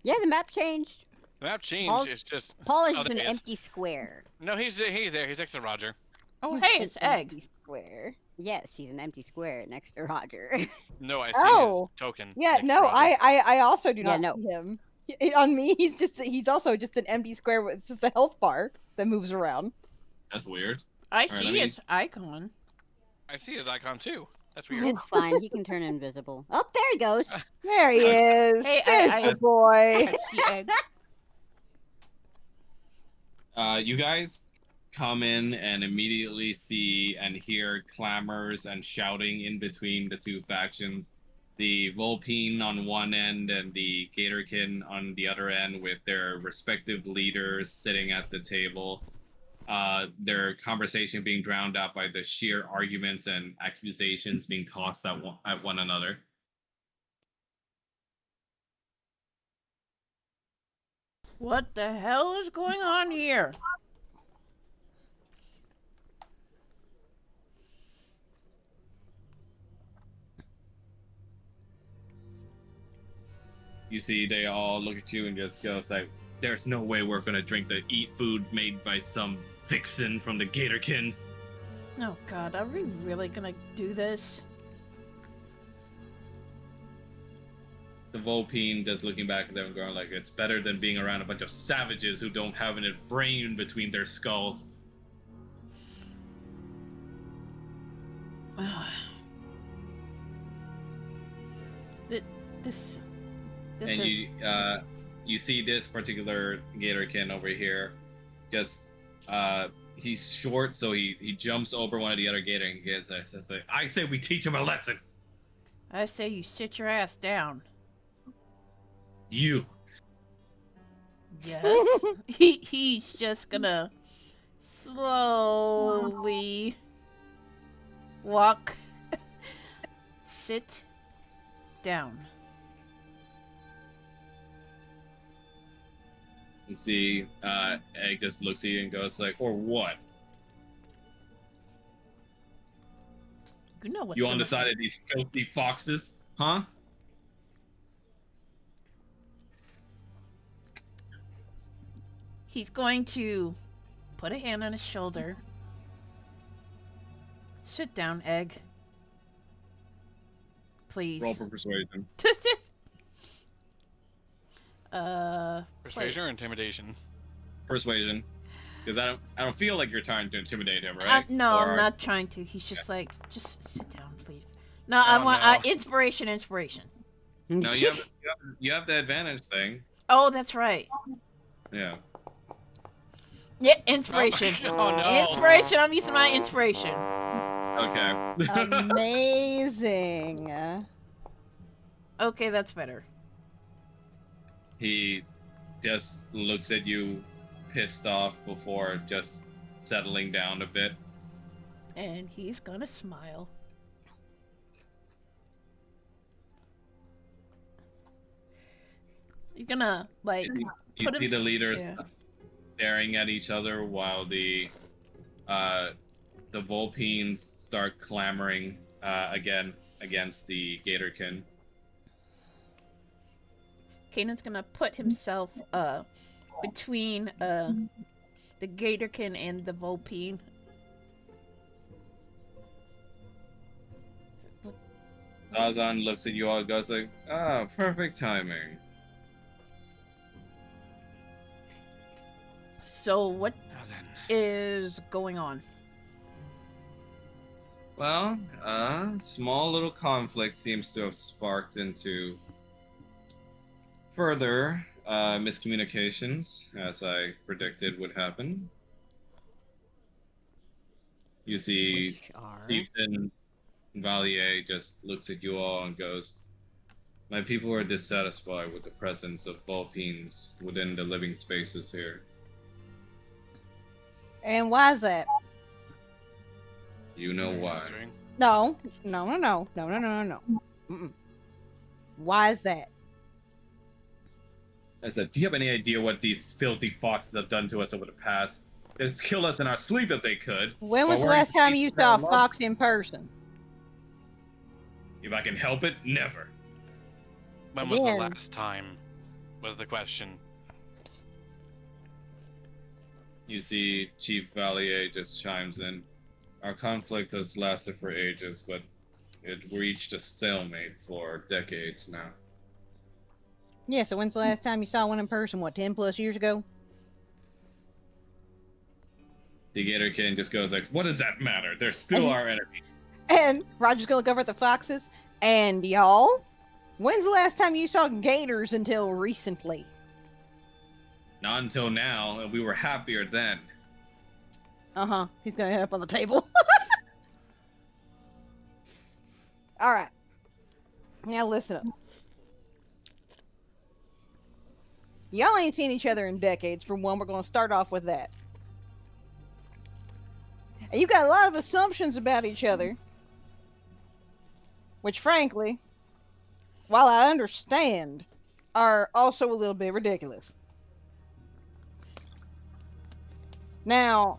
Yeah, the map changed. The map changed. Paul's- It's just Paul is Oh, just there an he is. empty square. no. He's there. He's next to Roger. Oh, hey, it's An Egg. empty square. Yes, he's an empty square next to Roger. No, I see Oh. his token. Yeah, next to no, Roger. I also do Yeah, not no. see him. On me, he's also just an empty square with just a health bar that moves around. That's weird. I Alright, see let me- his icon. I see his icon too. That's weird. It's fine. He can turn invisible. Oh, there he goes. There he is. Hey, There's I- the boy. I see Egg. You guys come in and immediately see and hear clamors and shouting in between the two factions. The Volpine on one end and the Gatorkin on the other end, with their respective leaders sitting at the table. Their conversation being drowned out by the sheer arguments and accusations being tossed at one another. What the hell is going on here? You see, they all look at you and just go, like, "There's no way we're gonna drink the eat food made by some vixen from the Gatorkins." Oh god, are we really gonna do this? The Volpine just looking back at them and going like, "It's better than being around a bunch of savages who don't have a brain between their skulls." This And is... you see this particular Gatorkin over here just he's short, so he jumps over one of the other gator and gets I say we teach him a lesson. I say you sit your ass down. You. Yes. He's just gonna slowly walk. Sit down. You see, Egg just looks at you and goes like, "Or what? You know what's You on gonna the side of these filthy foxes, huh?" He's going to put a hand on his shoulder. Sit down, Egg. Please. Roll for persuasion. Persuasion or intimidation? Persuasion, because I don't feel like you're trying to intimidate him, right? No, Or- I'm not trying to. He's just like, just sit down, please. No, Oh, I want no. inspiration. No, you have the advantage thing. Oh, that's right. Yeah. Yeah, inspiration. Oh, no. Inspiration. I'm using my inspiration. Okay. Amazing. Okay, that's better. He just looks at you, pissed off, before just settling down a bit. And he's gonna smile. He's gonna like You put see the him. leaders Yeah. staring at each other while the Volpines start clamoring again against the Gatorkin. Kanan's gonna put himself between the Gatorkin and the Volpine. Zazan looks at you all and goes like, "Ah, perfect timing." So what Now then. is going on? Well, small little conflict seems to have sparked into further miscommunications, as I predicted would happen. You see, Which are... Chieftain Valier just looks at you all and goes, "My people are dissatisfied with the presence of Vulpines within the living spaces here. And why is that? You know why." String. No. Mm-mm. Why is that? I said, "Do you have any idea what these filthy foxes have done to us over the past? They'd kill us in our sleep if they could. When was While the wearing last time you sheets saw a that are fox in person? If I can help it, never." When was the Again. last time? Was the question. You see, Chief Valier just chimes in. "Our conflict has lasted for ages, but it reached a stalemate for decades now." Yeah, so when's the last time you saw one in person? What, 10 plus years ago? The Gatorkin just goes like, "What does that matter? They're still our enemy." And Roger's gonna cover the foxes. And y'all, when's the last time you saw gators until recently? Not until now, and we were happier then. Uh-huh. He's gonna head up on the table. Alright. Now listen up. Y'all ain't seen each other in decades. For one, we're gonna start off with that. And you got a lot of assumptions about each other. Which frankly, while I understand, are also a little bit ridiculous. Now,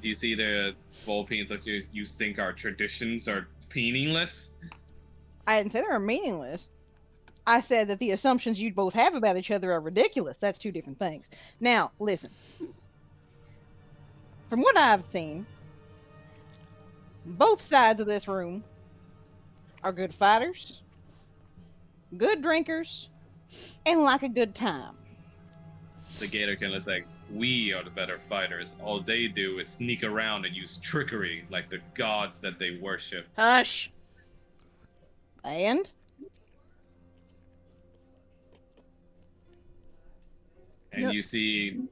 Do you see the Volpines like you think our traditions are meaningless? I didn't say they were meaningless. I said that the assumptions you both have about each other are ridiculous. That's two different things. Now, listen. From what I've seen, both sides of this room are good fighters, good drinkers, and like a good time. The Gatorkin is like, "We are the better fighters. All they do is sneak around and use trickery like the gods that they worship." Hush. And And Yep. you see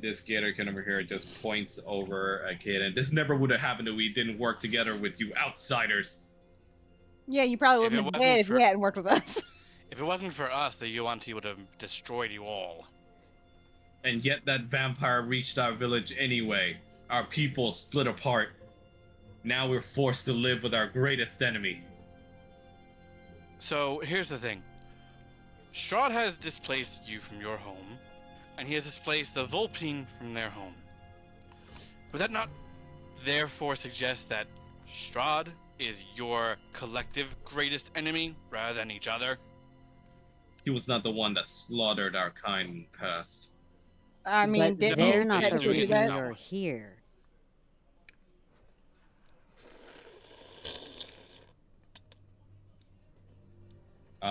this Gatorkin over here just points over at Kaden. This never would have happened if we didn't work together with you outsiders. Yeah, you probably If wouldn't it have been wasn't dead if for- you hadn't worked with us. If it wasn't for us, the Yuan-Ti would have destroyed you all. And yet that vampire reached our village anyway. Our people split apart. Now we're forced to live with our greatest enemy. So here's the thing. Strahd has displaced you from your home, and he has displaced the Vulpine from their home. Would that not therefore suggest that Strahd is your collective greatest enemy rather than each other? He was not the one that slaughtered our kind in the past. I mean, But didn't they're he not the technically do reason that? you're here.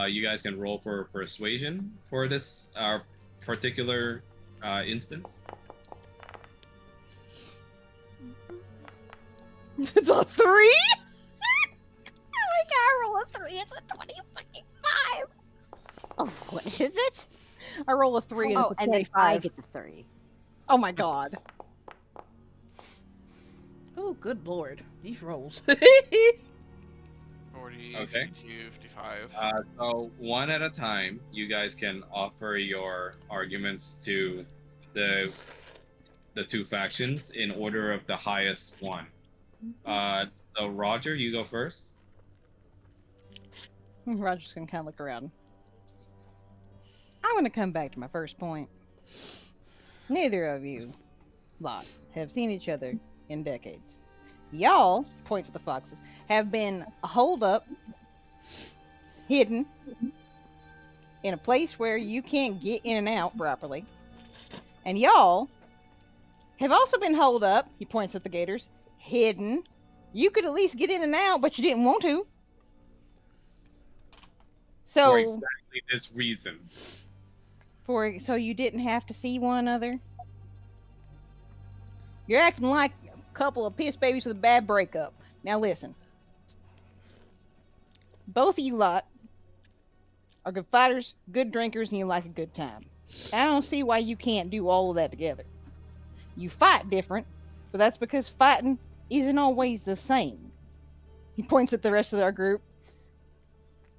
You guys can roll for persuasion for this particular instance. It's a 3? Oh my god, I roll a 3. It's a 25. Oh, what is it? I roll a 3 and Oh, it's a and then 25. I get the 3. Oh my god. Oh, good lord. These rolls. 40, Okay. 52, 55. So one at a time, you guys can offer your arguments to the two factions in order of the highest one. So Roger, you go first. Roger's gonna kind of look around. I'm gonna come back to my first point. Neither of you lot have seen each other in decades. Y'all, points at the foxes, have been holed up, hidden, in a place where you can't get in and out properly. And y'all have also been holed up, he points at the gators, hidden. You could at least get in and out, but you didn't want to. So, For exactly this reason. so you didn't have to see one another? You're acting like a couple of piss babies with a bad breakup. Now listen. Both of you lot are good fighters, good drinkers, and you like a good time. I don't see why you can't do all of that together. You fight different, but that's because fighting isn't always the same. He points at the rest of our group.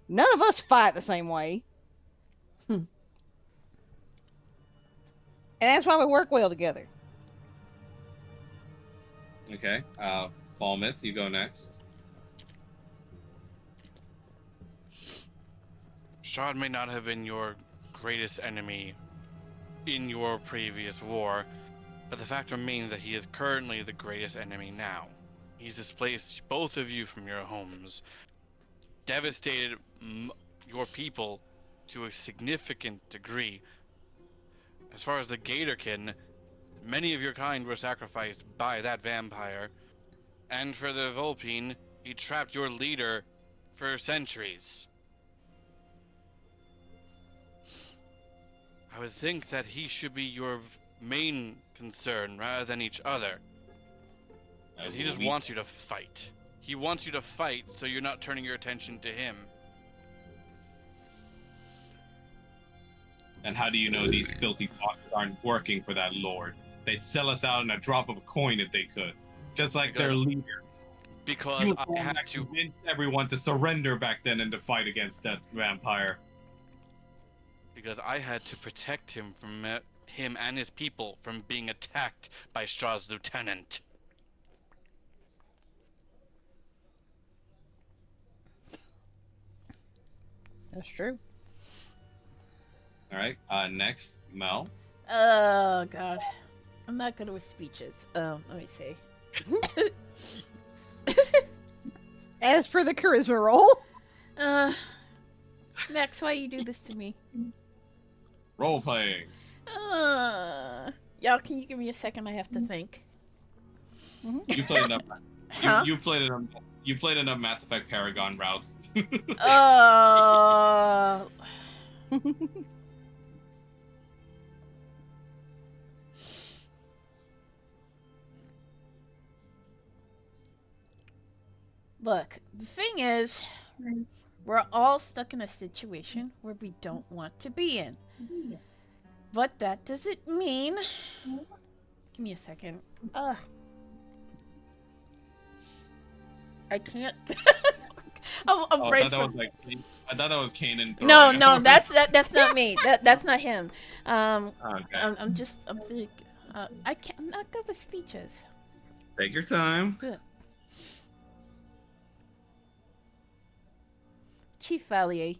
None of us fight the same way. And that's why we work well together. Okay. Falmouth, you go next. Strahd may not have been your greatest enemy in your previous war, but the fact remains that he is currently the greatest enemy now. He's displaced both of you from your homes, devastated your people to a significant degree. As far as the Gatorkin, many of your kind were sacrificed by that vampire, and for the Vulpine, he trapped your leader for centuries. I would think that he should be your main concern rather than each other. Because he just wants you to fight. He wants you to fight so you're not turning your attention to him. And how do you know these filthy foxes aren't working for that lord? They'd sell us out in a drop of a coin if they could. Just like their leader. Because You I had to convince everyone to surrender back then and to fight against that vampire. because I had to protect him from him and his people from being attacked by Strahd's lieutenant. That's true. All right. Next, Mel. Oh, God. I'm not good with speeches. Let me see. As for the charisma roll, Max, why you do this to me? Role playing. Y'all, can you give me a second? I have to think. You played enough. Huh? You played enough. You played enough Mass Effect Paragon routes. Look, the thing is, we're all stuck in a situation where we don't want to be in. But that doesn't mean. Give me a second. I can't. I'm Oh, I brain thought that was like. I thought that was Kanan. No, throwing no, up. that's not me. That's not him. Okay. I'm think. I can't. I'm not good with speeches. Take your time. Good. Chief Valier,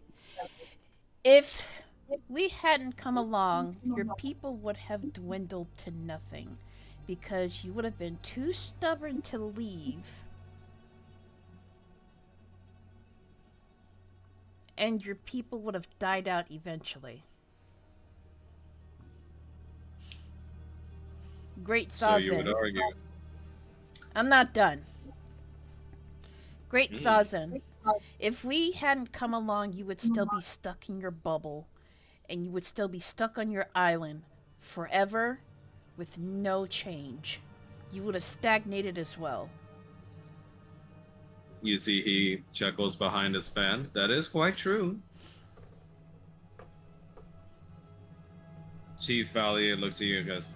if we hadn't come along, your people would have dwindled to nothing, because you would have been too stubborn to leave. And your people would have died out eventually. Great So you would Zazen. argue. I'm not done. Great Mm. Zazen. If we hadn't come along, you would still be stuck in your bubble. And you would still be stuck on your island forever with no change. You would have stagnated as well. You see, he chuckles behind his fan. That is quite true. Chief Valier looks at you and goes,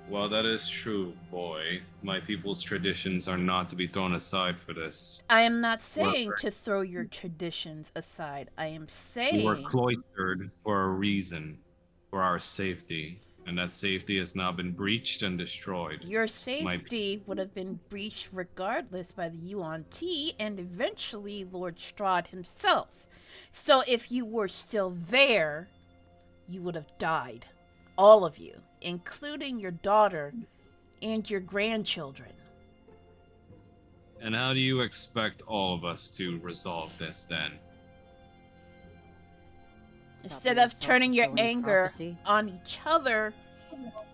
"Well, that is true, boy. My people's traditions are not to be thrown aside for this. I am not saying to throw your traditions aside. I am We were saying cloistered for a reason, for our safety, and that safety has now been breached and destroyed. your safety would have been breached regardless by the Yuan Ti and eventually Lord Strahd himself. So if you were still there, you would have died. All of you, including your daughter and your grandchildren. And how do you expect all of us to resolve this then?" Instead Probably of turning your self-fulfilling anger prophecy. on each other,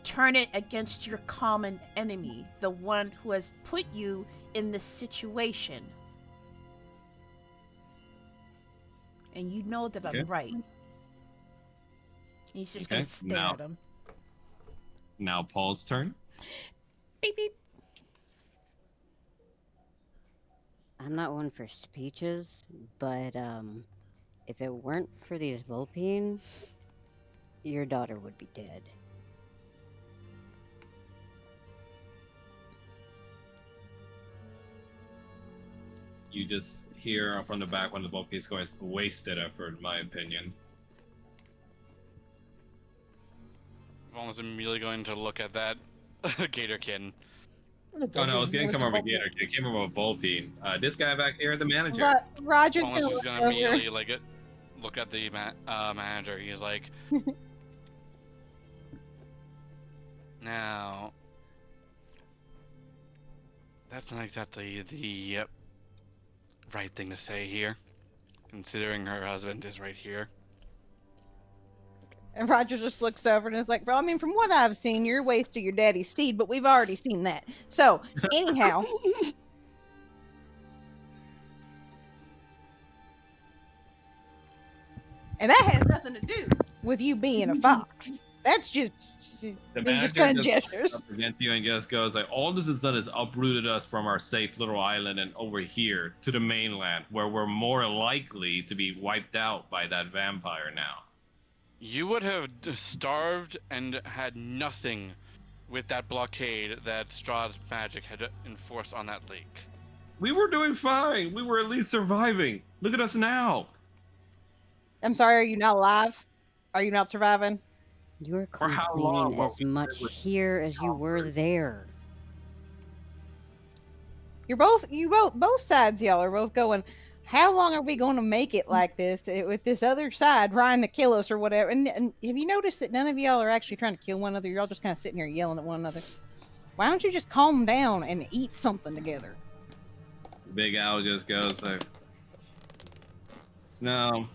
turn it against your common enemy, the one who has put you in this situation. And you know that Okay. I'm right. He's just Okay, gonna stare now- at him. Now Paul's turn. Beep beep. I'm not one for speeches, but if it weren't for these Vulpine, your daughter would be dead. You just hear from the back when the boat piece goes, "Wasted effort, in my opinion." I'm almost immediately going to look at that Gatorkin. Oh no, it's getting come over Gator. It came over Volpine. This guy back here, the manager. Roger's Almost gonna just look gonna over. immediately like look at the manager. He's like, now, that's not exactly the right thing to say here, considering her husband is right here. And Roger just looks over and is like, "Bro, I mean, from what I've seen, you're wasting your daddy's seed, but we've already seen that. So, anyhow." And that has nothing to do with you being a fox. That's just The they're manager just kind of just gestures. up against you and just goes like, "All this has done is uprooted us from our safe little island and over here to the mainland, where we're more likely to be wiped out by that vampire now." You would have starved and had nothing with that blockade that Strahd's magic had enforced on that lake. We were doing fine. We were at least surviving. Look at us now. I'm sorry, are you not alive? Are you not surviving? You're For how long complaining were as we much with here as you were there. You're both sides, y'all are both going, how long are we going to make it like this with this other side trying to kill us or whatever? And have you noticed that none of y'all are actually trying to kill one another? You're all just kind of sitting here yelling at one another. Why don't you just calm down and eat something together? Big Al just goes like, "No,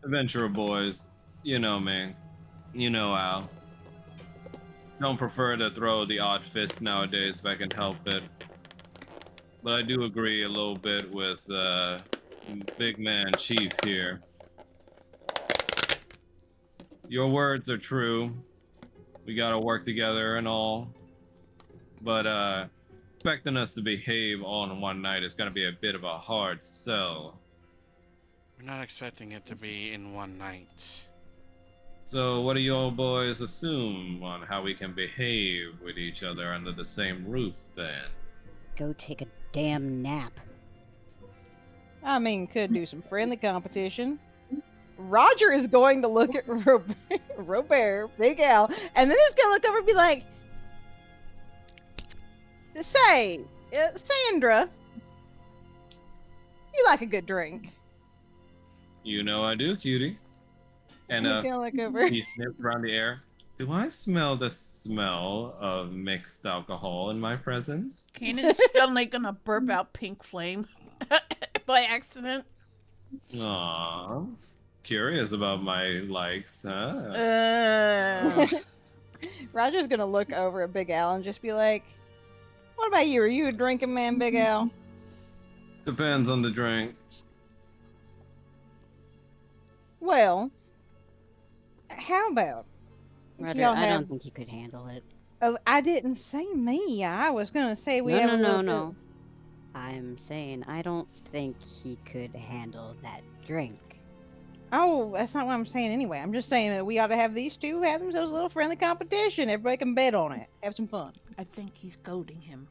adventurer boys, you know me, you know Al. Don't prefer to throw the odd fist nowadays if I can help it. But I do agree a little bit with big man Chief here. Your words are true. We gotta work together and all. But expecting us to behave all in one night is gonna be a bit of a hard sell. We're not expecting it to be in one night. So, what do you all boys assume on how we can behave with each other under the same roof then? Go take a damn nap. I mean, could do some friendly competition. Roger is going to look at Robert, Big Al, and then he's going to look over and be like, say, Sandra, you like a good drink. You know I do, cutie. And He's going to look over. he sniffs around the air. Do I smell the smell of mixed alcohol in my presence? Kanan's suddenly gonna burp out pink flame by accident. Aww. Curious about my likes, huh? Roger's going to look over at Big Al and just be like, what about you? Are you a drinking man, Big Al? Depends on the drink. Well, how about? Roger, y'all I have- don't think you could handle it. Oh, I didn't say me. I was going to say we have a little No. I'm saying I don't think he could handle that drink. Oh, that's not what I'm saying anyway. I'm just saying that we ought to have these two have themselves a little friendly competition. Everybody can bet on it. Have some fun. I think he's goading him.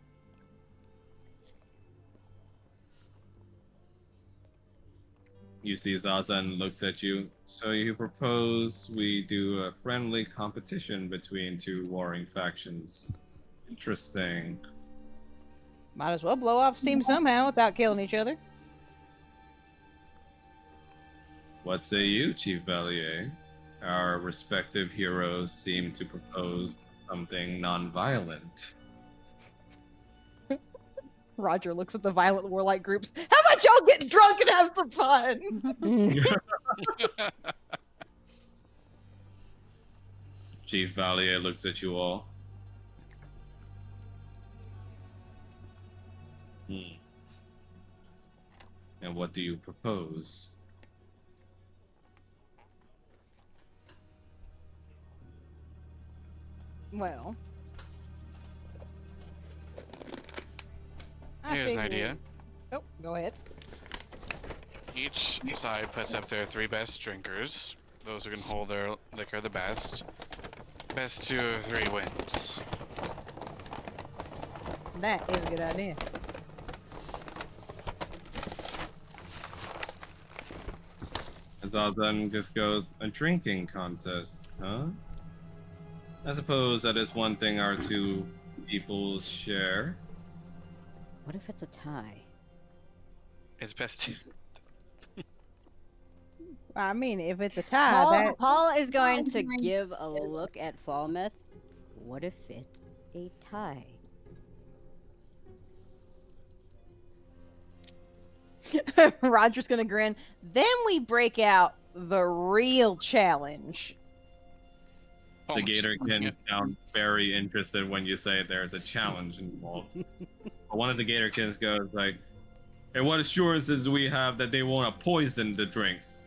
You see Zazan looks at you. So you propose we do a friendly competition between two warring factions. Interesting. Might as well blow off steam somehow without killing each other. What say you, Chief Valier? Our respective heroes seem to propose something non-violent. Roger looks at the violent warlike groups. How about y'all get drunk and have some fun? Chief Valier looks at you all. And what do you propose? Well, Here's an idea. Oh, go ahead. Each side puts up their 3 best drinkers. Those who can hold their liquor the best. Best 2 or 3 wins. That is a good idea. Zazan just goes, a drinking contest, huh? I suppose that is one thing our two peoples share. What if it's a tie? It's best to. I mean, if it's a tie, Paul is going to give a look at Falmouth. What if it's a tie? Roger's gonna grin. Then we break out the real challenge. The Gatorkin sound very interested when you say there's a challenge involved. But one of the Gatorkins goes like, "And what assurances do we have that they won't poison the drinks?"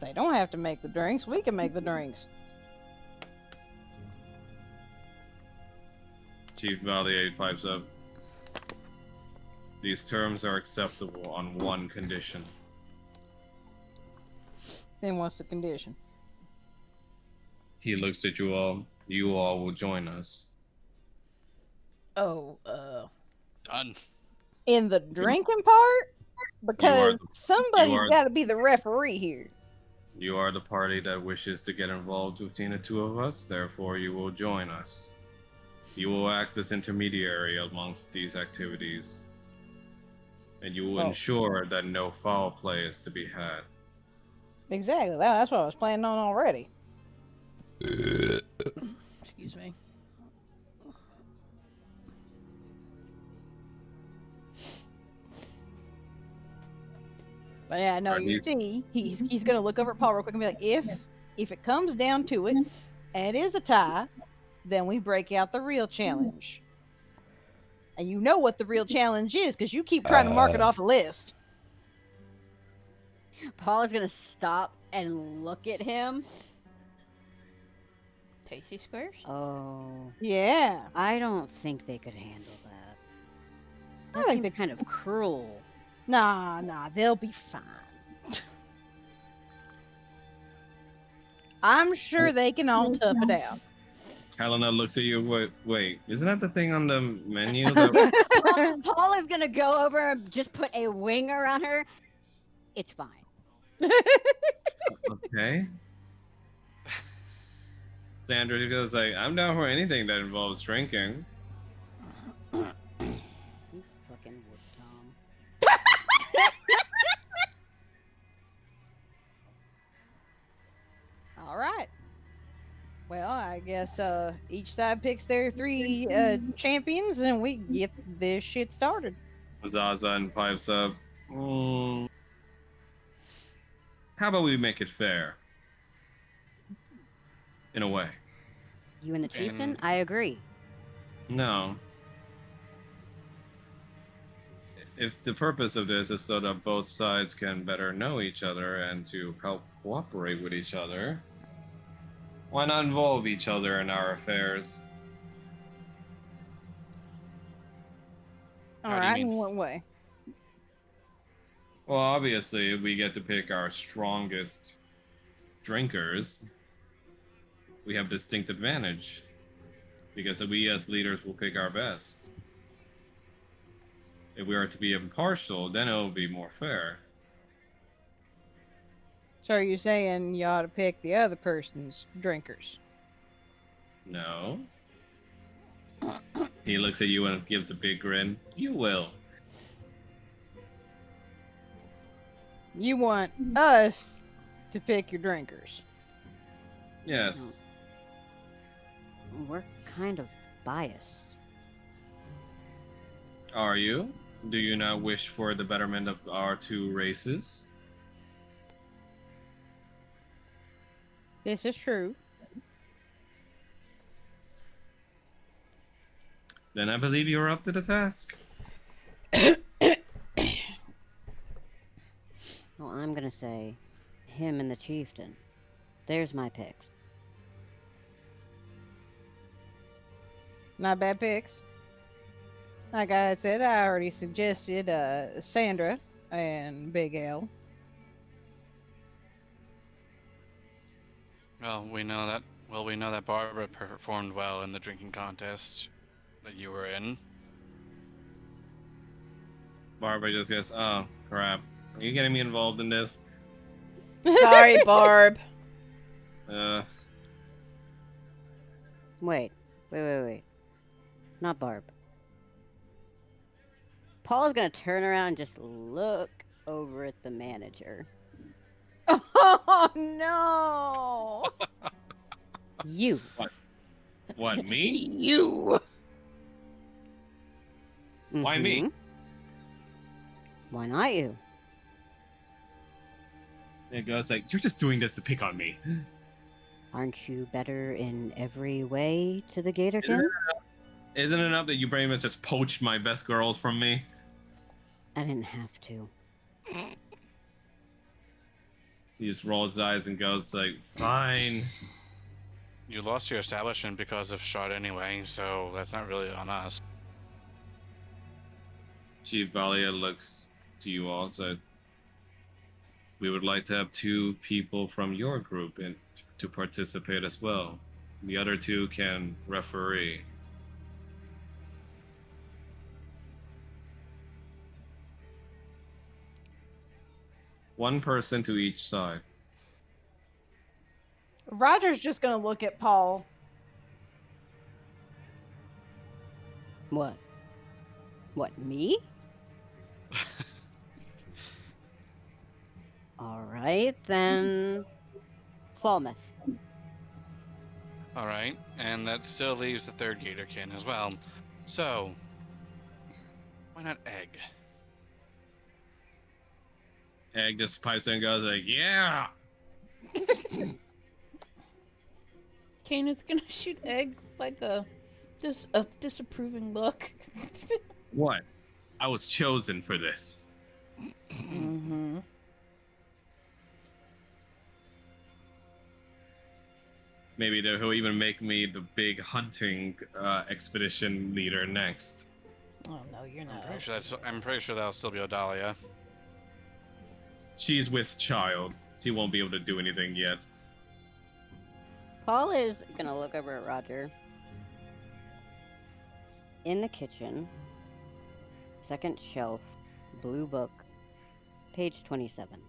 They don't have to make the drinks. We can make the drinks. Chief Valier pipes up. These terms are acceptable on one condition. Then what's the condition? He looks at you all. You all will join us. Oh, Done. In the drinking part? Because you somebody's are- got to be the referee here. You are the party that wishes to get involved between the two of us, therefore you will join us. You will act as intermediary amongst these activities. And you will Oh. ensure that no foul play is to be had. Exactly. That's what I was planning on already. excuse me. But yeah, no, Right, you see, he's gonna look over at Paul real quick and be like, if it comes down to it, and it is a tie, then we break out the real challenge. And you know what the real challenge is, because you keep trying to mark it off a list. Paul is gonna stop and look at him. Tasty squares? Oh, Yeah. I don't think they could handle that. I That think seems kind of cruel. Nah, they'll be fine. I'm sure they can all tough it out. Helena looks at you. Wait, isn't that the thing on the menu? That... Paul is gonna go over and just put a wing around her. It's fine. Okay. Sandra goes like, I'm down for anything that involves drinking. You fucking wood, Tom. All right. Well, I guess each side picks their 3 champions, and we get this shit started. Zaza and pipes up. How about we make it fair? In a way. You and the chieftain? And- I agree. No. If the purpose of this is so that both sides can better know each other and to help cooperate with each other, why not involve each other in our affairs? All How do you right, in mean? what way? Well, obviously, we get to pick our strongest drinkers. We have distinct advantage because we as leaders will pick our best. If we are to be impartial, then it will be more fair. So are you saying you ought to pick the other person's drinkers? No. He looks at you and gives a big grin. You will. You want us to pick your drinkers? Yes. We're kind of biased. Are you? Do you not wish for the betterment of our 2 races? This is true. Then I believe you are up to the task. Well, I'm gonna say him and the chieftain. There's my picks. Not bad picks. Like I had said, I already suggested Sandra and Big L. Well, we know that. Well, we know that Barbara performed well in the drinking contest that you were in. Barbara just goes, oh, crap. Are you getting me involved in this? Sorry, Barb. Wait. Not Barb. Paul's gonna turn around and just look over at the manager. Oh no! You. What, me? You. Why me? Mhm. Why not you? It goes like, you're just doing this to pick on me. Aren't you better in every way to the Gatorkin? Isn't it enough that you pretty much just poached my best girls from me? I didn't have to. He just rolls his eyes and goes like, fine. You lost your establishment because of Strahd anyway, so that's not really on us. Chief Valia looks to you all and said, we would like to have 2 people from your group in to participate as well. The other 2 can referee. One person to each side. Roger's just gonna look at Paul. What? What, me? Alright, then. Falmouth. Alright, and that still leaves the 3rd Gatorkin as well. So, why not Egg? Egg just pipes in and goes like, yeah! Kanan's gonna shoot Egg like a disapproving look. What? I was chosen for this. Mm-hmm. Maybe he'll even make me the big hunting expedition leader next. Oh no, you're not. I'm pretty sure that'll still be Odalia. She's with child. She won't be able to do anything yet. Paul is gonna look over at Roger. In the kitchen, second shelf, blue book, page 27.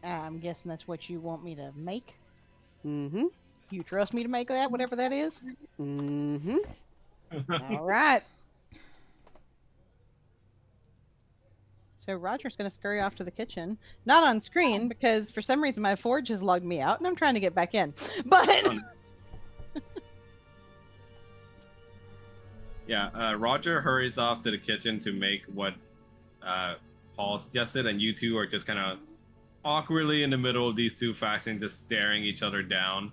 I'm guessing that's what you want me to make. Mm-hmm. You trust me to make that, whatever that is? Mm-hmm. All right. So Roger's going to scurry off to the kitchen. Not on screen, because for some reason my forge has logged me out, and I'm trying to get back in. But... Yeah, Roger hurries off to the kitchen to make what Paul suggested, and you two are just kind of awkwardly in the middle of these two factions, just staring each other down.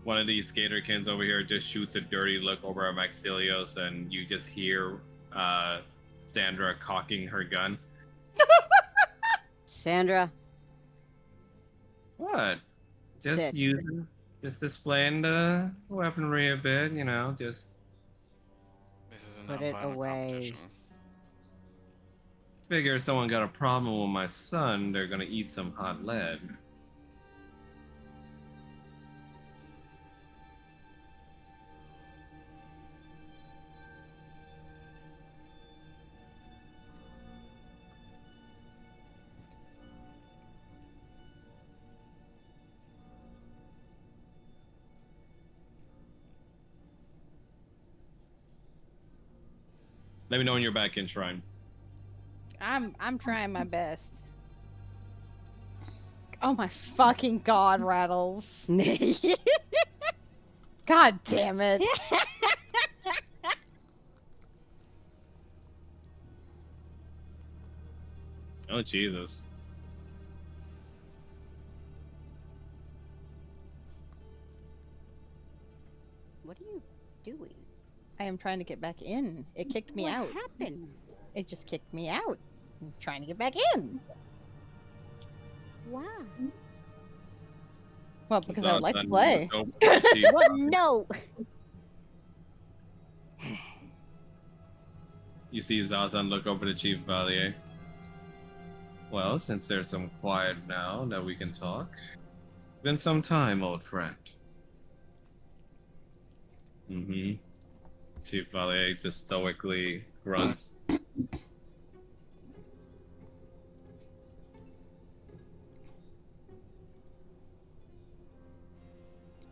One of these skaterkins over here just shoots a dirty look over at Maxilios, and you just hear Sandra cocking her gun. Sandra. What? Just Sit. using, just displaying the weaponry a bit, you know, just This is a Put it non-violent away. competition. figure if someone got a problem with my son, they're gonna eat some hot lead. Let me know when you're back in Shrine. I'm trying my best. Oh my fucking god, Rattles. God damn it. Oh, Jesus. What are you doing? I am trying to get back in. It kicked me what out. happened? It just kicked me out. I'm trying to get back in. Why? Well, because I would like to Zazan play. looked over to Chief What? No. You see Zazan look over to Chief Valier. Well, since there's some quiet now that we can talk. It's been some time, old friend. Mm-hmm. Chief Valier just stoically grunts.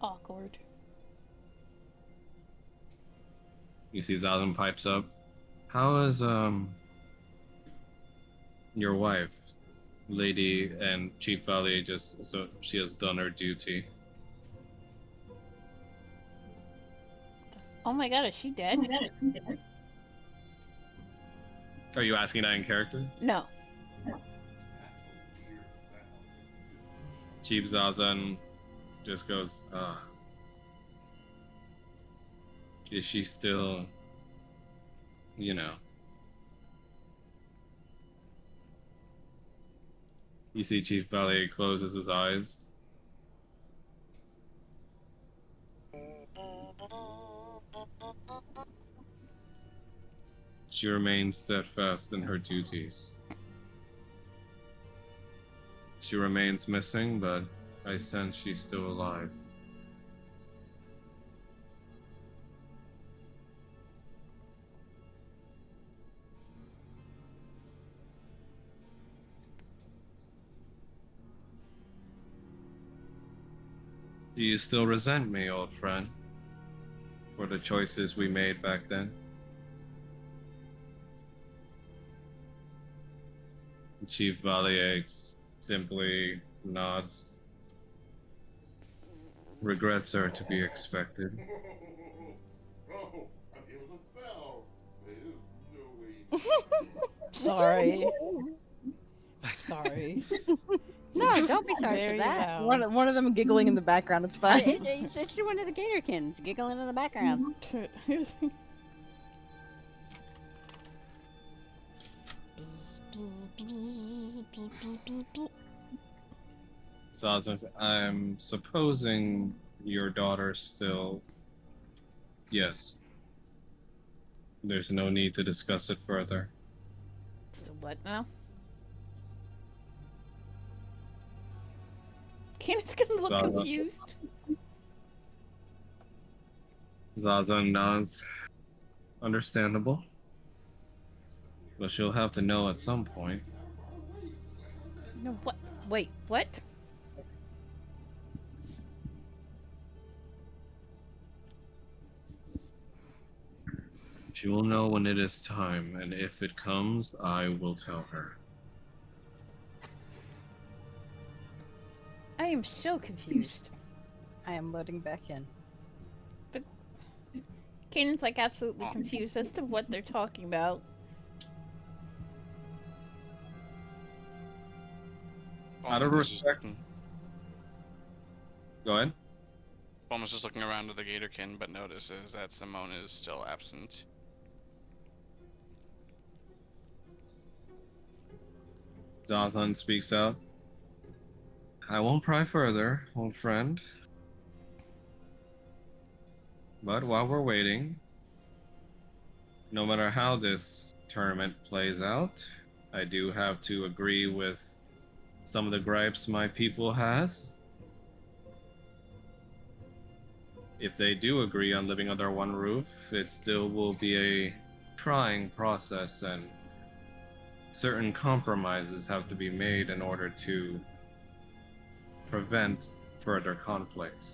Awkward. You see Zazan pipes up. How is, your wife, Lady and Chief Valier, just so she has done her duty? Oh my god, is she dead? Are you asking that in character? No. Chief Zazan just goes, is she still, you know? You see Chief Valier closes his eyes. She remains steadfast in her duties. She remains missing, but I sense she's still alive. Do you still resent me, old friend, for the choices we made back then? Chief Valier simply nods. Regrets are to be expected. Sorry. Sorry. No, don't be sorry for Very that. loud. One of them giggling in the background. It's fine. It's one of the Gatorkins giggling in the background. Zazan, I'm supposing your daughter still... Yes. there's no need to discuss it further. So what now? Kenneth's gonna look Zaza. confused. Zaza nods. Understandable. But she'll have to know at some point. No, what? Wait, what? She will know when it is time, and if it comes, I will tell her. I am so confused. I am loading back in. Kanan's like absolutely confused as to what they're talking about. Out of Almost just respect. looking- Go ahead. Almost just looking around to the Gatorkin, but notices that Simone is still absent. Zazan speaks out. I won't pry further, old friend. But while we're waiting, no matter how this tournament plays out, I do have to agree with some of the gripes my people has. If they do agree on living under one roof, it still will be a trying process, and certain compromises have to be made in order to prevent further conflict.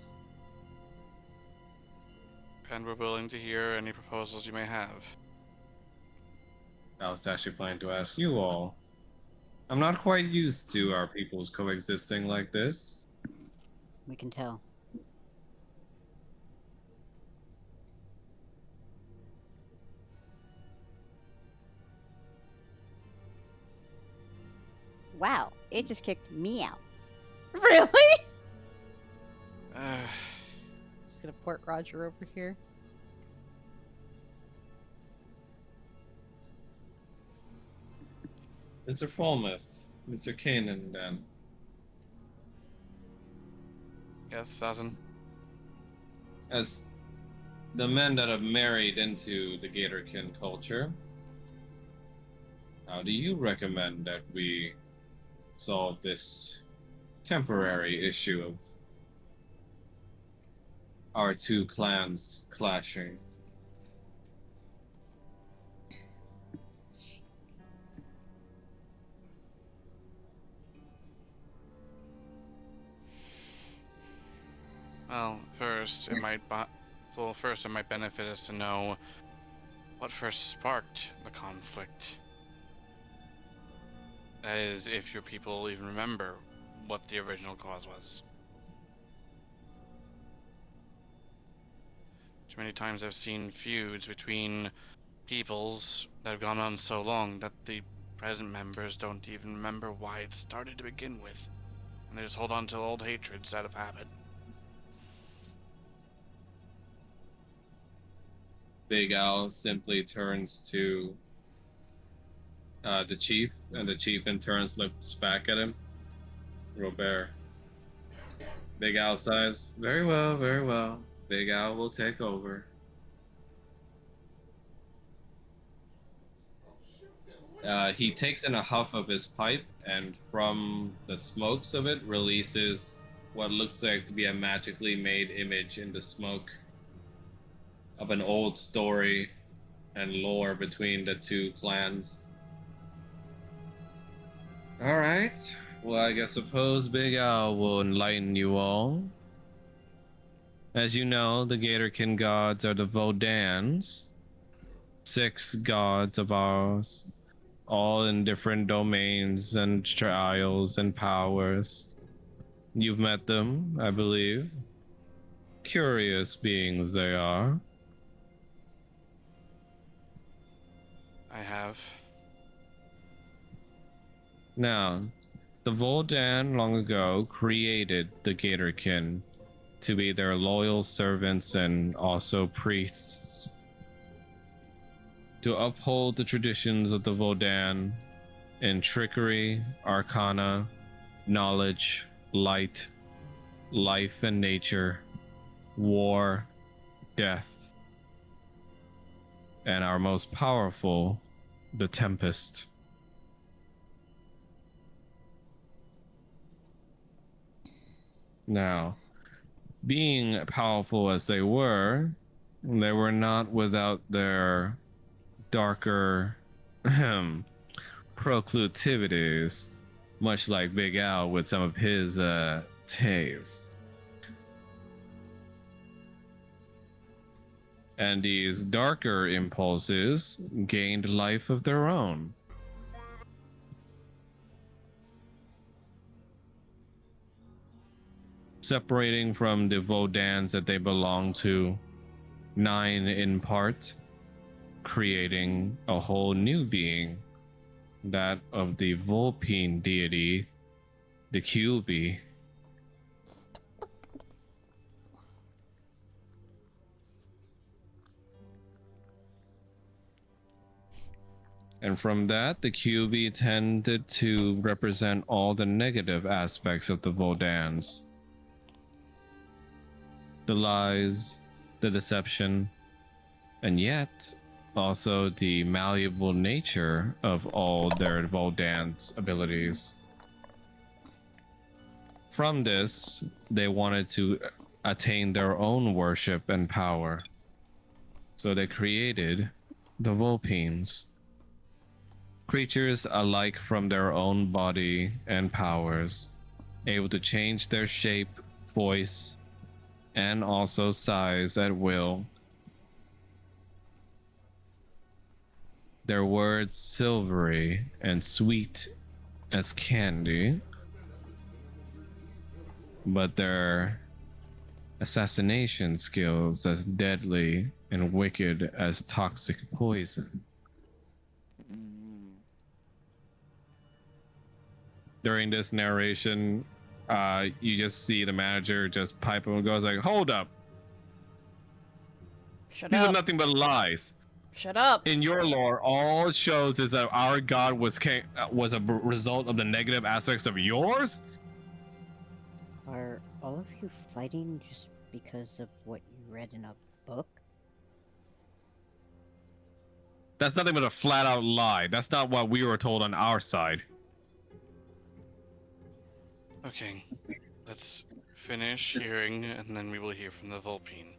And we're willing to hear any proposals you may have. I was actually planning to ask you all. I'm not quite used to our peoples coexisting like this. We can tell. Wow, it just kicked me out. Really? Uh, Just gonna port Roger over here. Mr. Falmouth, Mr. Kanan, then. yes, Sazin. As the men that have married into the Gatorkin culture, how do you recommend that we solve this temporary issue of our two clans clashing? Well, first it might benefit us to know what first sparked the conflict. That is, if your people even remember what the original cause was. Too many times I've seen feuds between peoples that have gone on so long that the present members don't even remember why it started to begin with. And they just hold on to old hatreds out of habit. Big Al simply turns to the chief, and the chief in turn looks back at him. Robert. Big Al sighs. Very well, very well. Big Al will take over. He takes in a huff of his pipe, and from the smokes of it releases what looks like to be a magically made image in the smoke of an old story and lore between the two clans. All right. Well, I suppose Big Al will enlighten you all. As you know, the Gatorkin gods are the Vodans, 6 gods of ours, all in different domains and trials and powers. You've met them, I believe. Curious beings they are. I have. Now, the Voldan long ago created the Gatorkin to be their loyal servants and also priests. To uphold the traditions of the Vodan in trickery, arcana, knowledge, light, life and nature, war, death. and our most powerful, the Tempest. Now, being powerful as they were not without their darker proclivities, much like Big Al with some of his tastes. And these darker impulses gained life of their own. Separating from the Vodans that they belong to, 9 in part, creating a whole new being, that of the Vulpine deity, the QB. And from that, the QB tended to represent all the negative aspects of the Vodans. The lies, the deception, and yet also the malleable nature of all their Vodan's abilities. From this, they wanted to attain their own worship and power. So they created the Vulpines. Creatures alike from their own body and powers, able to change their shape, voice, and also size at will. Their words silvery and sweet as candy, but their assassination skills as deadly and wicked as toxic poison. During this narration, you just see the manager just pipe him and goes like, "Hold up! Shut These are up. nothing but lies. Shut up. In your lore, all it shows is that our god was a result of the negative aspects of yours." Are all of you fighting just because of what you read in a book? That's nothing but a flat out lie. That's not what we were told on our side. Okay, let's finish hearing, and then we will hear from the Vulpine.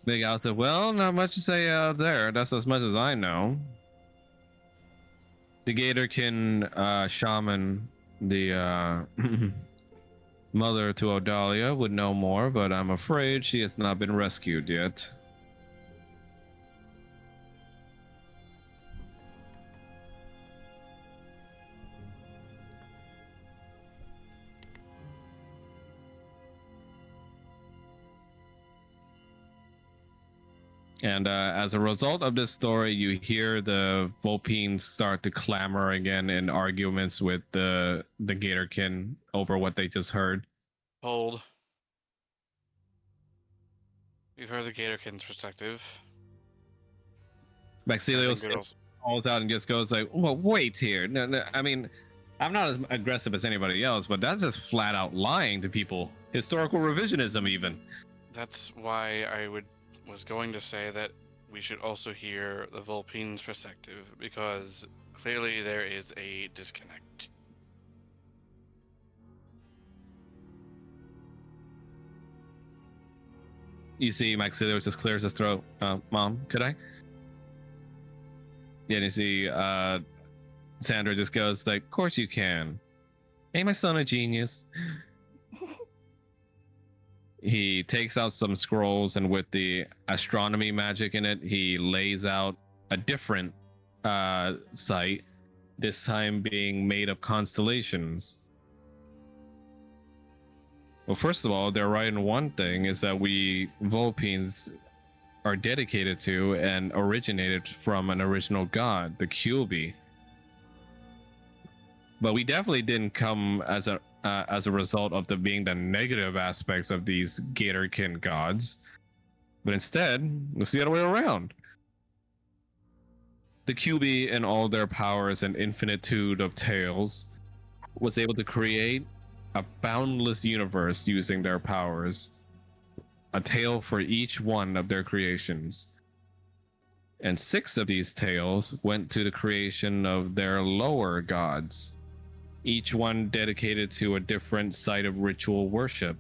Big Al said, "Well, not much to say out there. That's as much as I know." The Gatorkin shaman, the mother to Odalia, would know more, but I'm afraid she has not been rescued yet. And as a result of this story, you hear the Vulpines start to clamor again in arguments with the Gatorkin over what they just heard. Hold. We've heard the Gatorkin's perspective. Maxilios calls out and just goes like, "Well, wait here. No, I mean, I'm not as aggressive as anybody else, but that's just flat out lying to people. Historical revisionism, even." That's why I was going to say that we should also hear the Vulpine's perspective, because clearly there is a disconnect. You see Maxilios just clears his throat. "Mom, could I?" Yeah, and you see Sandra just goes like, "Of course you can. Ain't my son a genius?" He takes out some scrolls, and with the astronomy magic in it, he lays out a different site, this time being made of constellations. Well, first of all, they're right in one thing, is that we Vulpines are dedicated to and originated from an original god, the Kyubi. But we definitely didn't come as a result of being the negative aspects of these Gatorkin gods, but instead, it's the other way around. The QB, in all their powers and infinitude of tales, was able to create a boundless universe using their powers, a tale for each one of their creations. And 6 of these tales went to the creation of their lower gods, each one dedicated to a different site of ritual worship.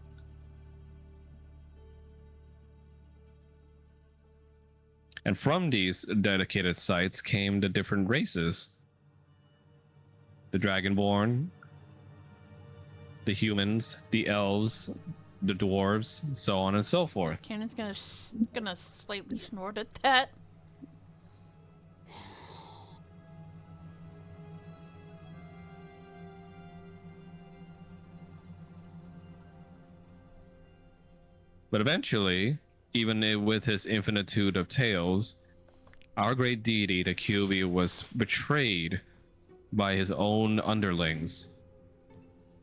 And from these dedicated sites came the different races: the Dragonborn, the humans, the elves, the dwarves, so on and so forth. Cannon's gonna slightly snort at that. But eventually, even with his infinitude of tales, our great deity, the QB, was betrayed by his own underlings,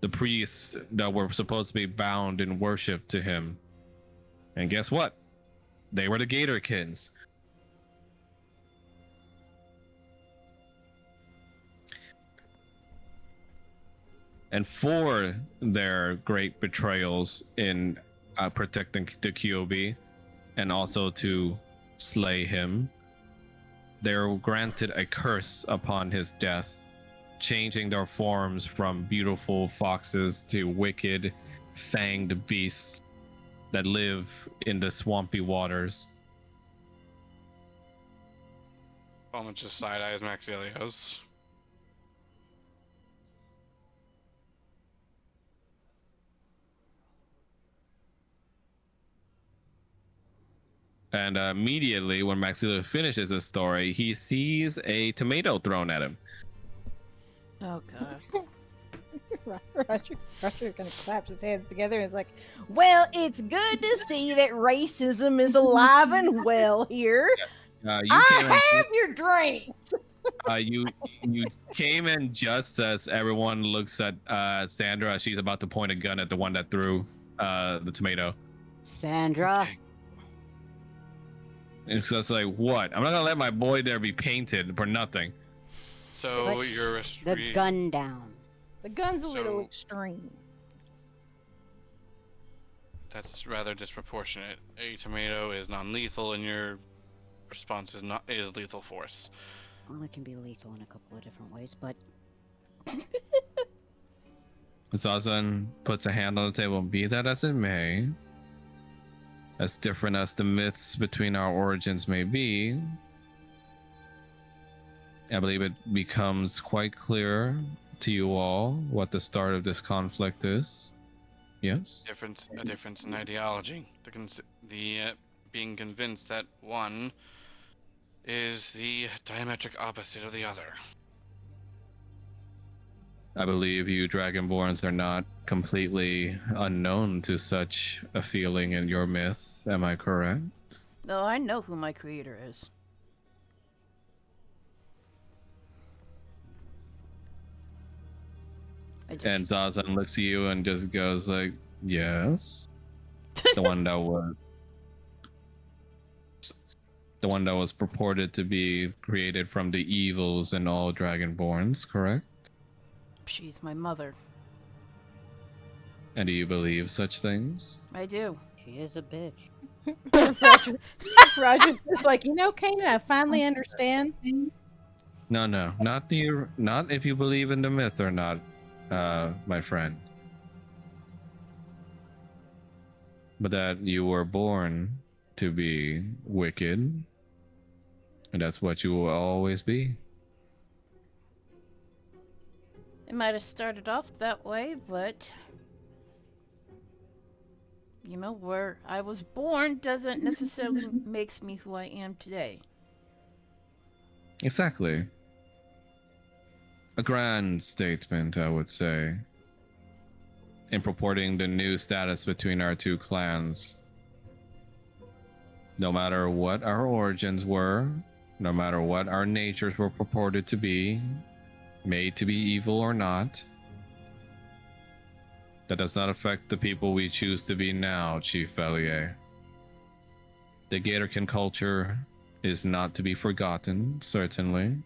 the priests that were supposed to be bound in worship to him. And guess what? They were the Gatorkins. And for their great betrayals in protecting the QB and also to slay him, they were granted a curse upon his death, changing their forms from beautiful foxes to wicked, fanged beasts that live in the swampy waters. Almost just side eyes Maxilios. And immediately when Maxilla finishes his story, he sees a tomato thrown at him. Oh god. Roger kind of claps his hands together and is like, well, it's good to see that racism is alive and well here. I have your drink. You came in just as everyone looks at Sandra. She's about to point a gun at the one that threw the tomato. Sandra. And so it's like, what? I'm not gonna let my boy there be painted for nothing. So Put you're the gun down. The gun's a little So- extreme. That's rather disproportionate. A tomato is non-lethal, and your response is lethal force. Well, it can be lethal in a couple of different ways, but Zazan puts a hand on the table. Be that as it may, as different as the myths between our origins may be, I believe it becomes quite clear to you all what the start of this conflict is. Yes? A difference in ideology. Being convinced that one is the diametric opposite of the other. I believe you Dragonborns are not completely unknown to such a feeling in your myth. Am I correct? Though I know who my creator is. And Zazan looks at you and just goes like, yes. The one that was purported to be created from the evils in all Dragonborns, correct? She's my mother. And do you believe such things? I do. she is a bitch. Roger, it's like, Kanan, I finally understand. No, not if you believe in the myth or not, my friend. But that you were born to be wicked, and that's what you will always be. It might have started off that way, but where I was born doesn't necessarily makes me who I am today. Exactly. A grand statement, I would say, in purporting the new status between our two clans. No matter what our origins were, no matter what our natures were purported to be, made to be evil or not, that does not affect the people we choose to be now, Chief Valier. The Gatorkin culture is not to be forgotten, certainly.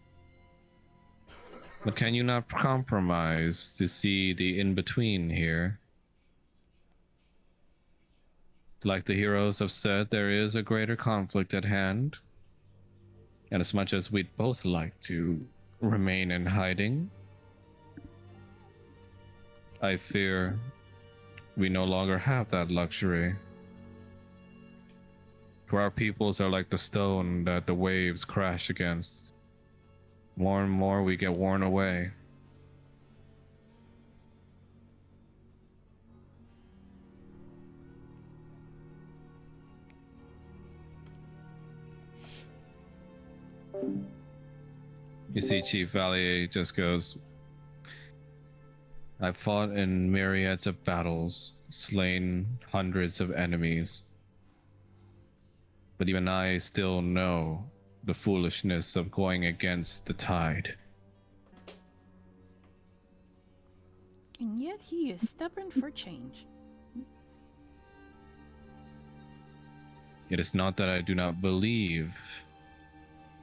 But can you not compromise to see the in-between here? Like the heroes have said, there is a greater conflict at hand. And as much as we'd both like to remain in hiding, I fear we no longer have that luxury. For our peoples are like the stone that the waves crash against. More and more we get worn away. You see Chief Valier just goes, I've fought in myriads of battles, slain hundreds of enemies. But even I still know the foolishness of going against the tide. And yet he is stubborn for change. It is not that I do not believe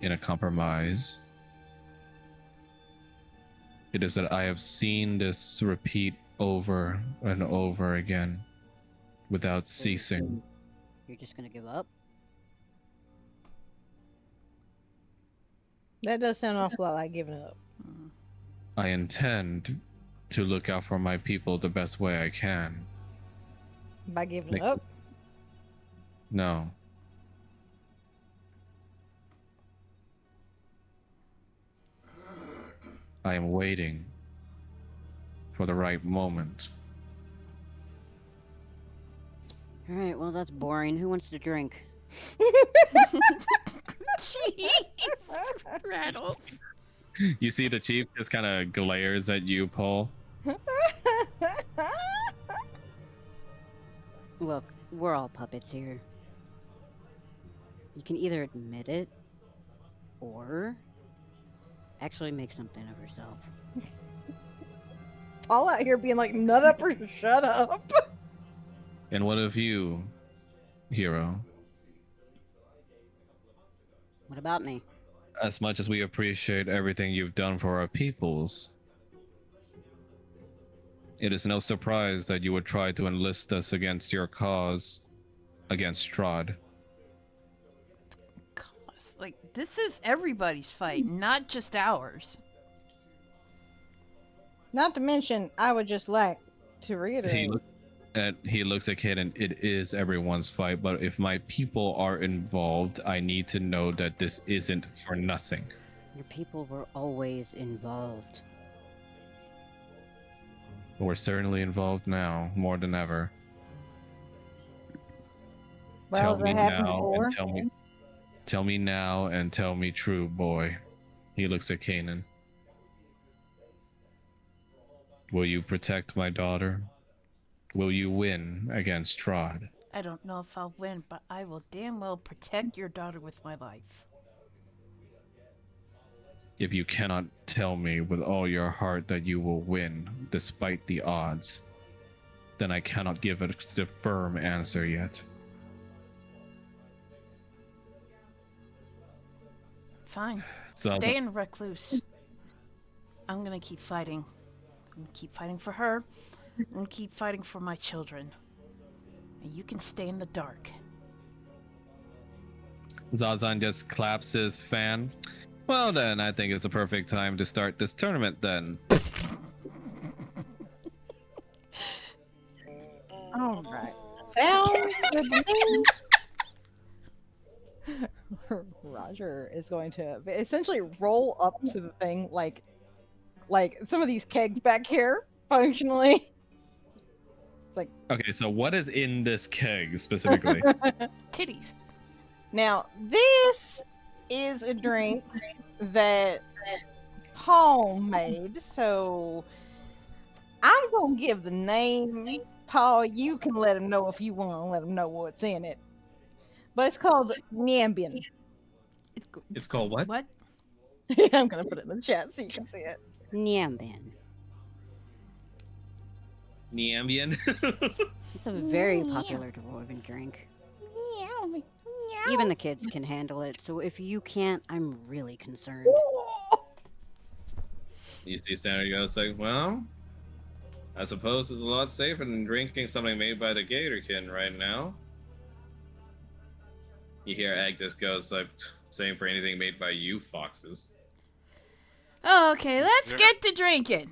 in a compromise. It is that I have seen this repeat over and over again without ceasing. You're just gonna give up? That does sound an awful lot like giving up. I intend to look out for my people the best way I can. By giving Like- up? No. I am waiting for the right moment. Alright, well, that's boring. Who wants to drink? Jeez, Rattles. You see the chief just kind of glares at you, Paul. Look, we're all puppets here. You can either admit it, or actually make something of yourself. Paul out here being like, nut up or shut up. And what of you, hero? What about me? As much as we appreciate everything you've done for our peoples, it is no surprise that you would try to enlist us against your cause, against Strahd. Gosh, like, this is everybody's fight, not just ours. Not to mention, I would just like to reiterate. He looks at Kid and it is everyone's fight, but if my people are involved, I need to know that this isn't for nothing. Your people were always involved. We're certainly involved now, more than ever. Well, Tell has me that happened now before? and tell me now and tell me true, boy. He looks at Kanan. Will you protect my daughter? Will you win against Strahd? I don't know if I'll win, but I will damn well protect your daughter with my life. If you cannot tell me with all your heart that you will win, despite the odds, then I cannot give a firm answer yet. Fine. So- Stay in recluse. I'm gonna keep fighting. I'm gonna keep fighting for her. I'm gonna keep fighting for my children. And you can stay in the dark. Zazan just claps his fan. Well then, I think it's a perfect time to start this tournament then. All right. Sounds good to me. Roger is going to essentially roll up to the thing like some of these kegs back here, functionally. It's like, Okay, so what is in this keg specifically? Titties. now this is a drink that Paul made, so I'm gonna give the name. Paul, you can let him know if you want to let him know what's in it. But it's called Nyambin. It's called what? What? I'm gonna put it in the chat so you can see it. Nyambin. Neambian? It's a very popular dwarven drink. Even the kids can handle it, so if you can't, I'm really concerned. You see Sandra goes like, well, I suppose it's a lot safer than drinking something made by the Gatorkin right now. You hear Egg just goes like, same for anything made by you foxes. Okay, let's Sure. get to drinking.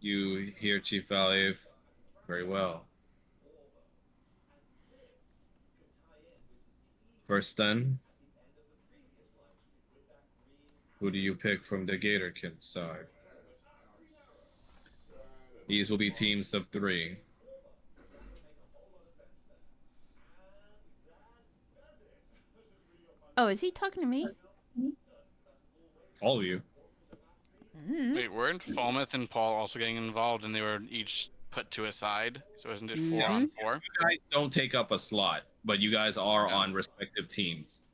You hear Chief Valiev very well. First then, who do you pick from the Gatorkin side? These will be teams of 3. Oh, is he talking to me? All of you. Wait, weren't Falmouth and Paul also getting involved, and they were each put to a side? So isn't it 4 on 4? You guys don't take up a slot, but you guys are No. on respective teams.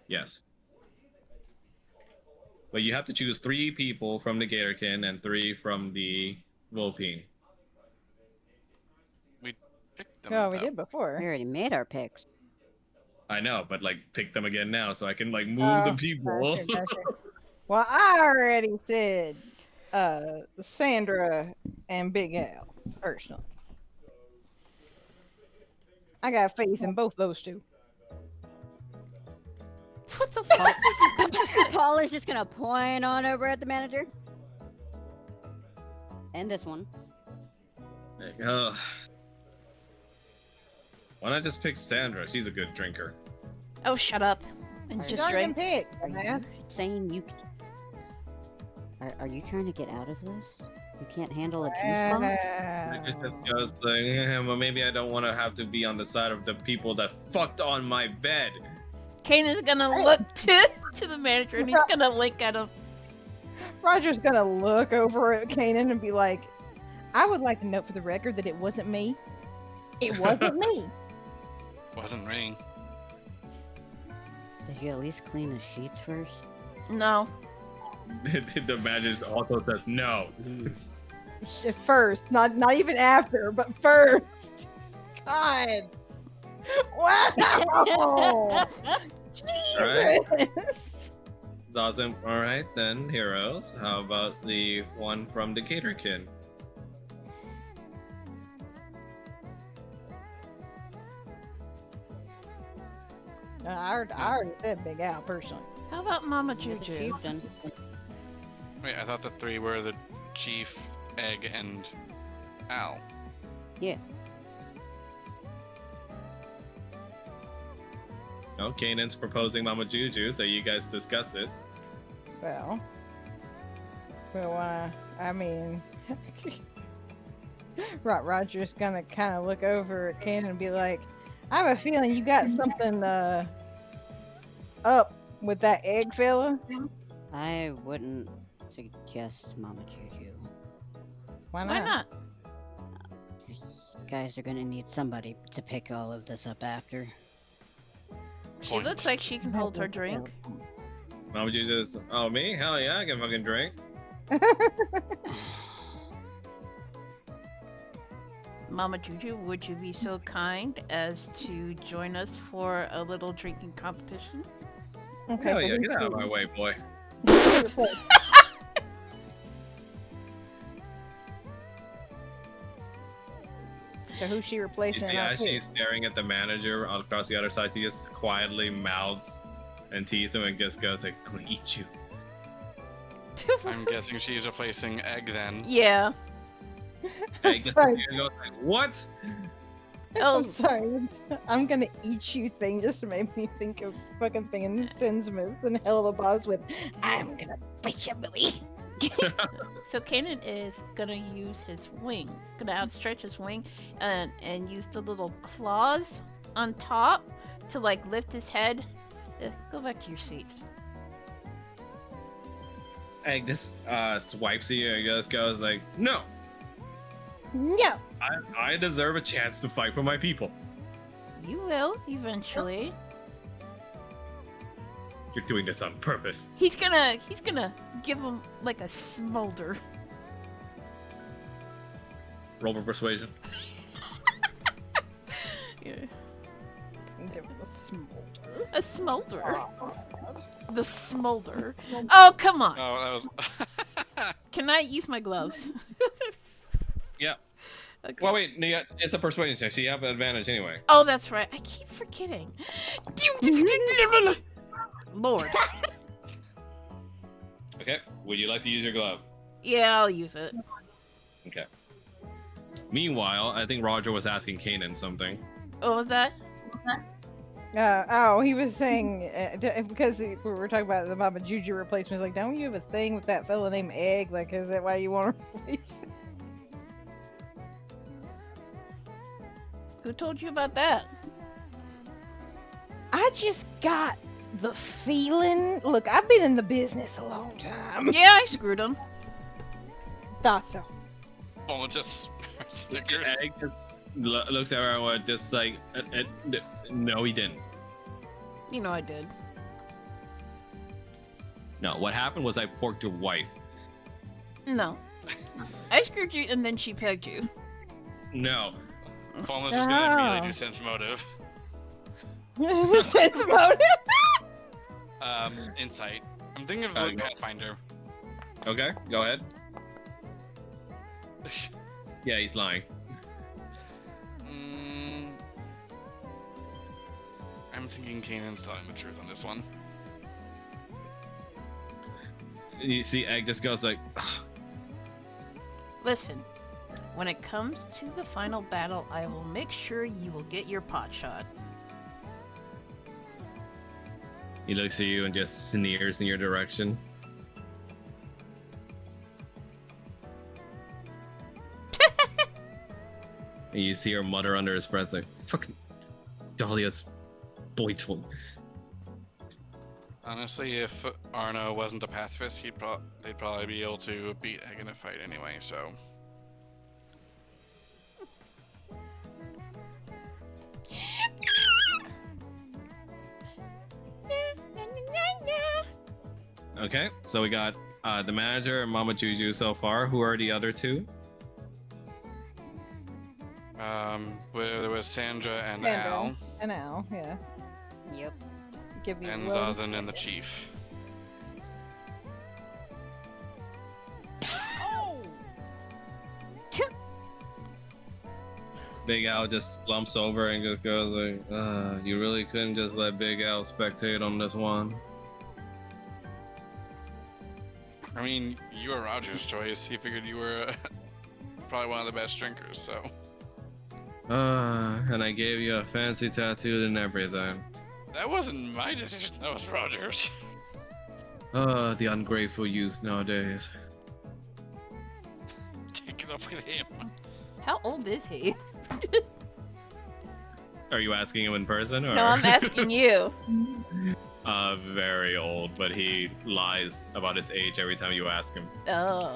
Yes. But you have to choose 3 people from the Gatorkin and 3 from the Volpine. We picked them. No, we though. did We before. already made our picks. I know, but like pick them again now so I can like move the Oh, people. Gotcha. Well, I already said Sandra and Big Al, personally. I got faith in both those two. What the fuck? Paul is just gonna point on over at the manager. And this one. Why not just pick Sandra? She's a good drinker. Oh, shut up. And just drink. Pick, Are you man. saying you? Are you trying to get out of this? You can't handle a two spot? It just goes like, well, maybe I don't want to have to be on the side of the people that fucked on my bed. Kane is gonna look to the manager and he's gonna wink at him. Roger's gonna look over at Kanan and be like, I would like to note for the record that it wasn't me. It wasn't me. Wasn't ring. Did you at least clean the sheets first? No. The manager also says no. First, not even after, but first. God. Wow. Jesus. It's awesome. All right, then, heroes. How about the one from the Gatorkin? No, I already said Big Al, personally. How about Mama You're the Juju? chieftain. Wait, I thought the 3 were the Chief, Egg, and Al. Yeah. No, Kanan's proposing Mama Juju, so you guys discuss it. Well, I mean, Roger's gonna kind of look over at Kanan and be like, I have a feeling you got something up with that egg fella. I wouldn't suggest Mama Juju. Why Why not? You guys are gonna need somebody to pick all of this up after. She looks like she can hold her drink. Mama Juju says, oh, me? Hell yeah, I can fucking drink. Mama Juju, would you be so kind as to join us for a little drinking competition? Okay, Hell so yeah, who's get out of who? my way, boy. So who's she You replacing? see, out as with? she's staring at the manager across the other side, she just quietly mouths and teases him and just goes like, I'm gonna eat you. I'm guessing she's replacing Egg then. Yeah. And he just Sorry. goes like, what? Oh, I'm sorry. I'm gonna eat you thing just made me think of fucking thing in Sinsmith and Hell of a Boss with I'm gonna bite you, Billy. so Kanan is gonna use his wing, gonna outstretch his wing, and use the little claws on top to like lift his head. Go back to your seat. Egg just swipes at you and just goes like, no, No. I deserve a chance to fight for my people. You will eventually. You're doing this on purpose. He's gonna give him like a smolder. Roll for persuasion. Yeah. Give it a smolder. A smolder. The smolder. Oh, come on. Oh, that was. Can I use my gloves? Yeah. Okay. Well, wait. No, yeah, it's a persuasion check, so you have an advantage anyway. Oh, that's right. I keep forgetting. Lord. Okay. Would you like to use your glove? Yeah, I'll use it. Okay. Meanwhile, I think Roger was asking Kanan something. What was that? He was saying because we were talking about the Mama Juju replacement. Like, don't you have a thing with that fella named Egg? Like, is that why you want to replace it? Who told you about that? I just got the feeling. Look, I've been in the business a long time. Yeah, I screwed him. Thought so. Oh, just Snickers. Egg just looks at everyone just like, no, he didn't. You know I did. No, what happened was I porked your wife. No. I screwed you and then she pegged you. No. Almost just gonna immediately do sense motive. Sense motive. Insight. I'm thinking of Oh, like yeah. Pathfinder. Okay, go ahead. Yeah, he's lying. I'm thinking Kanan's telling the truth on this one. You see, Egg just goes like, Listen, when it comes to the final battle, I will make sure you will get your pot shot. he looks at you and just sneers in your direction. And you see her mutter under his breath, like, fucking Dahlia's boy toy. Honestly, if Arno wasn't a pacifist, they'd probably be able to beat Egg in a fight anyway, so. Okay, so we got the manager and Mama Juju so far. Who are the other two? There was Sandra and Sandra. Al, And Al, yeah. Yep. Give you and one. Zazan and the Chief. Big Al just slumps over and just goes like, you really couldn't just let Big Al spectate on this one. I mean, you were Roger's choice. He figured you were probably one of the best drinkers, so. And I gave you a fancy tattoo and everything. That wasn't my decision, that was Roger's. The ungrateful youth nowadays. Take it up with him. How old is he? Are you asking him in person or? No, I'm asking you. Very old, but he lies about his age every time you ask him. Oh.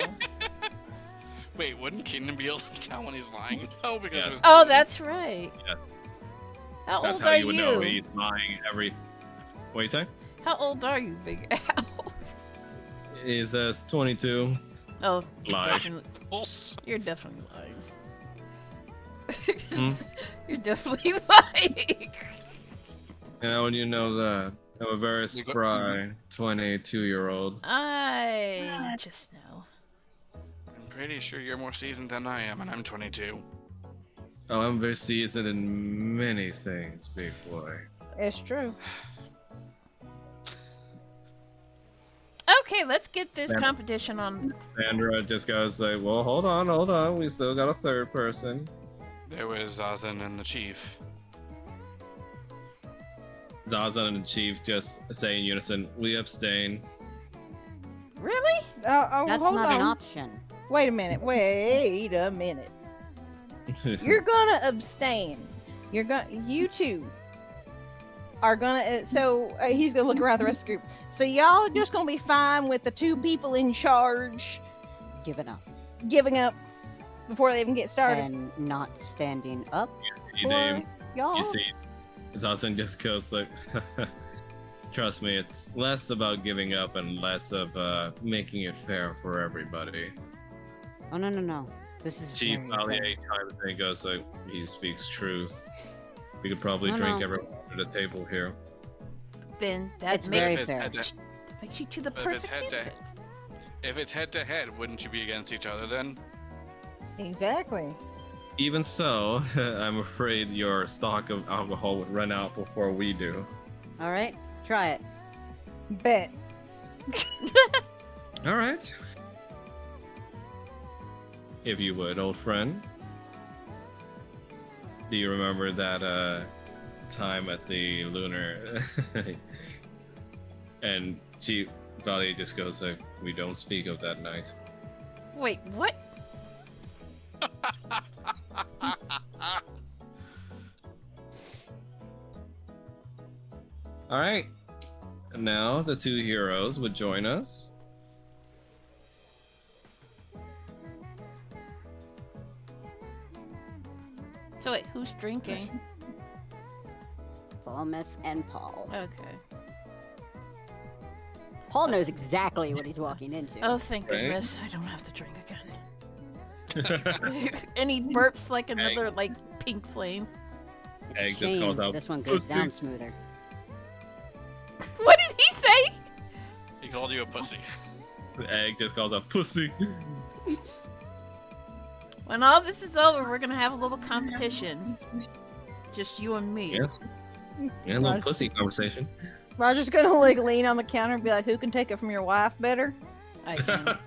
Wait, wouldn't Keenan be able to tell when he's lying? No, because Yeah. it was Oh, that's right. Yeah. How That's old how are you would know you? he's lying every. What you say? How old are you, Big Al? He says 22. Oh, Lie. you're definitely lying. Hmm? You're definitely lying. How would you know that? I'm a very You got- spry 22-year-old. I just know. I'm pretty sure you're more seasoned than I am, and I'm 22. Oh, I'm very seasoned in many things, big boy. It's true. Okay, let's get this Man. competition on. Sandra just goes like, well, hold on. We still got a third person. There was Zazan and the Chief. Zaza and the Chief just say in unison, we abstain. Really? Oh, That's hold not on. an option. Wait a minute. Wait a minute. You're gonna abstain. You two are gonna. He's gonna look around the rest of the group. So y'all just gonna be fine with the two people in charge Giving up. giving up before they even get started. And not standing up You for name, y'all. you see, Zaza just goes like, trust me, it's less about giving up and less of making it fair for everybody. Oh, no. This is Chief very Valier fair. chimes in and goes like, he speaks truth. We could probably No, drink no. everyone under the table here. Then that It's makes, very If it's fair. head to- makes you to the But if it's perfect head to- candidate. If it's head to head, wouldn't you be against each other then? Exactly. Even so, I'm afraid your stock of alcohol would run out before we do. All right, try it. Bet. All right. If you would, old friend. Do you remember that time at the lunar? And she Valley just goes like, "We don't speak of that night." Wait, what? All right. And now the two heroes would join us. So wait, who's drinking? Falmouth and Paul. Okay. Paul knows exactly what he's walking into. Oh, thank Right? goodness. I don't have to drink again. And he burps like another, like, pink flame. It's Egg a just shame calls out, this one goes "Pussy." down smoother. What did he say? He called you a pussy. The egg just calls out pussy. When all this is over, we're gonna have a little competition. Just you and me. Yes. Yeah, a little pussy conversation. Roger's gonna like lean on the counter and be like, "Who can take it from your wife better?" I can.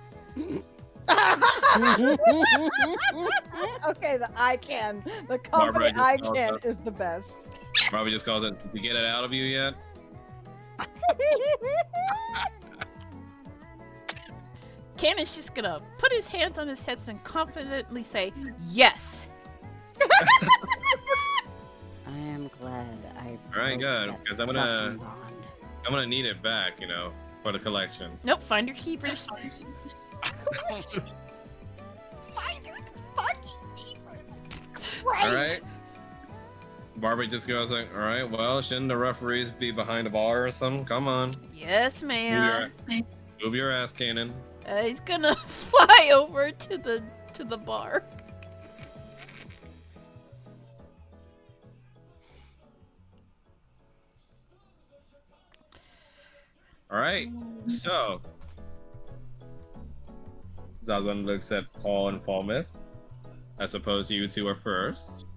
Okay, the I can. The Barbara confident just I calls can up. is the best. Probably just calls it. Did you get it out of you yet? Cannon's just gonna put his hands on his hips and confidently say, "Yes." I am glad I. All right, broke good, that because I'm fucking gonna bond. need it back, you know, for the collection. Nope, find your keepers. Find your fucking keepers. All right. Barbie just goes like, "All right, well, shouldn't the referees be behind the bar or something? Come on, Yes, ma'am. move your ass, Cannon." He's gonna fly over to the bar. All right, so Zazan looks at Paul and Falmouth. I suppose you two are first.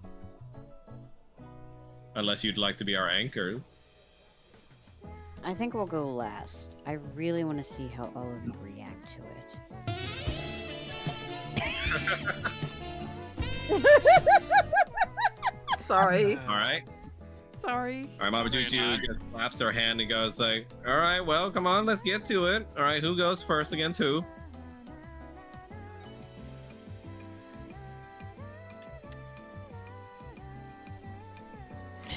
Unless you'd like to be our anchors. I think we'll go last. I really want to see how all of you react to it. Sorry. All right. Sorry. All right, Mama Juju just slaps her hand and goes like, "All right, well, come on, let's get to it. All right, who goes first against who?"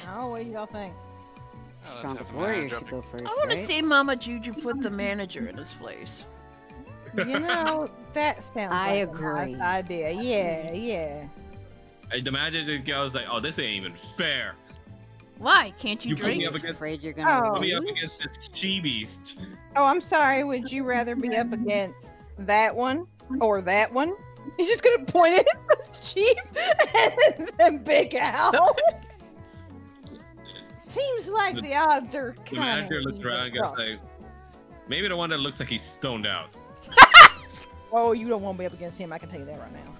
Oh, what do y'all think? Oh, let's Strongest have a warrior manager should go first. I want to right? see Mama Juju put the manager in his place. You know, that sounds I like a agree. nice idea. Yeah, yeah. The manager goes like, "Oh, this ain't even fair. Why? Can't you, You put me drink? up against, Afraid you're gonna Oh. put me lose? up against this she-beast." Oh, I'm sorry. Would you rather be up against that one or that one? He's just gonna point it at the chief and then Big Al. Seems like the odds are The kind manager looks around and goes like, "Maybe the one that looks like he's stoned out." "Oh, you don't want to be up against him. I can tell you that right now."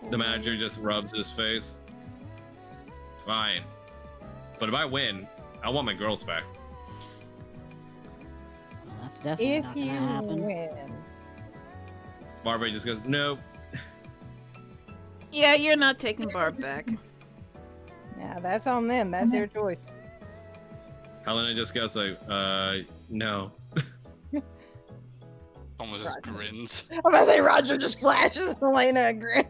The manager just rubs his face. Fine. But if I win, I want my girls back. Well, that's definitely If not you gonna happen. win, Barbara just goes, "Nope." Yeah, you're not taking Barb back. now that's on them. That's their choice. Helena just goes like, no." Almost just Roger. grins. I'm gonna say Roger just flashes Elena a grin.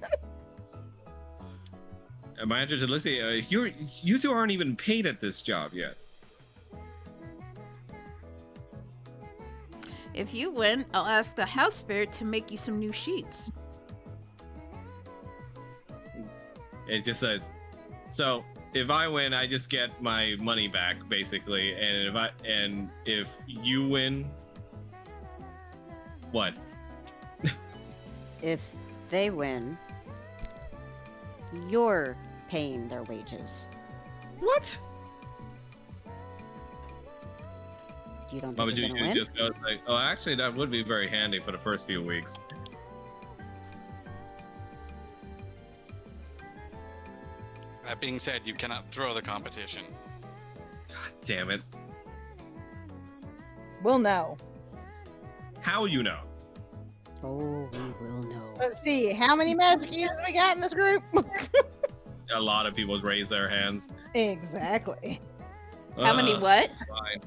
And my manager just looks at you. You two aren't even paid at this job yet. If you win, I'll ask the house spirit to make you some new sheets. It just says, so if I win, I just get my money back, basically. And if you win, what? If they win, you're paying their wages. What? You don't Mama think you're Juju gonna win? just goes like, oh, actually, that would be very handy for the first few weeks. That being said, you cannot throw the competition. Damn it. We'll know. How you know? Oh, we will know. Let's see, how many magic users we got in this group? A lot of people raise their hands. Exactly. How many what? Fine.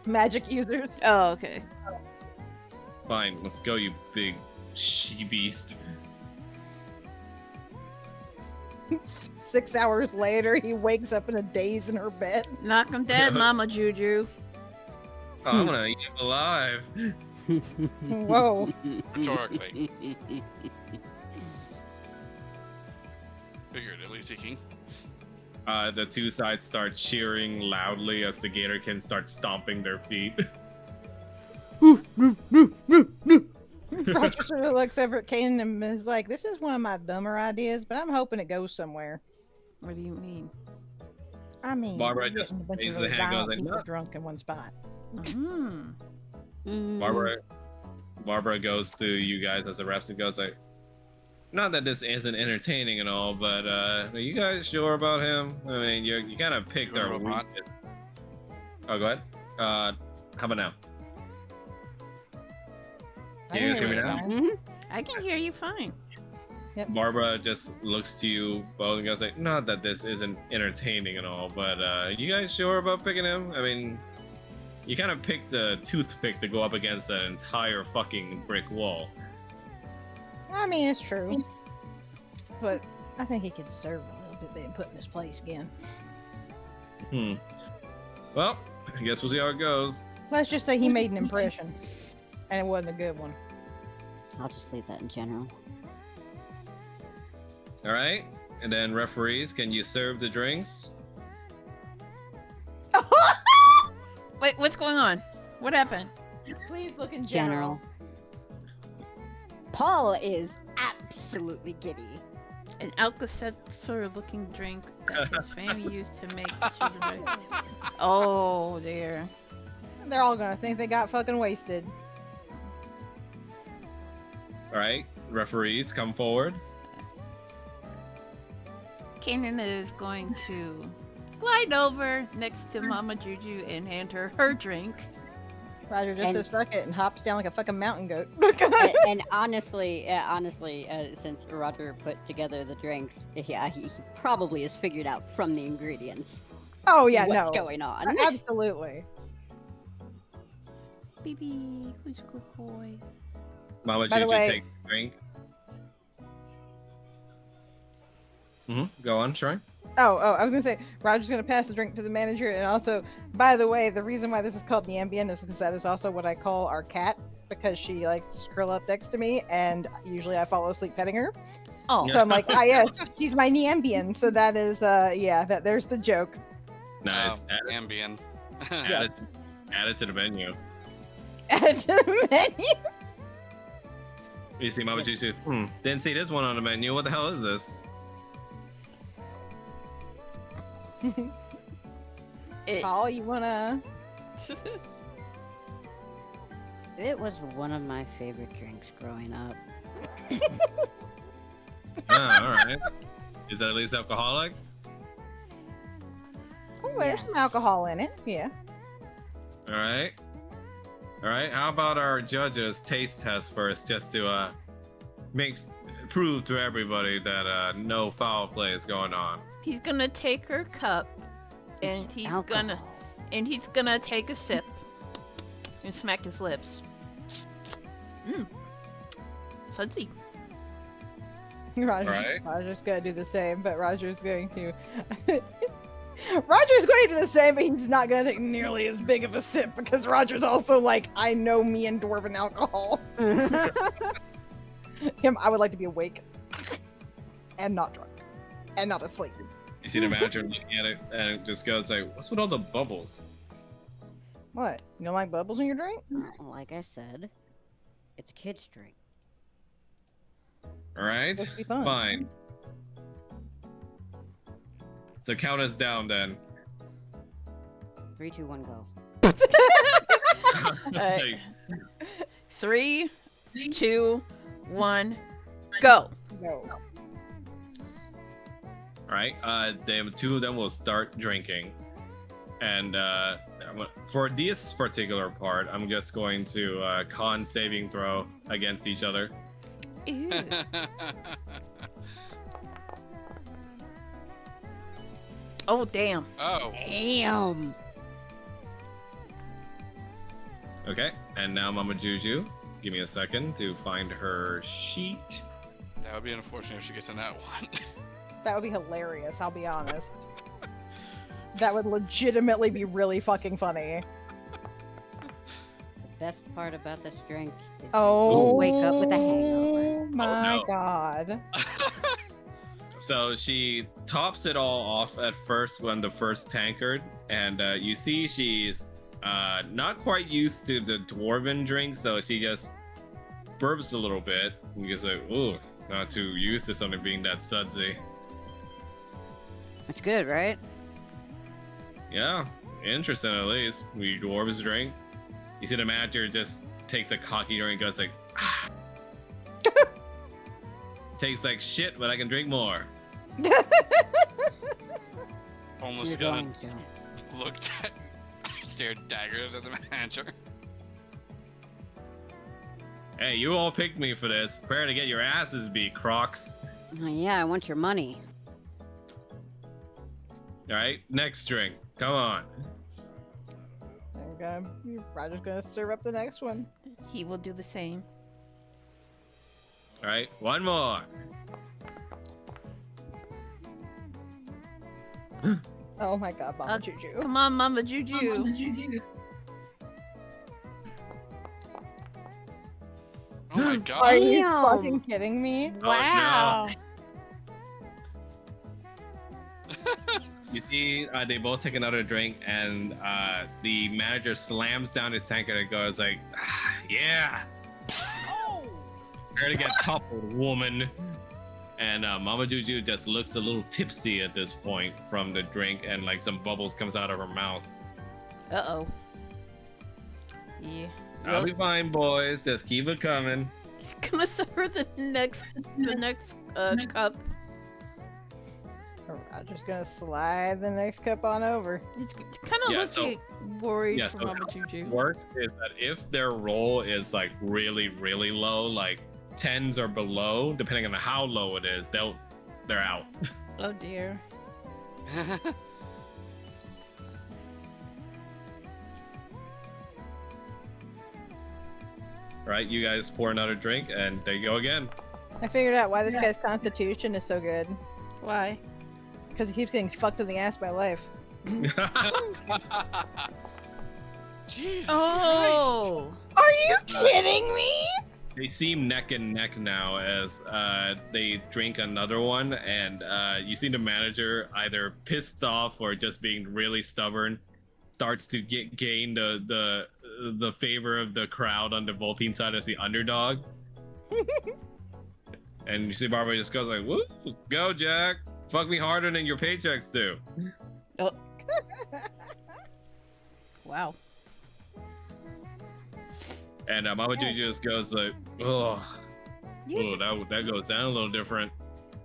Magic users. Oh, okay. Fine. Let's go, you big she-beast. 6 hours later, he wakes up in a daze in her bed. Knock 'em dead, Mama Juju. Oh, I'm gonna eat him alive. Whoa. Rhetorically. Figuratively speaking. The two sides start cheering loudly as the Gatorkin start stomping their feet. Roger sort of looks over at Kanan and is like, this is one of my dumber ideas, but I'm hoping it goes somewhere. What do you mean? I mean, Barbara we're just getting a bunch of raises a really hand and goes violent like, people "No." drunk in one spot. Mm. Barbara goes to you guys as a ref and goes like, not that this isn't entertaining and all, but are you guys sure about him? I mean, you kind of picked our Robot. weakness. Oh, go ahead. How about now? I Can you guys hear hear me you, now? Ryan. Mhm. I can hear you fine. Barbara just looks to you both and goes like, not that this isn't entertaining and all, but you guys sure about picking him? I mean, you kind of picked a toothpick to go up against an entire fucking brick wall. I mean, it's true. But I think he could serve a little bit being put in his place again. Well, I guess we'll see how it goes. Let's just say he made an impression. And it wasn't a good one. I'll just leave that in general. All right, and then referees, can you serve the drinks? Wait, what's going on? What happened? Please look in General. Paul is absolutely giddy. An Alka-Seltzer looking drink that his family used to make children drink. Oh, dear. They're all gonna think they got fucking wasted. All right, referees, come forward. Kanan is going to glide over next to Mama Juju and hand her her drink. Roger just And- says fuck it and hops down like a fucking mountain goat. and honestly, since Roger put together the drinks, yeah, he probably has figured out from the ingredients Oh yeah, what's no. going on. Absolutely. Baby, who's a good boy? Mama By the Juju, way- take the drink. Go on, Troy. Oh, I was gonna say, Roger's gonna pass the drink to the manager, and also, by the way, the reason why this is called the Ambien is because that is also what I call our cat, because she likes to curl up next to me, and usually I fall asleep petting her. Oh, So I'm like, yes, she's my Ambien. So that is, there's the joke. Nice. Ambien. Add it to the menu. Add to the menu. You see Mama Juju says, didn't see this one on the menu. What the hell is this? Paul, you wanna? It was one of my favorite drinks growing up. All right. Is that at least alcoholic? Oh, there's some alcohol in it. Yeah. All right. All right. How about our judges taste test first, just to prove to everybody that no foul play is going on. he's gonna take her cup, and he's gonna take a sip and smack his lips. Sudsy. Roger's gonna do the same, but Roger's going to. Roger's going to do the same, but he's not gonna take nearly as big of a sip because Roger's also like, I know me and dwarven alcohol. I would like to be awake and not drunk and not asleep. You see the manager looking at it, and it just goes like, "What's with all the bubbles?" What? You don't like bubbles in your drink? Like I said, it's a kid's drink. All right. Supposed to be fun. Fine. So count us down then. 3, 2, 1, go. Alright. 3, 2, 1, go. No. All right. The two of them will start drinking, and for this particular part, I'm just going to con saving throw against each other. Ew. Oh, damn. Oh. Damn. Okay. And now Mama Juju, give me a second to find her sheet. That would be unfortunate if she gets a nat 1. That would be hilarious, I'll be honest. That would legitimately be really fucking funny. The best part about this drink is Oh, you wake up with a hangover. my no. god. So she tops it all off at first when the first tankard, and you see she's not quite used to the dwarven drink, so she just burps a little bit. And you're like, ooh, not too used to something being that sudsy. That's good, right? Yeah, interesting at least. We dwarves drink. You see the manager just takes a cocky drink and goes like, ah. Tastes like shit, but I can drink more. Almost You're gonna going to. looked at, stared daggers at the manager. Hey, you all picked me for this. Prepare to get your asses beat, Crocs. Oh, yeah, I want your money. All right, next drink. Come on. Roger's gonna serve up the next one. He will do the same. All right, one more. Oh my god, Mama Juju. Come on, Mama Juju. Oh my Are god. you Damn. fucking kidding me? Wow. You see, they both take another drink, and the manager slams down his tankard and goes like, ah, "Yeah, prepare to get toppled, woman." And Mama Juju just looks a little tipsy at this point from the drink, and like some bubbles comes out of her mouth. Uh-oh. Yeah. I'll be fine, boys. Just keep it coming. He's gonna suffer the next cup. Roger's gonna slide the next cup on over. It kind of Yeah, looks so- like worried yeah, for so Mama how Juju. it works is that if their roll is like really, really low, like 10s or below, depending on how low it is, they're out. Oh dear. Right, you guys pour another drink, and there you go again. I figured out why this guy's constitution is so good. Why? Because he keeps getting fucked in the ass by life. Jesus Oh. Are you kidding me? They seem neck and neck now as they drink another one, and you see the manager either pissed off or just being really stubborn, starts to gain the favor of the crowd on the Volpine side as the underdog. And you see Barbara just goes like, "Woo, go Jack, fuck me harder than your paychecks do." Oh. Wow. And Mama Juju just goes like, "Oh, You, that goes down a little different."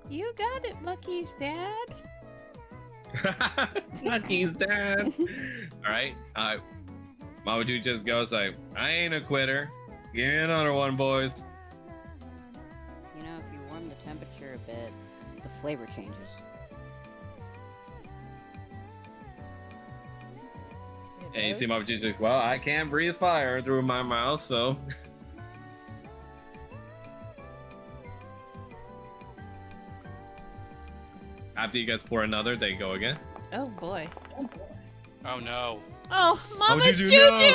you got it, Lucky's dad. Lucky's dad. All right. Mama Juju just goes like, "I ain't a quitter. Give me another one, boys." You know, if you warm the temperature a bit, the flavor changes. And you see Mama Juju like, "Well, I can't breathe fire through my mouth, so." After you guys pour another, they go again. Oh boy. Oh no. Oh, Mama Juju, Juju!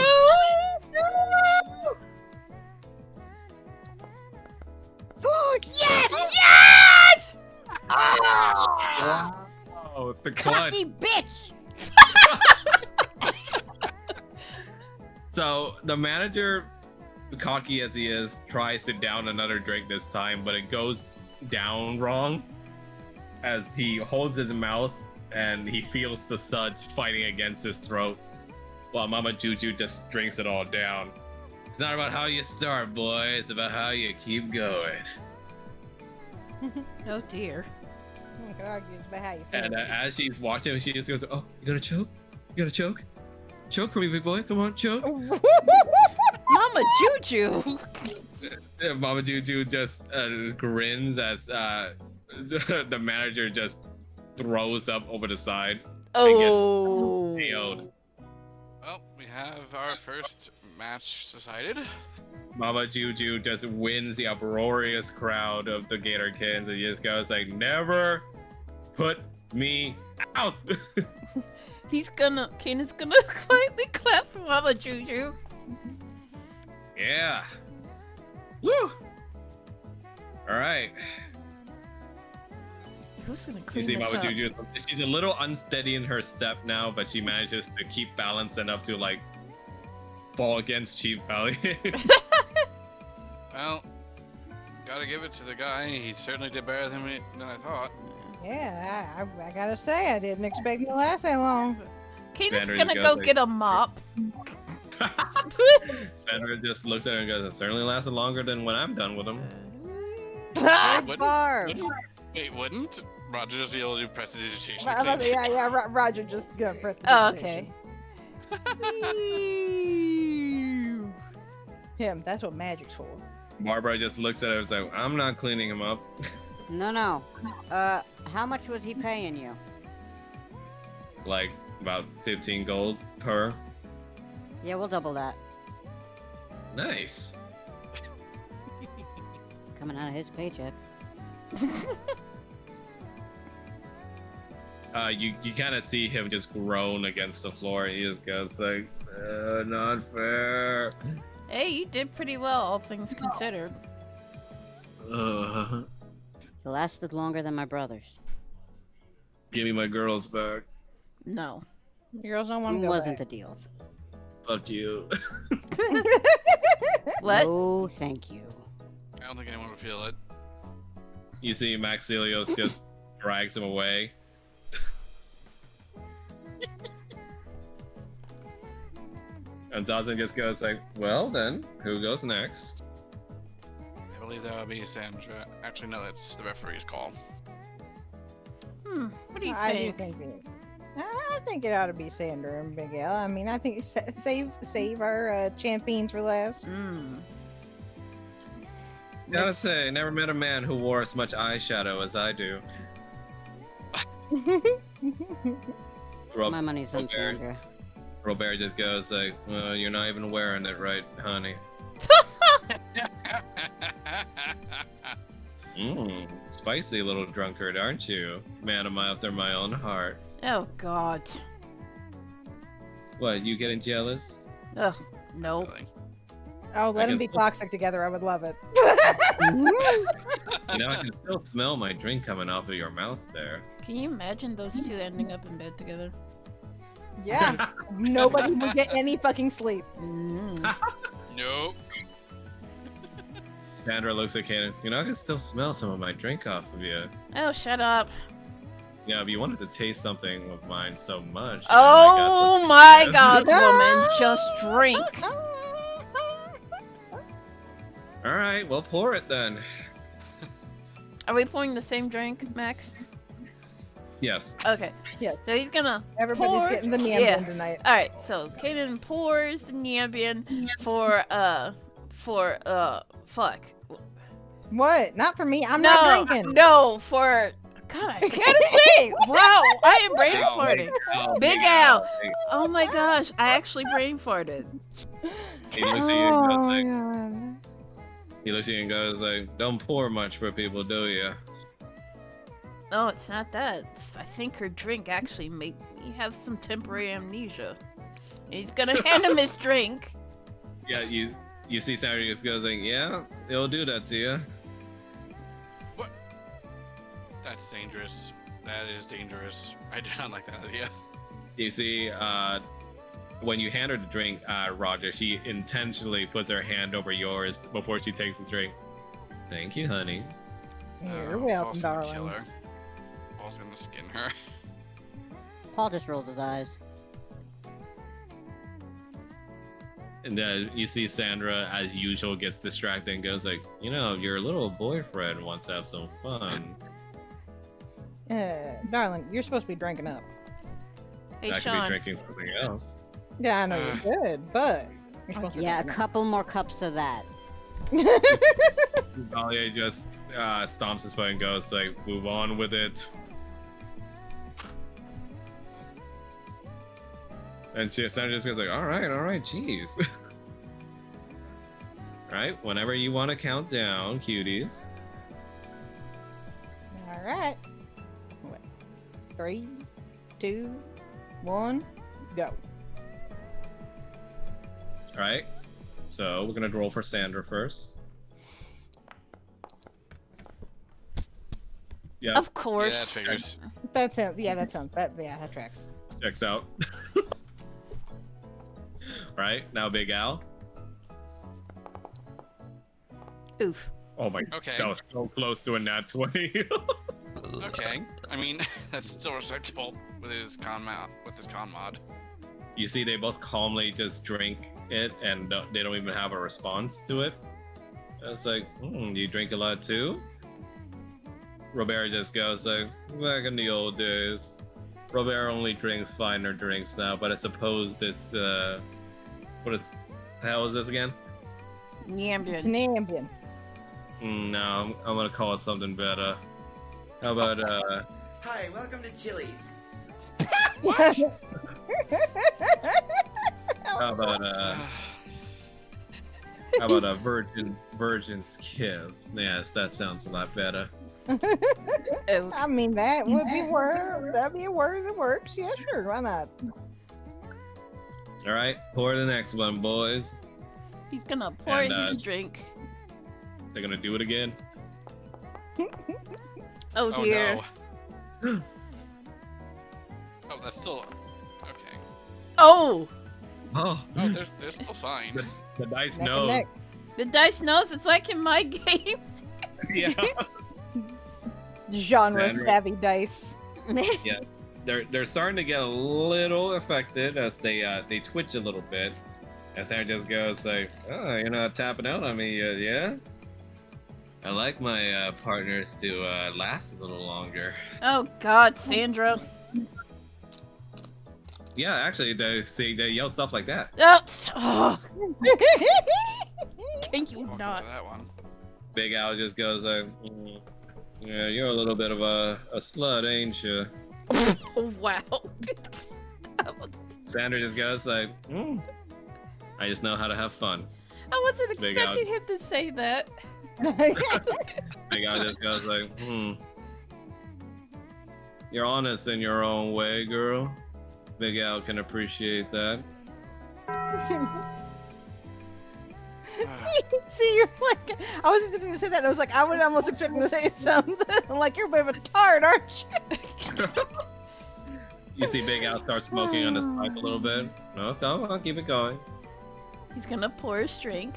Yes! Yes! Oh, the clutch. Cocky bitch! So the manager, cocky as he is, tries to down another drink this time, but it goes down wrong as he holds his mouth and he feels the suds fighting against his throat. while Mama Juju just drinks it all down. It's not about how you start, boy. It's about how you keep going. Oh dear. I could argue it's about how you feel. And as she's watching, she just goes, "Oh, you gonna choke? You gonna choke? Choke for me, big boy. Come on, choke." Mama Juju. Mama Juju just grins as the manager just throws up over the side. Oh. KO'd. Well, we have our first match decided. Mama Juju just wins the uproarious crowd of the Gator Kids and just goes like, "Never put me out." Kanan's gonna quietly clap for Mama Juju. Yeah. Woo! Alright. Who's gonna You clean see this Mama up? Juju, she's a little unsteady in her step now, but she manages to keep balance enough to like fall against Chief Valiant. Well, gotta give it to the guy. He certainly did better than I thought. Yeah, I gotta say, I didn't expect it to last that long. Kanan's Sandra gonna just go goes get a mop. Sandra just looks at her and goes, "It certainly lasted longer than when I'm done with him." Wouldn't- Barb. Wait, wouldn't? Roger just be able to do prestidigitation. Roger just gonna press the Oh, presentation. okay. Him, that's what magic's for. Barbara just looks at her and says, "I'm not cleaning him up." No. How much was he paying you? Like about 15 gold per. Yeah, we'll double that. Nice. Coming out of his paycheck. You kind of see him just groan against the floor. He just goes like, "Not fair." Hey, you did pretty well, all things considered. It lasted longer than my brother's. Give me my girls back. No. The girls don't want to It go wasn't back. the deal. Fuck you. What? Oh, thank you. I don't think anyone would feel it. You see Maxilios just drags him away. And Zazen just goes like, "Well then, who goes next?" I believe that would be Sandra. Actually, no, that's the referee's call. What do you I think? do think I think it ought to be Sandra and Big L. I mean, I think save our champions for last. Gotta Miss- say, never met a man who wore as much eyeshadow as I do. My money's on Sandra. Robert just goes like, "Well, you're not even wearing it right, honey." Spicy little drunkard, aren't you? Man after my own heart. Oh God. What, you getting jealous? Ugh. No. Really. Oh, let I them can be toxic together. I would love it. You know, I can still smell my drink coming off of your mouth there. Can you imagine those two ending up in bed together? Yeah. Nobody will get any fucking sleep. Nope. Sandra looks at Kanan. You know, I can still smell some of my drink off of you. Oh, shut up. Yeah, if you wanted to taste something of mine so much. then Oh I my got God, some- woman, just drink. All right, well, pour it then. Are we pouring the same drink, Max? Yes. Okay. Yes. So he's gonna Everybody's pour. getting the Niambian Yeah. tonight. All right. So Kanan pours the Niambian for fuck. What? Not for me. I'm no, not drinking. No, for God, I gotta say, wow, I am brain farting. Big Al. Oh my gosh, I actually brain farted. He looks at you and goes Oh, like, God. he looks at you and goes like, "Don't pour much for people, do you?" No, it's not that. I think her drink actually made me have some temporary amnesia. And he's gonna hand him his drink. Yeah, you see Sandra just goes like, "Yeah, it'll do that to you." That's dangerous. That is dangerous. I do not like that idea. You see, when you hand her the drink, Roger, she intentionally puts her hand over yours before she takes the drink. "Thank you, honey." You're welcome, Paul's gonna kill darling. her. Paul's gonna skin her. Paul just rolls his eyes. And you see Sandra, as usual, gets distracted and goes like, you know, your little boyfriend wants to have some fun. Darling, you're supposed to be drinking up. Hey, I could be Sean. drinking something else. Yeah, I know you're good, but you're supposed to be Yeah, a drinking couple more cups of that. up. Dahlia just stomps his foot and goes like, move on with it. And Sandra just goes like, all right, jeez. Right, whenever you want to count down, cuties. All right. Wait. 3, 2, 1, go. All right, so we're gonna roll for Sandra first. Yeah, Of Yeah, that course. figures. That sounds. Yeah, that sounds. That tracks. checks out. Right, now Big Al. Oof. Oh my, Okay. that was so close to a nat 20. Okay. I mean, that's still respectable with his con mod. You see, they both calmly just drink it, and they don't even have a response to it. It's like, you drink a lot too? Robert just goes like, back in the old days. Robert only drinks finer drinks now, but I suppose this, what the hell is this again? It's Nyambian. an ambient. No, I'm gonna call it something better. How about, Hi, welcome to Chili's. What? how about a virgin's kiss? Yes, that sounds a lot better. Oh, I mean, that would be word. That'd be a word that works. Yeah, sure. Why not? All right, pour the next one, boys. he's gonna pour And, his drink. They're gonna do it again. Oh Oh dear. no. Oh, that's still okay. Oh! Oh, Oh, they're still fine. the dice Neck and know. neck. The dice knows it's like in my game. Yeah, Genre Sandra. savvy dice. they're starting to get a little affected as they twitch a little bit. And Sarah just goes like, "Oh, you're not tapping out on me yet, yeah? I like my partners to last a little longer." Oh god, Sandra. Yeah, actually, they yell stuff like that. Oh, can you Welcome not? to that one. Big Al just goes like, "Yeah, you're a little bit of a slut, ain't you?" Oh, wow. Sandra just goes like, "I just know how to have fun." I wasn't Big expecting him to say that. Big Al just goes like, "You're honest in your own way, girl." Big Al can appreciate that. See, you're like, I wasn't going to say that. I was like, I would almost expect him to say something like, you're a bit of a tart, aren't you? You see Big Al start smoking on his pipe a little bit. No, come on, keep it going. He's gonna pour his drink.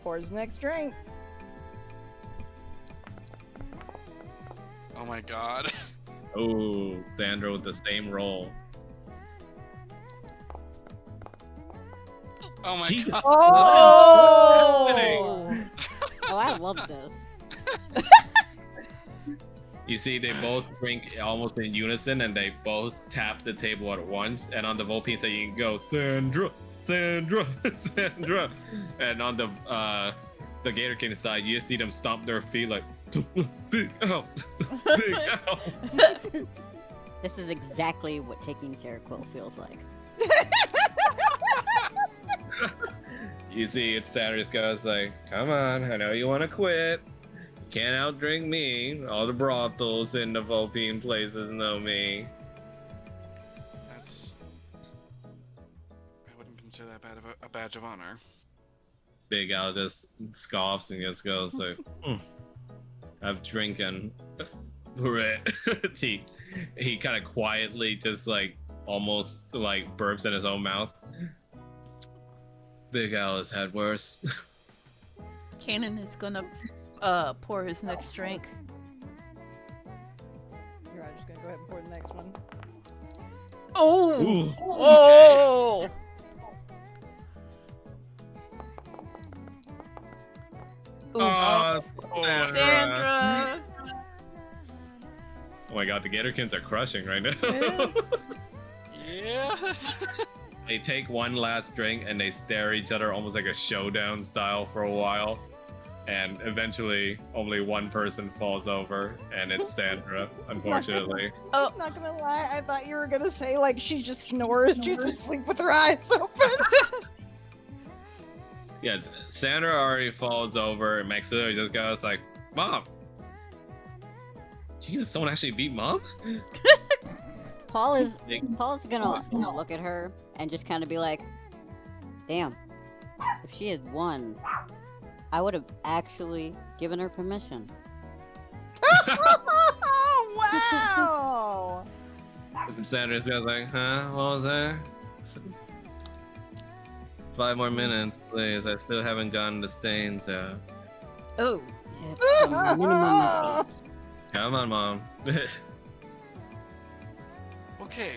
Pours the next drink. Oh my god. Oh, Sandra with the same roll. Oh my Jesus. god. Oh! Oh, I love this. You see, they both drink almost in unison, and they both tap the table at once. And on the Volpine side, you can go Sandra, Sandra, Sandra. And on the Gator King side, you see them stomp their feet like Big Al, Big Al. This is exactly what taking Seroquel feels like. You see, it's Sandra just goes like, "Come on, I know you want to quit. You can't outdrink me. All the brothels in the Volpine places know me." That's. I wouldn't consider that bad of a badge of honor. Big Al just scoffs and just goes like, "I'm drinking." Hooray. he kind of quietly just like almost like burps in his own mouth. Big Al has had worse. Kanan is gonna pour his next drink. You're right, just going to go ahead and pour the next one. Oh! Ooh. Oh! Oh, Sandra. Oh my god, the Gatorkins are crushing right now. Yeah. Yeah. They take one last drink and they stare at each other almost like a showdown style for a while. And eventually, only one person falls over, and it's Sandra, unfortunately. Oh, Not gonna lie, I thought you were gonna say like she just snores, she's asleep with her eyes open. Yeah, Sandra already falls over, and Maxilla just goes like, Mom! Jesus, someone actually beat Mom? Paul's gonna look at her and just kind of be like, "Damn, if she had won, I would have actually given her permission." Oh, wow! And Sandra's goes like, huh? What was that? 5 more minutes, please. I still haven't gotten the stains out. oh. It's a minimum of 8. Come on, Mom. Okay.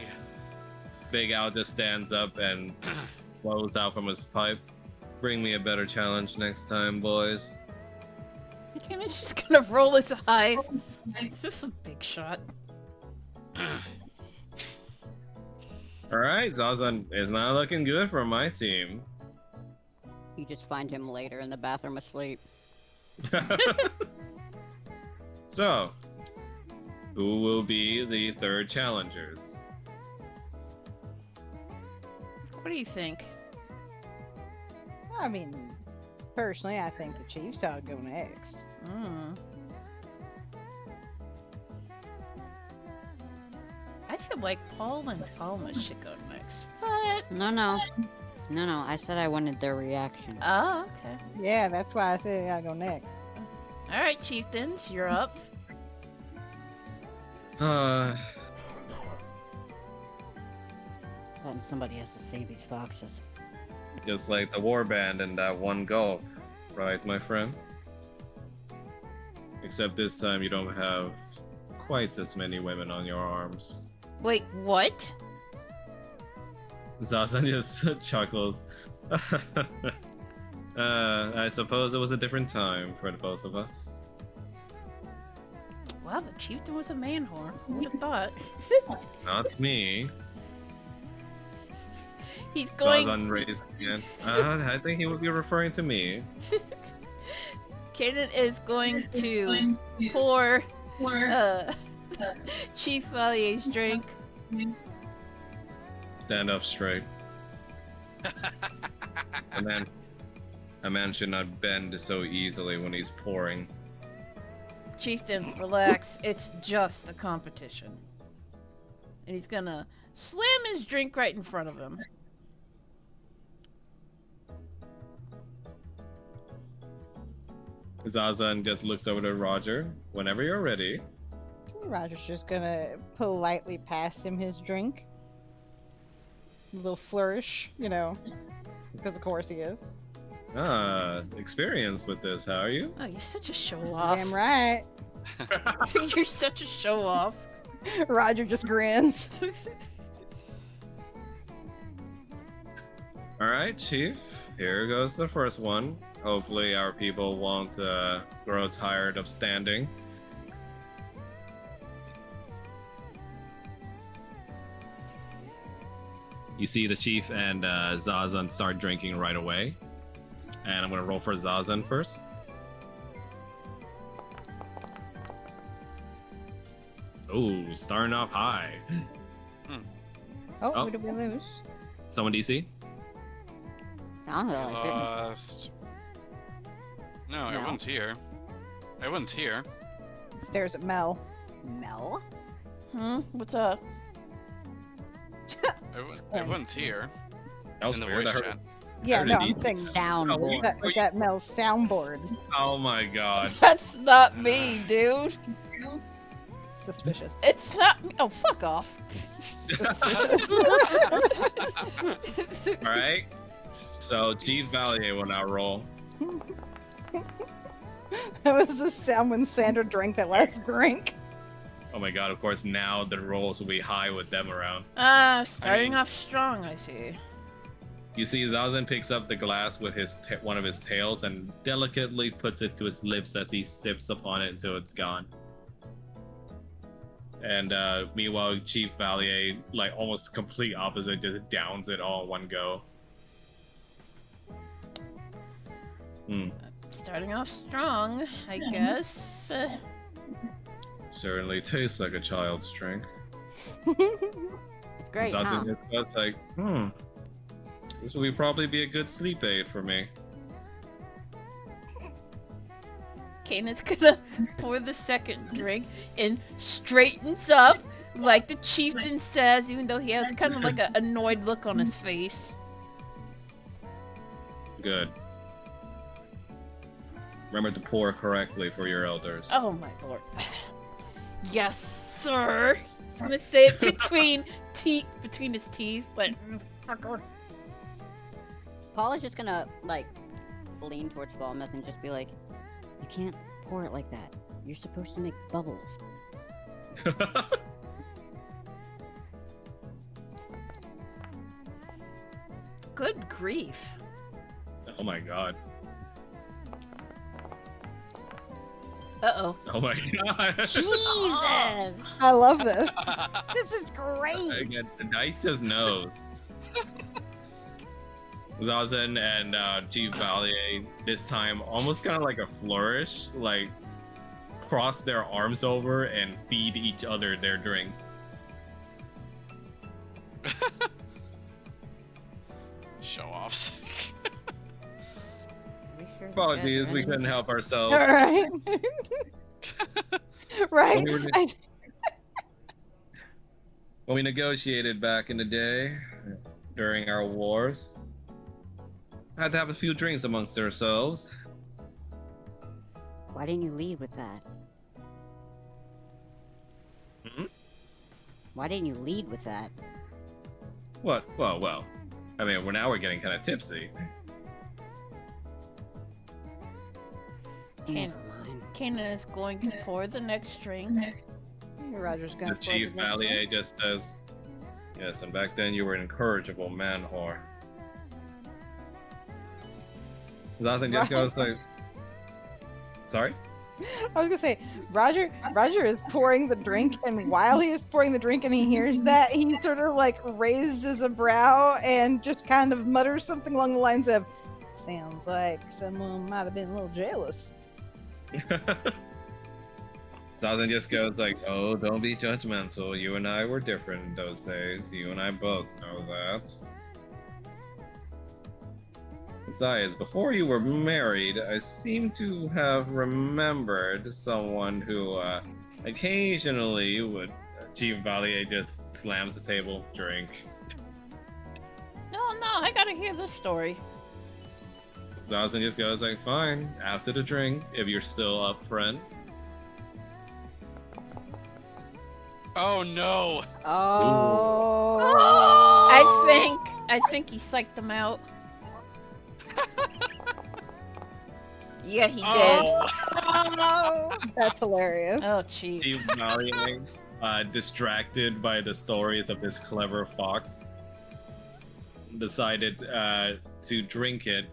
Big Al just stands up and blows out from his pipe. Bring me a better challenge next time, boys. He's just gonna roll his eyes. This is a big shot. Alright, Zazan is not looking good for my team. You just find him later in the bathroom asleep. So, who will be the third challengers? What do you think? I mean, personally, I think the Chiefs ought to go next. I feel like Paul and Falma should go next. But No. I said I wanted their reaction. oh, okay. Yeah, that's why I said I gotta go next. All right, chieftains, you're up. And somebody has to save these foxes. Just like the warband in that one golf, right, my friend? Except this time you don't have quite as many women on your arms. Wait, what? Zazan just chuckles. I suppose it was a different time for the both of us. Wow, the chieftain was a man whore. Who would have thought? Not me. He's going. Zazan raised hands. I think he would be referring to me. Kaden is going to pour Chief Valier's drink. Stand up straight. A man should not bend so easily when he's pouring. Chieftain, relax. It's just a competition. And he's gonna slam his drink right in front of him. Zazan just looks over to Roger. Whenever you're ready. Roger's just gonna politely pass him his drink. A little flourish, you know, because of course he is. Experience with this, how are you? Oh, you're such a show-off. Damn right. You're such a show-off. Roger just grins. Alright, Chief. Here goes the first one. Hopefully our people won't grow tired of standing. You see the Chief and Zazan start drinking right away. And I'm gonna roll for Zazan first. Ooh, starting off high. Oh, who did we lose? Someone DC? Sounded like it. Lost. No, No. everyone's here. Everyone's here. Stares at Mel. Mel? What's up? Everyone's here. That was In the weird. voice I heard- chat. Yeah, Heard no, it I'm eat. thinking Soundboard. that Mel's soundboard. Oh my god. That's not me, dude. Suspicious. It's not me. Oh, fuck off. Alright. So Chief Valier will now roll. That was the sound when Sandra drank that last drink. Oh my god, of course now the rolls will be high with them around. Starting mean- off strong, I see. You see, Zazen picks up the glass with one of his tails and delicately puts it to his lips as he sips upon it until it's gone. And meanwhile, Chief Valier, like almost complete opposite, just downs it all in one go. Starting off strong, I guess. Certainly tastes like a child's drink. It's great, huh? Zazen it's like, this will probably be a good sleep aid for me. Kanan's gonna pour the second drink and straightens up like the chieftain says, even though he has kind of like an annoyed look on his face. Good. Remember to pour correctly for your elders. Oh my lord. Yes, sir. He's gonna say it between his teeth, but fucker. Paul is just gonna like lean towards Falmouth and just be like, "You can't pour it like that. You're supposed to make bubbles." Good grief. Oh my god. Uh-oh. Oh my god. Jesus! I love this. This is great. Again, the dice just knows. Zazen and Chief Valier this time almost kind of like a flourish, like cross their arms over and feed each other their drinks. Show offs. Apologies, we couldn't help ourselves. Right. Right. When we were- When we negotiated back in the day, during our wars, had to have a few drinks amongst ourselves. Why didn't you lead with that? Hmm? Why didn't you lead with that? What? Well. I mean, we're getting kind of tipsy. Can- Kanan is going to pour the next drink. Roger's gonna The Chief Valier just says, "Yes, and back then you were an incorrigible man whore." Zazen just goes like, "Sorry." I was gonna say, Roger is pouring the drink, and while he is pouring the drink and he hears that, he sort of like raises a brow and just kind of mutters something along the lines of, "Sounds like someone might have been a little jealous." Zazen just goes like, "Oh, don't be judgmental. You and I were different those days. You and I both know that. Besides, before you were married, I seem to have remembered someone who occasionally would..." Chief Valier just slams the table. Drink. No, I gotta hear this story. Zazen just goes like, "Fine, after the drink, if you're still up, friend." Oh no! Oh. I think he psyched them out. Yeah, he did. Oh. That's hilarious. Oh, jeez. Chief Valier, distracted by the stories of this clever fox, decided to drink it,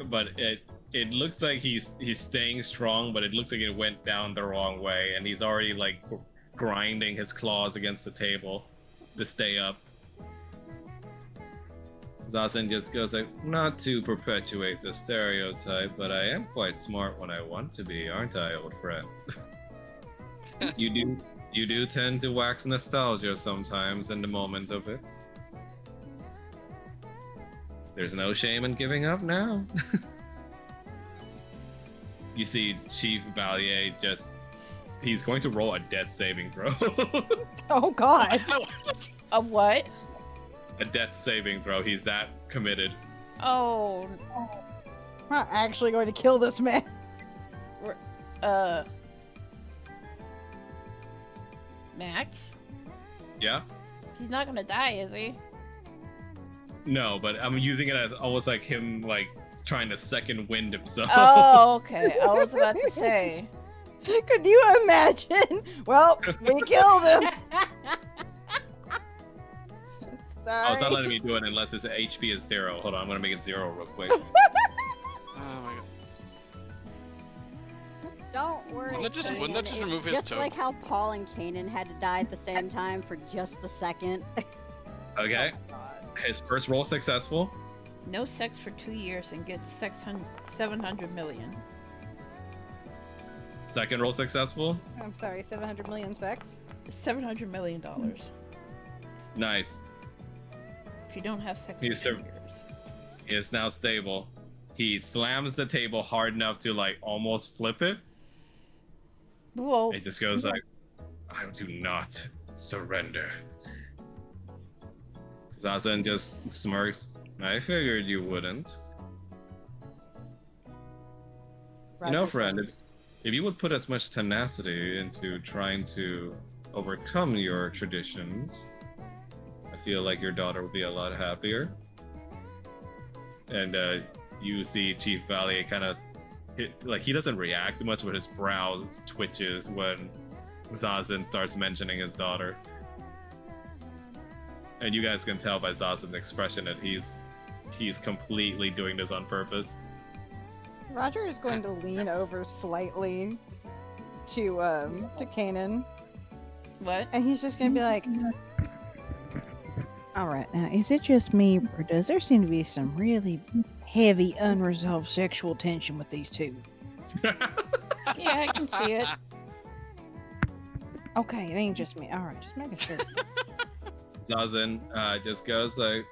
but it looks like he's staying strong, but it looks like it went down the wrong way, and he's already like grinding his claws against the table to stay up. Zazen just goes like, "Not to perpetuate the stereotype, but I am quite smart when I want to be, aren't I, old friend?" You do tend to wax nostalgia sometimes in the moment of it. There's no shame in giving up now. You see Chief Valier he's going to roll a death saving throw. Oh God. A what? A death saving throw. He's that committed. Oh, I'm not actually going to kill this man. Max? Yeah? He's not gonna die, is he? No, but I'm using it as almost like him like trying to second wind himself. Oh, okay. I was about to say. Could you imagine? Well, we killed him. Sorry. it's not letting me do it unless it's HP is 0. Hold on, I'm gonna make it 0 real quick. Oh my god. Don't worry. Wouldn't that just Kanan, remove his it's just toe? like how Paul and Kanan had to die at the same time for just the second. Okay, his first roll successful. No sex for 2 years and gets 700 million. Second roll successful. I'm sorry, 700 million sex. $700 million. Nice. If you don't have sex He's for 2 sur- years. He is now stable. He slams the table hard enough to like almost flip it. Whoa. It just goes like, I do not surrender. Zazen just smirks. I figured you wouldn't. You know, Roger's friend, going- if you would put as much tenacity into trying to overcome your traditions, I feel like your daughter would be a lot happier. And you see Chief Valley kind of like he doesn't react much, but his brow twitches when Zazen starts mentioning his daughter. And you guys can tell by Zazen's expression that he's completely doing this on purpose. Roger is going to lean over slightly to Kanan, What? and he's just going to be like, "All right, now is it just me, or does there seem to be some really heavy unresolved sexual tension with these two?" Yeah, I can see it. Okay, it ain't just me. All right, just making sure. Zazen just goes like,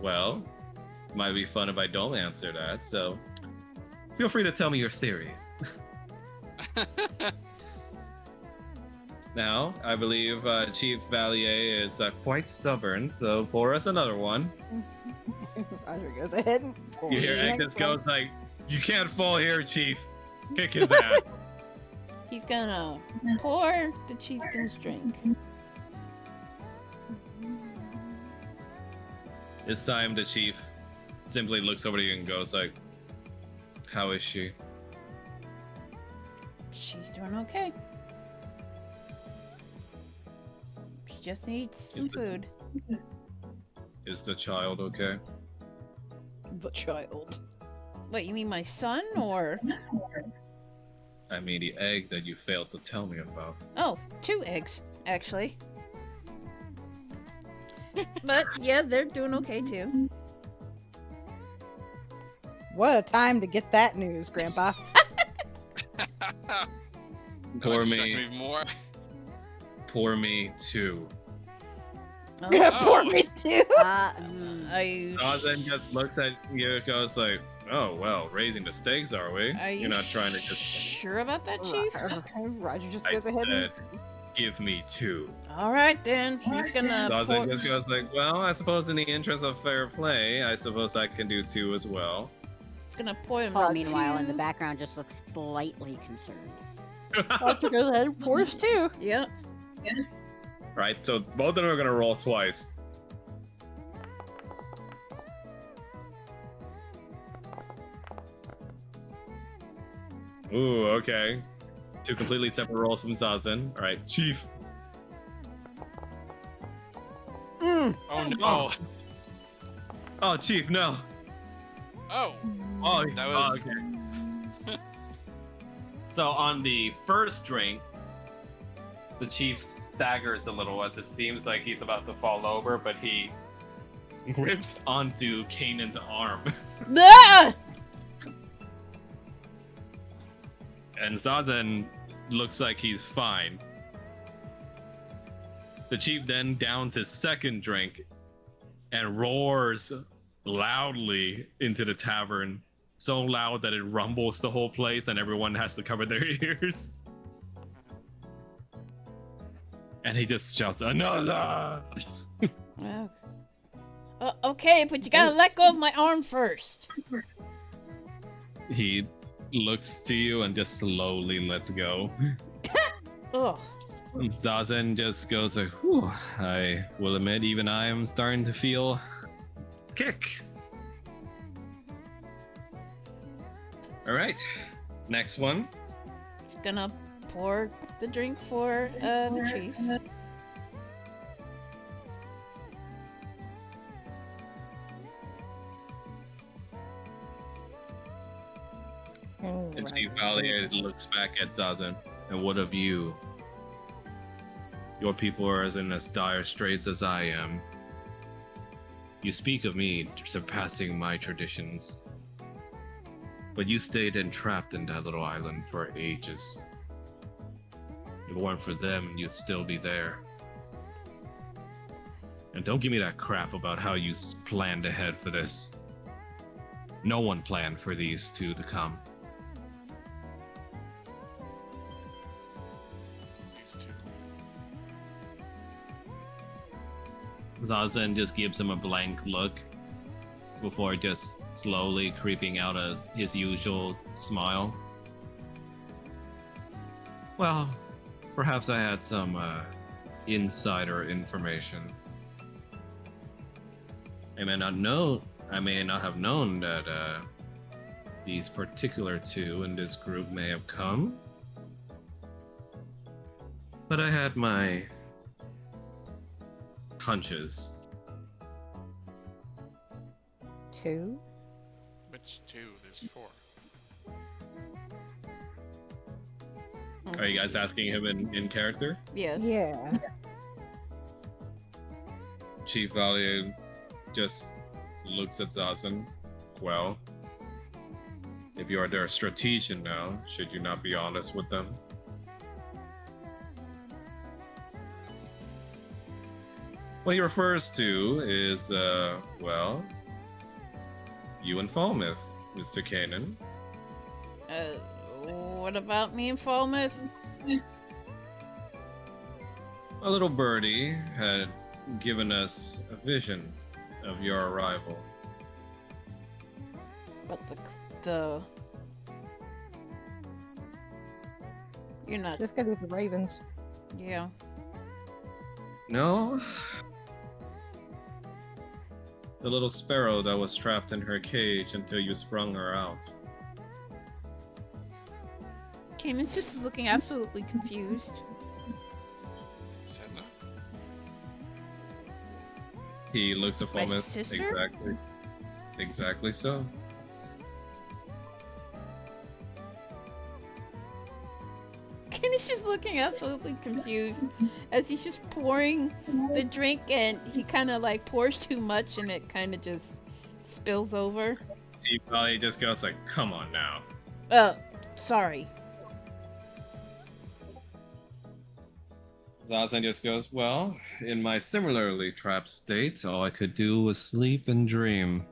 well, might be fun if I don't answer that, so feel free to tell me your theories. Now, I believe Chief Valier is quite stubborn, so pour us another one. Roger goes ahead and You hear next Agnes one. goes like, you can't fall here, Chief. Kick his ass. He's gonna pour the chieftain's drink. This time the Chief simply looks over to you and goes like, how is she? She's doing okay. She just needs some Is it- food. Is the child okay? The child. Wait, you mean my son or? I mean the egg that you failed to tell me about. Oh, 2 eggs, actually. But yeah, they're doing okay too. What a time to get that news, Grandpa. Pour That shocked me, even more. pour me 2. Oh, Pour me too. are you? Zazen just looks at you and goes like, oh, well, raising the stakes, are we? Are you You're not trying to just... sure about that, Chief? Roger just I goes ahead and said, give me 2. All right then. He's gonna pour. Zazen just goes like, well, I suppose in the interest of fair play, I suppose I can do 2 as well. He's gonna pour him. Paul, meanwhile, in the two. background, just looks slightly concerned. Roger goes ahead and pours too. Yep. Right, so both of them are gonna roll twice. Ooh, okay. 2 completely separate rolls from Zazen. Alright, Chief. Oh no. Oh, Chief, no. Oh. Oh, That was- okay. So on the first drink, the Chief staggers a little as it seems like he's about to fall over, but he grips onto Kanan's arm. Ah! And Zazen looks like he's fine. The Chief then downs his second drink and roars loudly into the tavern. So loud that it rumbles the whole place and everyone has to cover their ears. And he just shouts, another! Okay, but you gotta let go of my arm first. He looks to you and just slowly lets go. Ugh. Zazen just goes like, whew, I will admit, even I am starting to feel kick. All right, next one. He's gonna pour the drink for the chief. And Chief Valier looks back at Zazen. And what of you? Your people are in as dire straits as I am. You speak of me surpassing my traditions. But you stayed entrapped in that little island for ages. If it weren't for them, you'd still be there. And don't give me that crap about how you planned ahead for this. No one planned for these two to come. These two. Zazen just gives him a blank look before just slowly creeping out as his usual smile. Well, perhaps I had some insider information. I may not have known that these particular two in this group may have come. But I had my hunches. 2? Which two? There's 4. Are you guys asking him in character? Yes. Yeah. Chief Valier just looks at Zazen. Well, if you are their strategian now, should you not be honest with them? What he refers to is, well, you and Falmouth, Mr. Kanan. What about me and Falmouth? A little birdie had given us a vision of your arrival. But the you're not. This guy with the ravens. Yeah. No? The little sparrow that was trapped in her cage until you sprung her out. Kanan's just looking absolutely confused. Senna? He looks at My Falmouth. sister? Exactly. Exactly so. Kanan's just looking absolutely confused as he's just pouring the drink, and he kind of like pours too much, and it kind of just spills over. He probably just goes like, "Come on now." Sorry. Zazen just goes, "Well, in my similarly trapped state, all I could do was sleep and dream.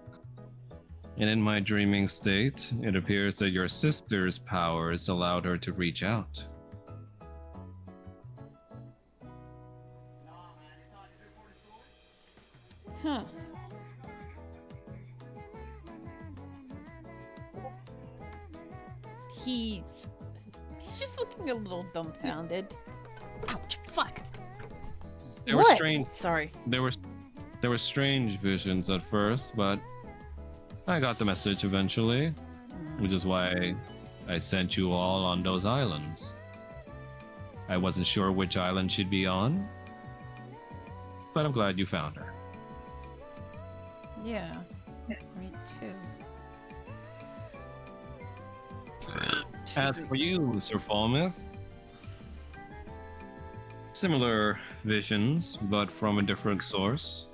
And in my dreaming state, it appears that your sister's powers allowed her to reach out." Huh. He's just looking a little dumbfounded. Ouch! Fuck. There were What? strange Sorry. There were strange visions at first, but I got the message eventually, which is why I sent you all on those islands. I wasn't sure which island she'd be on, but I'm glad you found her. Yeah. Me too. As for you, Sir Falmouth, similar visions, but from a different source.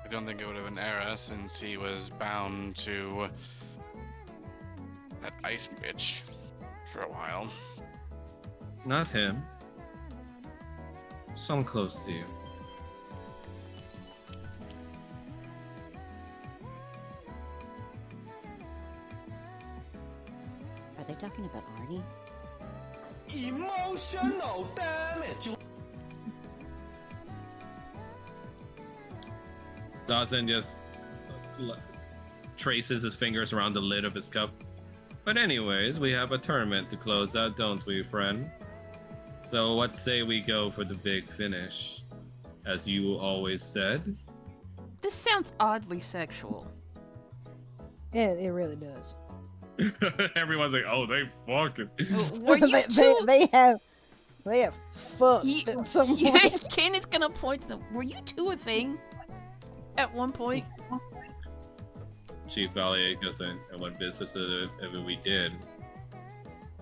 I don't think it would have been Era since he was bound to that ice bitch for a while. Not him. Some close to you. Are they talking about Artie? Emotional damage. Zazen just traces his fingers around the lid of his cup. But anyways, we have a tournament to close out, don't we, friend? So what say we go for the big finish? As you always said. This sounds oddly sexual. It really does. Everyone's like, "Oh, they fucking." Were you two? They have They have fucked He, at some yeah, point. Kanan's gonna point to them. Were you two a thing? At one point? Chief Valier goes in, and what business we did.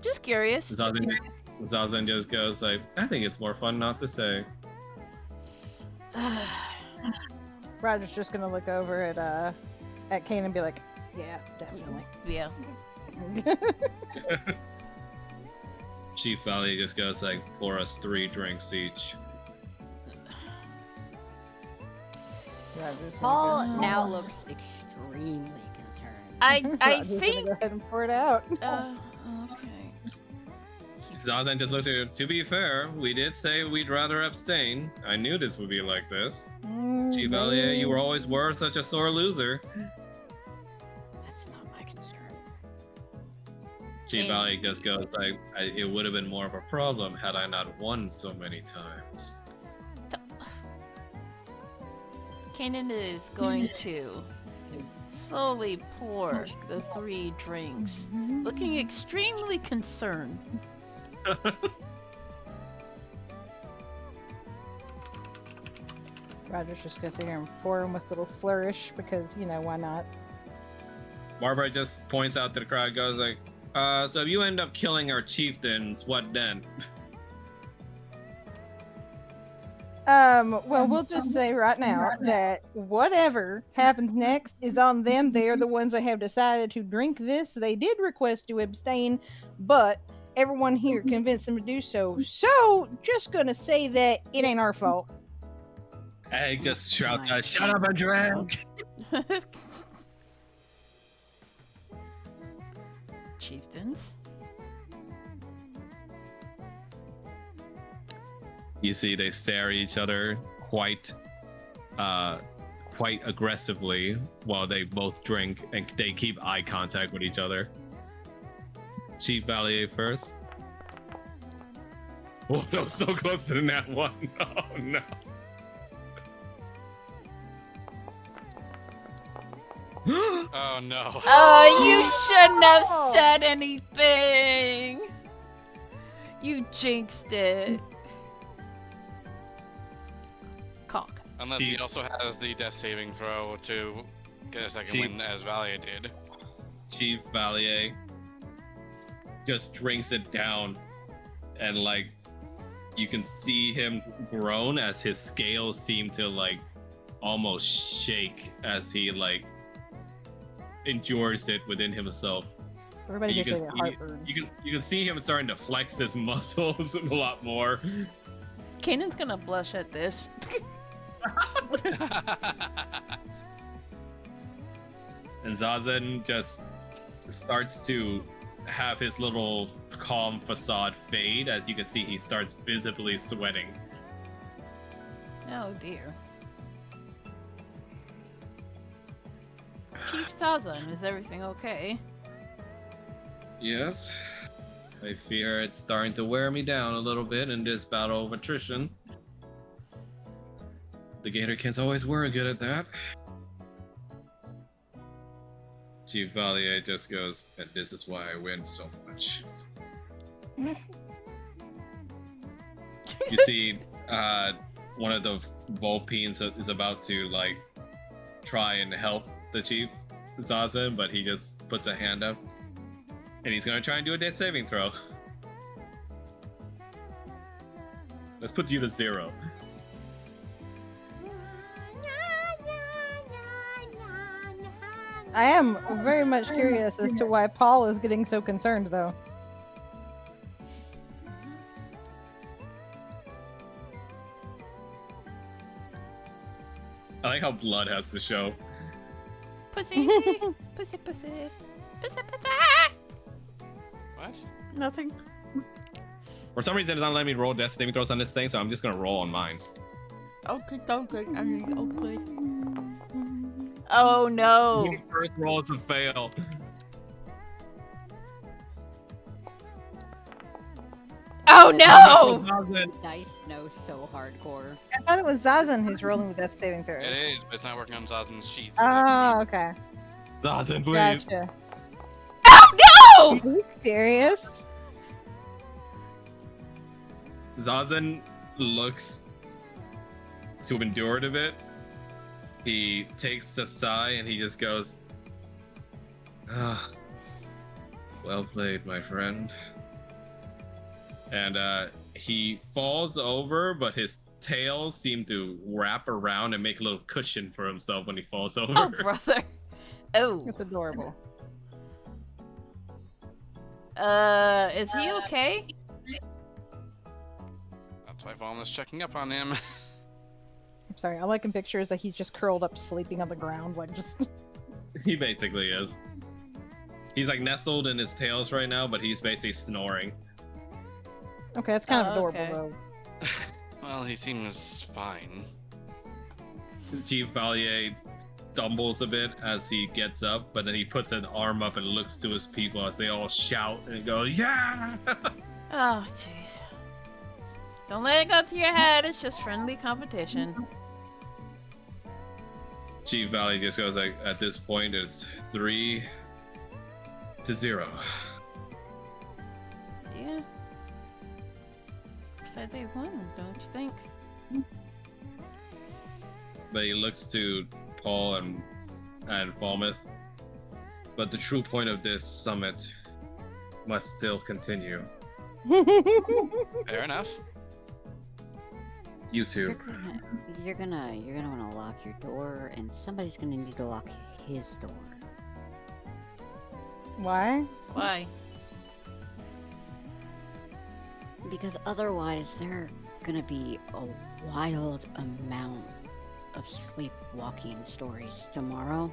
Just curious. Zazen just goes like, I think it's more fun not to say. Roger's just gonna look over at Kane and be like, yeah, definitely. Yeah. Chief Valier just goes like, pour us 3 drinks each. Roger's Paul gonna go, now looks extremely concerned. I Roger's gonna think. go ahead and pour it out. Okay. Zazen just looked at her. To be fair, we did say we'd rather abstain. I knew this would be like this. Chief Valier, you were such a sore loser. That's not my concern. Chief Valier just goes like, it would have been more of a problem had I not won so many times. Kanan is going to slowly pour the 3 drinks, looking extremely concerned. Roger's just gonna sit here and pour him with a little flourish because, you know, why not? Barbara just points out to the crowd, goes like, so if you end up killing our chieftains, what then? Well, we'll just say right now that whatever happens next is on them. They are the ones that have decided to drink this. They did request to abstain, but everyone here convinced them to do so. So, just gonna say that it ain't our fault. I just shout, shut up and drink! Chieftains. You see they stare at each other quite aggressively while they both drink, and they keep eye contact with each other. Chief Valier first. Oh, that was so close to the nat 1. Oh no. Oh no. Oh, you shouldn't have said anything. You jinxed it. Cock. Unless he also has the death saving throw to get a second win, as Valia did. Chief Valier just drinks it down, and like you can see him groan as his scales seem to like almost shake as he like endures it within himself. Everybody You gets can a see- heartburn. You can see him starting to flex his muscles a lot more. Kanan's gonna blush at this. And Zazen just starts to have his little calm facade fade as you can see he starts visibly sweating. Oh dear. Chief Sazan, is everything okay? Yes. I fear it's starting to wear me down a little bit in this battle of attrition. The Gatorkins always were good at that. Chief Valier just goes, and this is why I win so much. You see, one of the Volpines is about to, like, try and help the Chief Zazen, but he just puts a hand up. And he's gonna try and do a death saving throw. Let's put you to 0. I am very much curious as to why Paul is getting so concerned, though. I like how blood has to show. Pussy, pussy, pussy, pussy, pussy. What? Nothing. For some reason, it's not letting me roll death saving throws on this thing, so I'm just gonna roll on mine. Okay, okay, okay. Oh no. Your first roll is a fail. Oh no! Dice know so hardcore. I thought it was Zazen who's rolling the death saving throws. It is, but it's not working on Zazen's sheet. Oh, okay. Zazen, please. Gotcha. Oh no! Are you serious? Zazen looks to endure it a bit. He takes a sigh and he just goes, "Ah, well played, my friend." And he falls over, but his tail seemed to wrap around and make a little cushion for himself when he falls over. Oh, brother. Oh. It's adorable. Is he okay? That's why Vaughn was checking up on him. I'm sorry. All I can picture is that he's just curled up, sleeping on the ground, like just. He basically is. He's like nestled in his tails right now, but he's basically snoring. Okay, that's kind of adorable okay. though. Well, he seems fine. Chief Valier stumbles a bit as he gets up, but then he puts an arm up and looks to his people as they all shout and go, "Yeah!" Oh, jeez. Don't let it go to your head. It's just friendly competition. Chief Valley just goes like, "At this point, it's 3-0." Yeah. Said they won, don't you think? But he looks to Paul and Falmouth. But the true point of this summit must still continue. Fair enough. You two. You're gonna want to lock your door, and somebody's gonna need to lock his door. Why? Why? Because otherwise, there are gonna be a wild amount of sleepwalking stories tomorrow.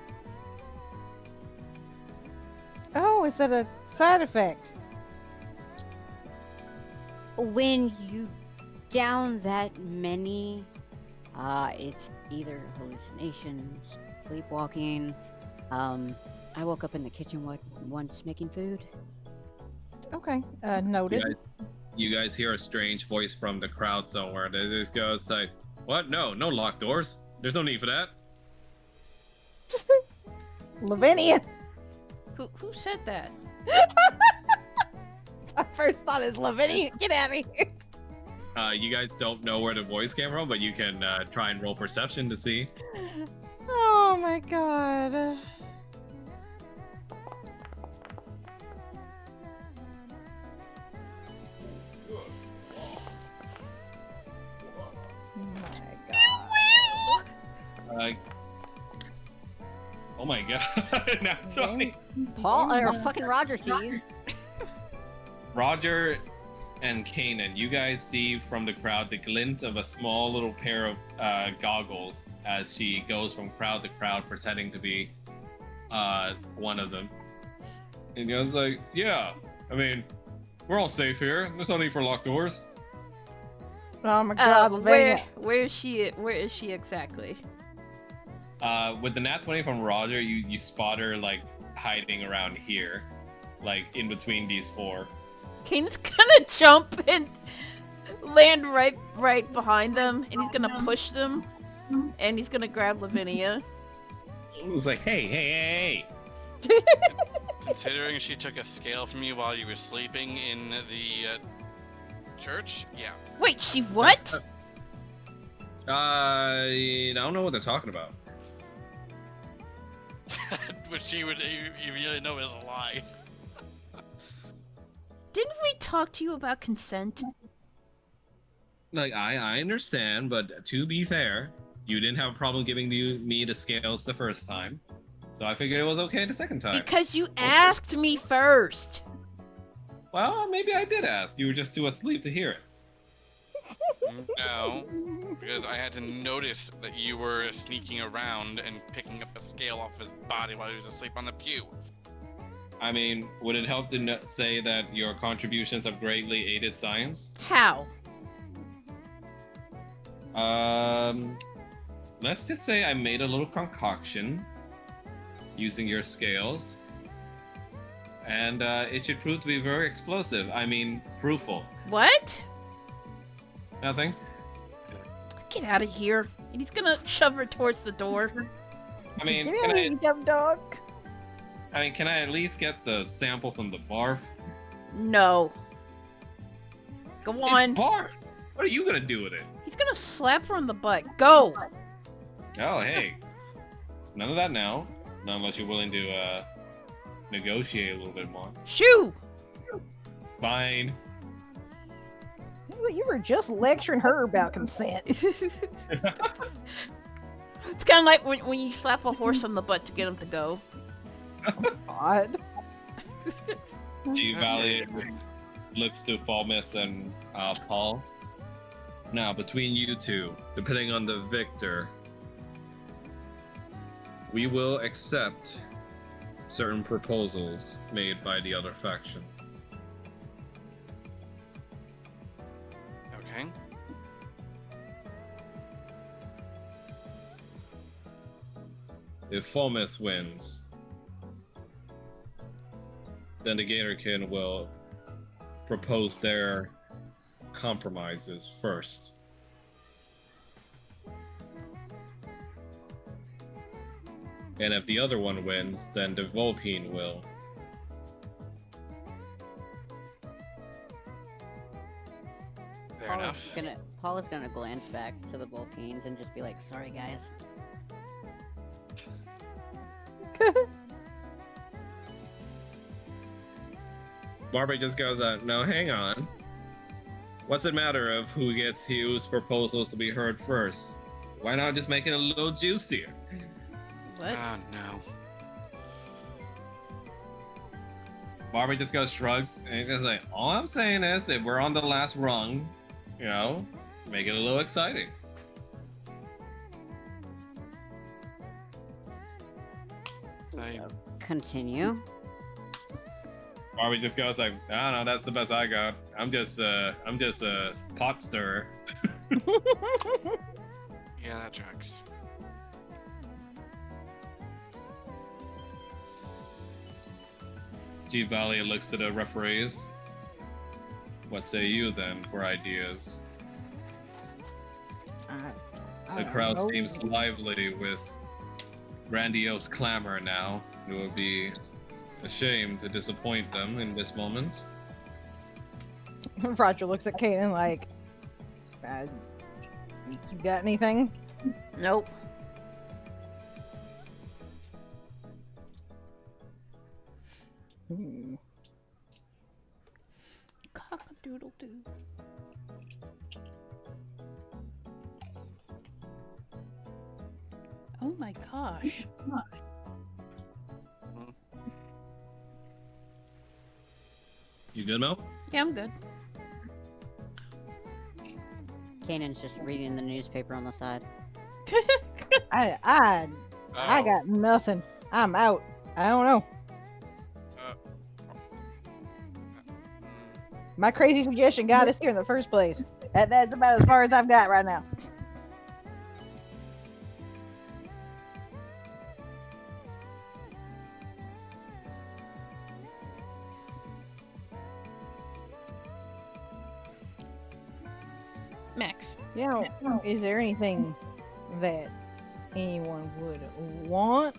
Oh, is that a side effect? When you down that many, it's either hallucinations, sleepwalking. I woke up in the kitchen once making food. Okay, noted. You guys hear a strange voice from the crowd somewhere. They just goes like, "What? No locked doors. There's no need for that." Lavinia. Who said that? I first thought is Lavinia. Get out of here. You guys don't know where the voice came from, but you can try and roll perception to see. Oh my god. Oh my god. Not 20. Paul or fucking Roger sees. Roger and Kanan, you guys see from the crowd the glint of a small little pair of goggles as she goes from crowd to crowd pretending to be one of them. And goes like, "Yeah, I mean, we're all safe here. There's no need for locked doors." Oh my god, Lavinia. Where is she? Where is she exactly? With the nat 20 from Roger, you spot her like hiding around here, like in between these four. Kane's gonna jump and land right behind them, and he's gonna push them, and he's gonna grab Lavinia. It was like, hey. Considering she took a scale from you while you were sleeping in the church, yeah. Wait, she what? I don't know what they're talking about. Which she would you really know is a lie. Didn't we talk to you about consent? Like, I understand, but to be fair, you didn't have a problem giving me the scales the first time. So I figured it was okay the second time. Because you asked me first. Well, maybe I did ask. You were just too asleep to hear it. No, because I had to notice that you were sneaking around and picking up a scale off his body while he was asleep on the pew. I mean, would it help to say that your contributions have greatly aided science? How? Let's just say I made a little concoction using your scales, and it should prove to be very explosive. I mean, fruitful. What? Nothing. Get out of here. And he's gonna shove her towards the door. I mean, Get out of here, you dumb dog. can I at least get the sample from the barf? No. Go on. It's barf. What are you gonna do with it? He's gonna slap her on the butt. Go! Oh, hey. None of that now. Not unless you're willing to negotiate a little bit more. Shoo! Fine. You were just lecturing her about consent. It's kind of like when you slap a horse on the butt to get him to go. Odd. G Valley looks to Falmouth and Paul. Now, between you two, depending on the victor, we will accept certain proposals made by the other faction. Okay. If Falmouth wins, then the Gatorkin will propose their compromises first. And if the other one wins, then the Volpine will. Fair enough. Paul is gonna glance back to the Volpines and just be like, "Sorry, guys." Barbara just goes, no, hang on. What's it matter of whose proposals to be heard first? Why not just make it a little juicier? What? Oh no. Barbara just goes shrugs and he's like, all I'm saying is if we're on the last rung, you know, make it a little exciting. Continue. Barbie just goes like, I don't know, that's the best I got. I'm just a pot stirrer. Yeah, that tracks. G Valley looks to the referees. What say you then for ideas? The crowd seems lively with grandiose clamor now. It would be a shame to disappoint them in this moment. Roger looks at Kaden like, you got anything? Nope. Cock-a-doodle-doo. Oh my gosh. You good, Mel? Yeah, I'm good. Kanan's just reading the newspaper on the side. I Oh. got nothing. I'm out. I don't know. My crazy suggestion got us here in the first place. That's about as far as I've got right now. Max. You know, is there anything that anyone would want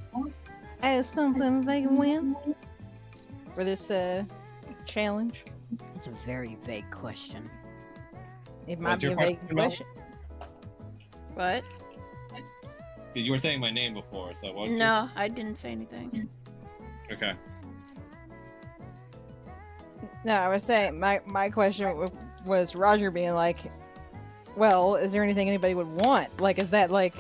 as something they can win for this challenge? It's a very vague question. It might What's be your a vague question, Mel? question. What? You were saying my name before, so what? No, I didn't say anything. Okay. No, I was saying my question was Roger being like, well, is there anything anybody would want? Like, is that like...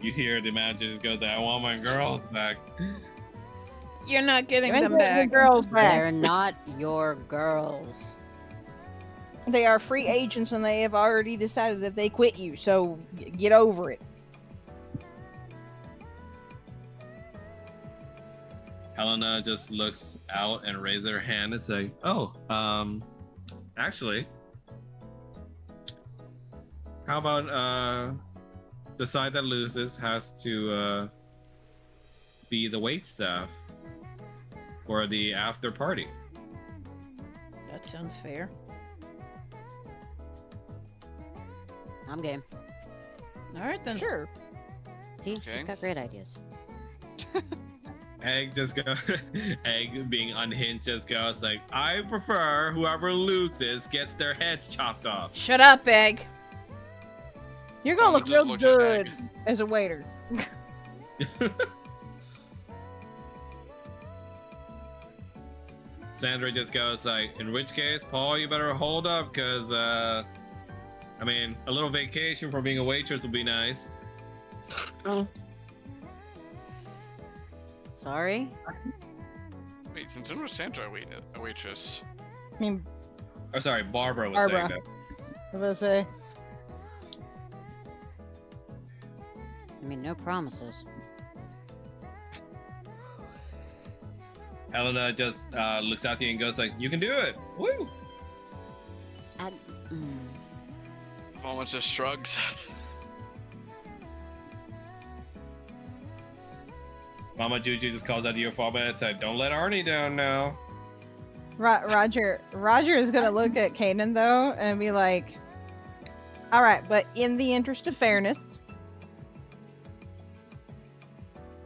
You hear the manager just goes, I want my girls back. You're not getting When them get the back. girls back. They're not your girls. They are free agents and they have already decided that they quit you, so get over it. Helena just looks out and raises her hand and say, oh, actually, how about the side that loses has to be the wait staff for the after party? That sounds fair. I'm game. All right then. Sure. See, Okay. she's got great ideas. Egg just go. Egg being unhinged just goes like, I prefer whoever loses gets their heads chopped off. Shut up, Egg. You're gonna Mama look just real looks at Egg. good as a waiter. Sandra just goes like, in which case, Paul, you better hold up, cause I mean, a little vacation for being a waitress would be nice. Sorry? Wait, since when was Sandra a waitress? I mean, Oh, sorry, Barbara was Barbara. saying I was gonna say, I mean, no promises. that. Helena just looks at you and goes like, you can do it. Woo! I, Mama just shrugs. Mama Juju just calls out to your father and said, don't let Arnie down now. Roger is gonna look at Kanan though and be like, all right, but in the interest of fairness,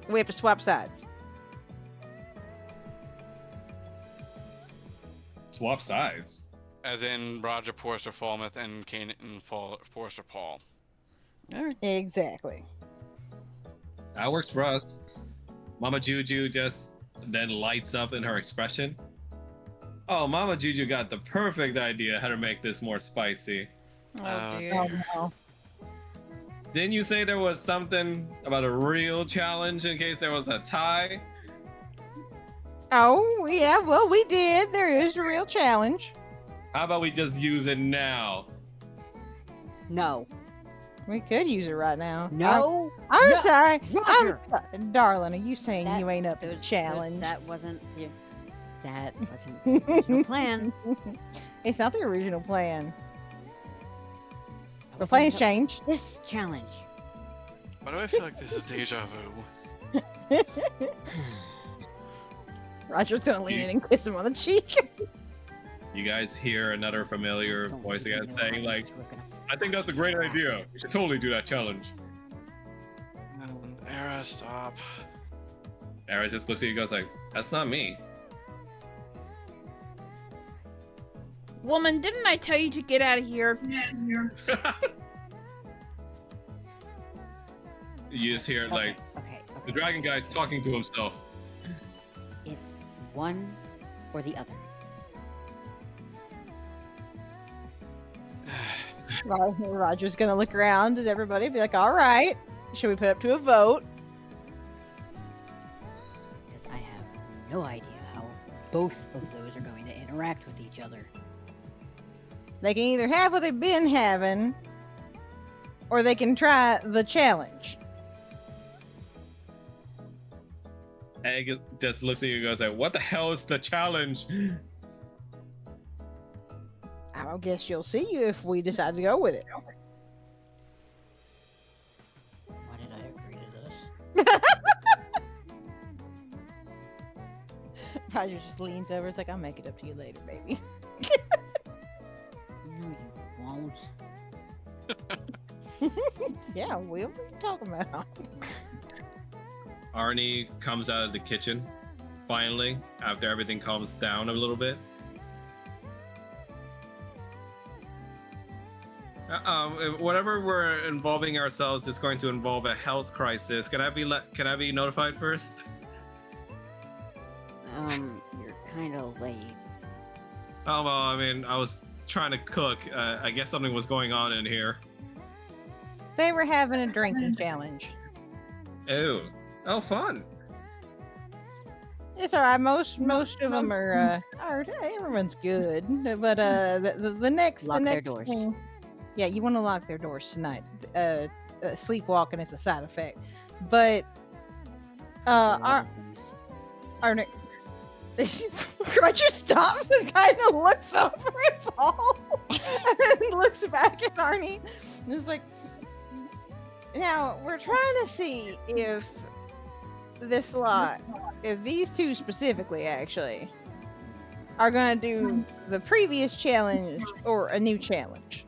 we have to swap sides. Swap sides. As in Roger Forster Falmouth and Kane and Forster Paul. Exactly. That works for us. Mama Juju just then lights up in her expression. Oh, Mama Juju got the perfect idea how to make this more spicy. Oh, dear. Oh no. Didn't you say there was something about a real challenge in case there was a tie? Oh yeah, well we did. There is a real challenge. How about we just use it now? no. We could use it right now. No. I'm No, sorry. Roger. I'm sorry. Darling, are you saying That- you ain't up to the Those- challenge? That wasn't. Yeah, that wasn't the original plan. It's not the original plan. I The was plans thinking change. of This challenge. Why do I feel like this is deja vu? Roger's gonna lean in and kiss him on the cheek. You guys hear another familiar Don't voice even again know saying how like, much we're gonna- I think that's a great idea. We should totally do that challenge. Era, stop. Era just looks at you and goes like, that's not me. Woman, didn't I tell you to get out of here? You just hear like, Okay. the dragon guy's talking to himself. It's one or the other. Roger's gonna look around at everybody and be like, all right, should we put up to a vote? Because I have no idea how both of those are going to interact with each other. They can either have what they've been having, or they can try the challenge. Egg just looks at you and goes like, what the hell is the challenge? I don't guess you'll see if we decide to go with it. Why did I agree to this? Roger just leans over. It's like, I'll make it up to you later, baby. No, you won't. Yeah, what are you talking about? Arnie comes out of the kitchen, finally, after everything calms down a little bit. Whatever we're involving ourselves is going to involve a health crisis. Can I be notified first? You're kind of late. Oh well, I mean, I was trying to cook. I guess something was going on in here. They were having a drinking challenge. Oh, fun. It's alright. Most of them are everyone's good, but the next Lock the their next doors. thing, yeah, you want to lock their doors tonight. Sleepwalking is a side effect, but our ne- Roger stops and kind of looks over at Paul and then looks back at Arnie and is like, now we're trying to see if this lot, if these two specifically actually are going to do the previous challenge or a new challenge.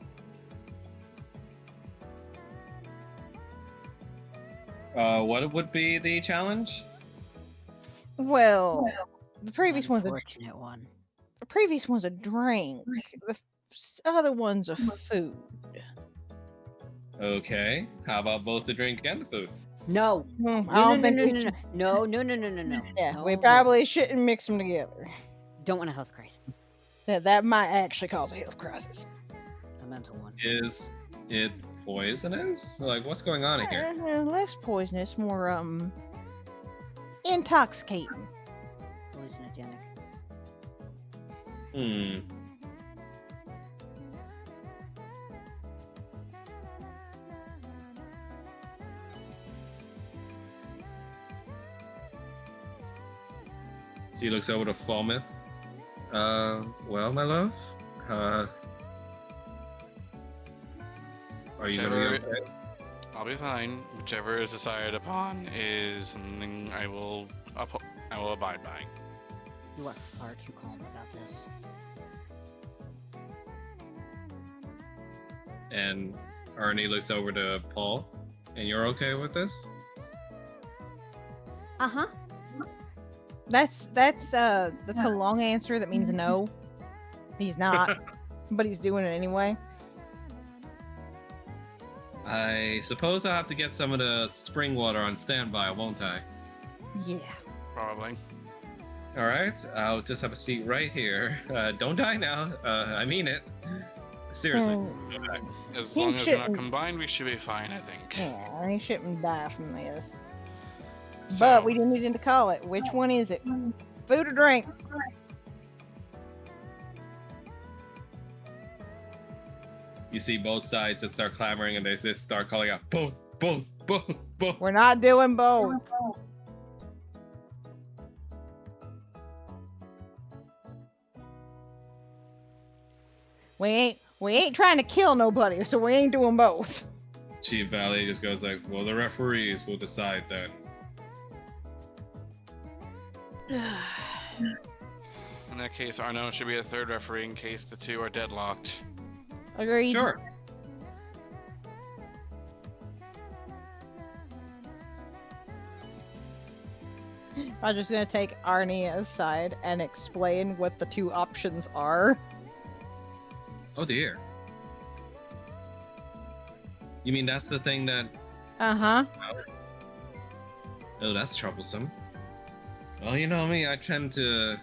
What would be the challenge? Well, the previous one's Unfortunate one. the previous one's a drink. The other one's a food. Okay. How about both the drink and the food? No. I No, don't no, no, think no, we no, should. no, no, no, no, no, no. Yeah, no, we no. probably shouldn't mix them together. Don't want a health crisis. That might actually cause a health crisis. A mental one. Is it poisonous? Like, what's going on here? Less poisonous, more intoxicating. Hallucinogenic. Hmm. She looks over to Falmouth. Well, my love, are you gonna be Whichever- okay? I'll be fine. Whichever is decided upon is something I will abide by. You are far too calm about this. And Arnie looks over to Paul. And you're okay with this? Uh-huh. That's a long answer that means no. He's not, but he's doing it anyway. I suppose I'll have to get some of the spring water on standby, won't I? Yeah. Probably. All right, I'll just have a seat right here. Don't die now. I mean it. Seriously. As He long as we're not shouldn't. combined, we should be fine, I think. Yeah, he shouldn't die from this. So, But we do need to call it. Which one is it? Food or drink? You see both sides that start clamoring and they just start calling out both, both, both, both. We're not doing both. We ain't trying to kill nobody, so we ain't doing both. Chief Valley just goes like, well, the referees will decide then. in that case, Arno should be a third referee in case the two are deadlocked. Agreed. Sure. I'm just gonna take Arnie aside and explain what the two options are. Oh dear. You mean that's the thing that... Uh-huh. Oh, that's troublesome. Well, you know me, I tend to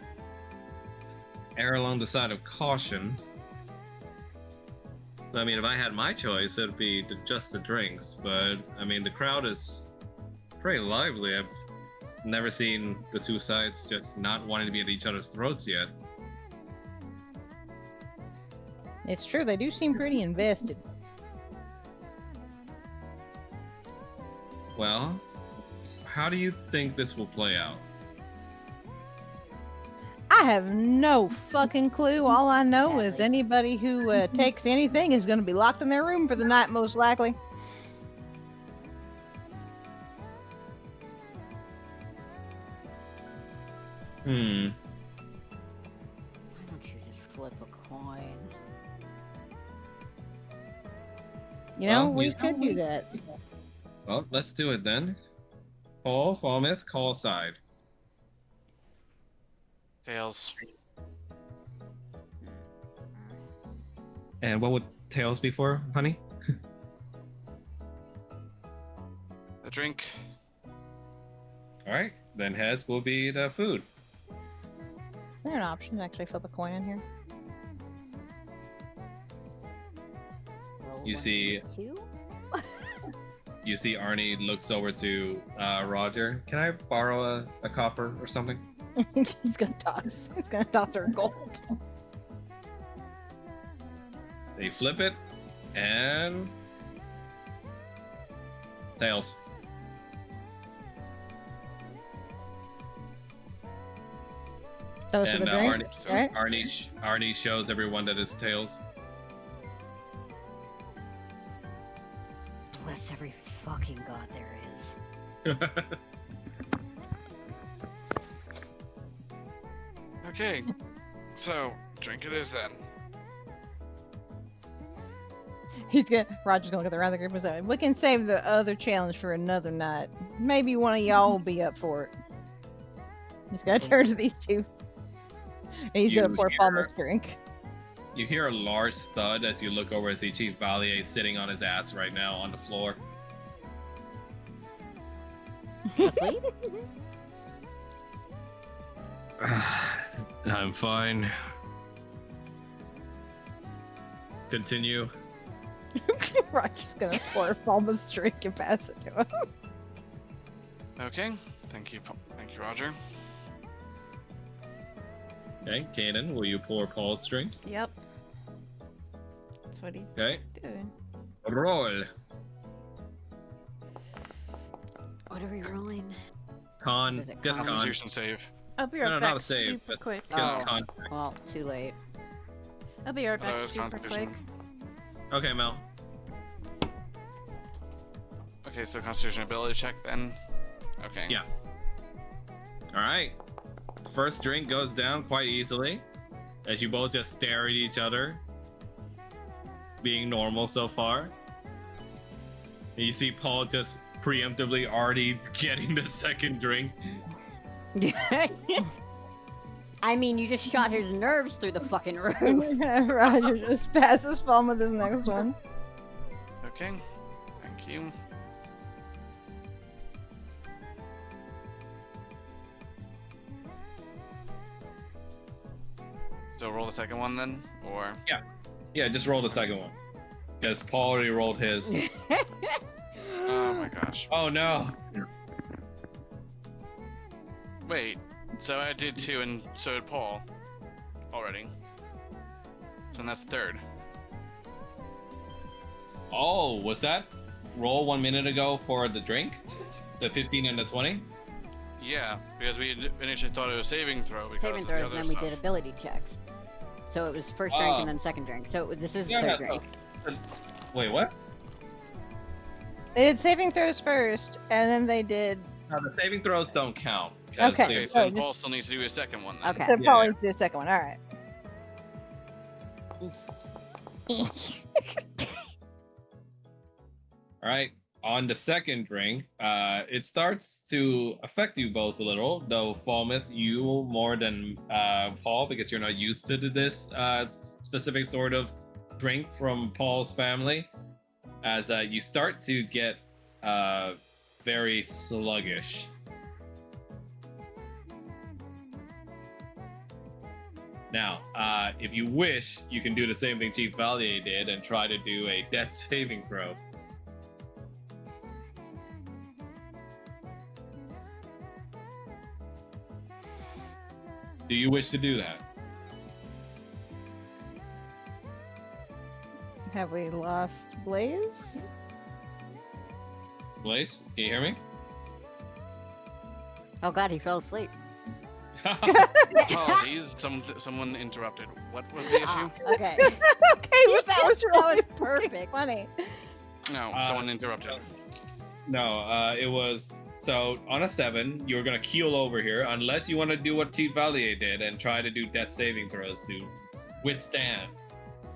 err along the side of caution. So, I mean, if I had my choice, it'd be just the drinks. But, I mean, the crowd is pretty lively. I've never seen the two sides just not wanting to be at each other's throats yet. It's true, they do seem pretty invested. Well, how do you think this will play out? I have no fucking clue. All I know is Exactly. anybody who takes anything is gonna be locked in their room for the night, most likely. Hmm. Why don't you just flip a coin? You know, Well, we yes. could do that. Well, let's do it then. Paul, Falmouth, call side. Tails. And what would tails be for, honey? The drink. All right, then heads will be the food. Is there an option to actually flip a coin in here? Roll You one, see- two? You see Arnie looks over to Roger. Can I borrow a copper or something? He's gonna toss. He's gonna toss her gold. They flip it, and tails. Those are And the drink. Arnie, right? Arnie shows everyone that it's tails. Bless every fucking god there is. Okay. So, drink it is then. Roger's gonna look around the group and say, "We can save the other challenge for another night. Maybe one of y'all will be up for it." He's gonna turn to these two. And he's gonna You pour hear- Falmouth's drink. You hear a large thud as you look over and see Chief Valier sitting on his ass right now on the floor. Asleep? I'm fine. Continue. Roger's gonna pour Falmouth's drink and pass it to him. Okay. Thank you, Roger. Okay, Kanan, will you pour Paul's drink? Yep. That's what he's Okay, doing. roll. What are we rolling? Con, Is it just con? con. Constitution save. I'll be No, right no, back not a save, super but- quick. Just Oh. con. Well, too late. I'll be right back it's super quick. Constitution. Okay, Mel. Okay, so Constitution ability check then. Okay. Yeah. Alright. First drink goes down quite easily as you both just stare at each other, being normal so far. And you see Paul just preemptively already getting the second drink. I mean, you just shot his nerves through the fucking roof. Roger just passes Falmouth his next one. Okay. Thank you. So roll the second one then, or Yeah, just roll the second one. Because Paul already rolled his. oh my gosh. Oh no! Wait. So I did 2, and so did Paul. Already. So that's third. Oh, was that roll 1 minute ago for the drink? The 15 and the 20? Yeah, because we initially thought it was saving throw because Saving of throws, the and other then we stuff. did ability checks. So it was first drink Oh. and then second drink. So this is Yeah, third yeah, drink. Wait, what? They did saving throws first, and then they did. No, the saving throws don't count. 'cause Okay. Okay, they- so Oh, then just- Paul still needs to do his second one then. Okay. So Yeah. Paul needs to do a second one. All right. All right. On the second drink, it starts to affect you both a little, though Falmouth, you more than Paul, because you're not used to this specific sort of drink from Paul's family. As you start to get very sluggish. Now, if you wish, you can do the same thing Chief Valier did and try to do a death saving throw. Do you wish to do that? Have we lost Blaze? Blaze, can you hear me? Oh god, he fell asleep. Apologies, someone interrupted. What was the issue? Ah, okay. Okay, but that was That really was perfect. funny. No, someone interrupted. No, it was so on a 7. You were gonna keel over here unless you want to do what Chief Valier did and try to do death saving throws to withstand.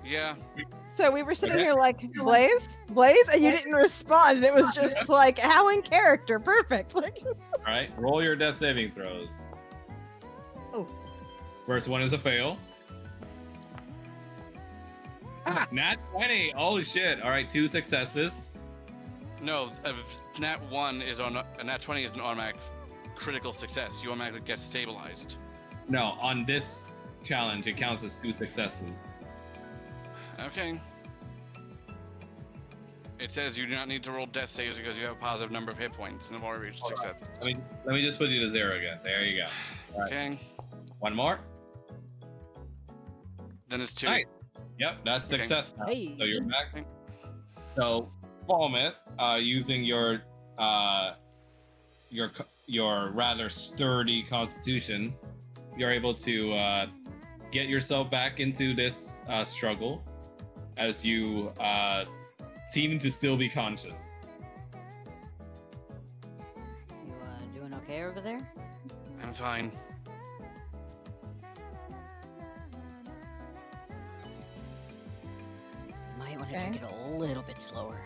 Yeah. So we were sitting Okay. here like, Blaze? Blaze? And you didn't respond. And it was just like, how in character. Perfect. Like, just... All right, roll your death saving throws. Oh. First one is a fail. Ah. Nat 20. Holy shit! All right, 2 successes. No, nat 1 is on nat 20 is an automatic critical success. You automatically get stabilized. No, on this challenge, it counts as 2 successes. Okay. It says you do not need to roll death saves because you have a positive number of hit points and have already reached Alright. success. Let me just put you to 0 again. There you go. Alright. Okay. One more. Then it's 2. Nice. Yep, that's Okay. success now. Hey. So you're back. So, Falmouth, using your rather sturdy constitution, you're able to get yourself back into this struggle as you seem to still be conscious. You doing okay over there? I'm fine. Might want to Okay. take it a little bit slower.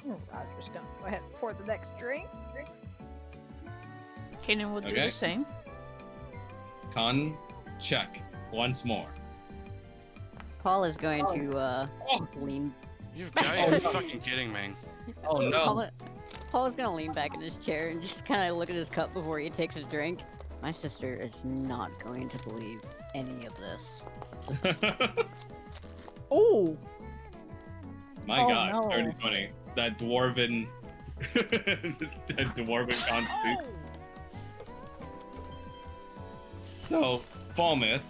Roger's gonna go ahead and pour the next drink. Kanan will do Okay. the same. Con check once more. Paul is going to Oh. lean. You guys are fucking kidding me. Oh no. Paul is gonna lean back in his chair and just kind of look at his cup before he takes a drink. My sister is not going to believe any of this. Oh, My Oh, god, no. 30-20. That dwarven that dwarven constitution. So, Falmouth,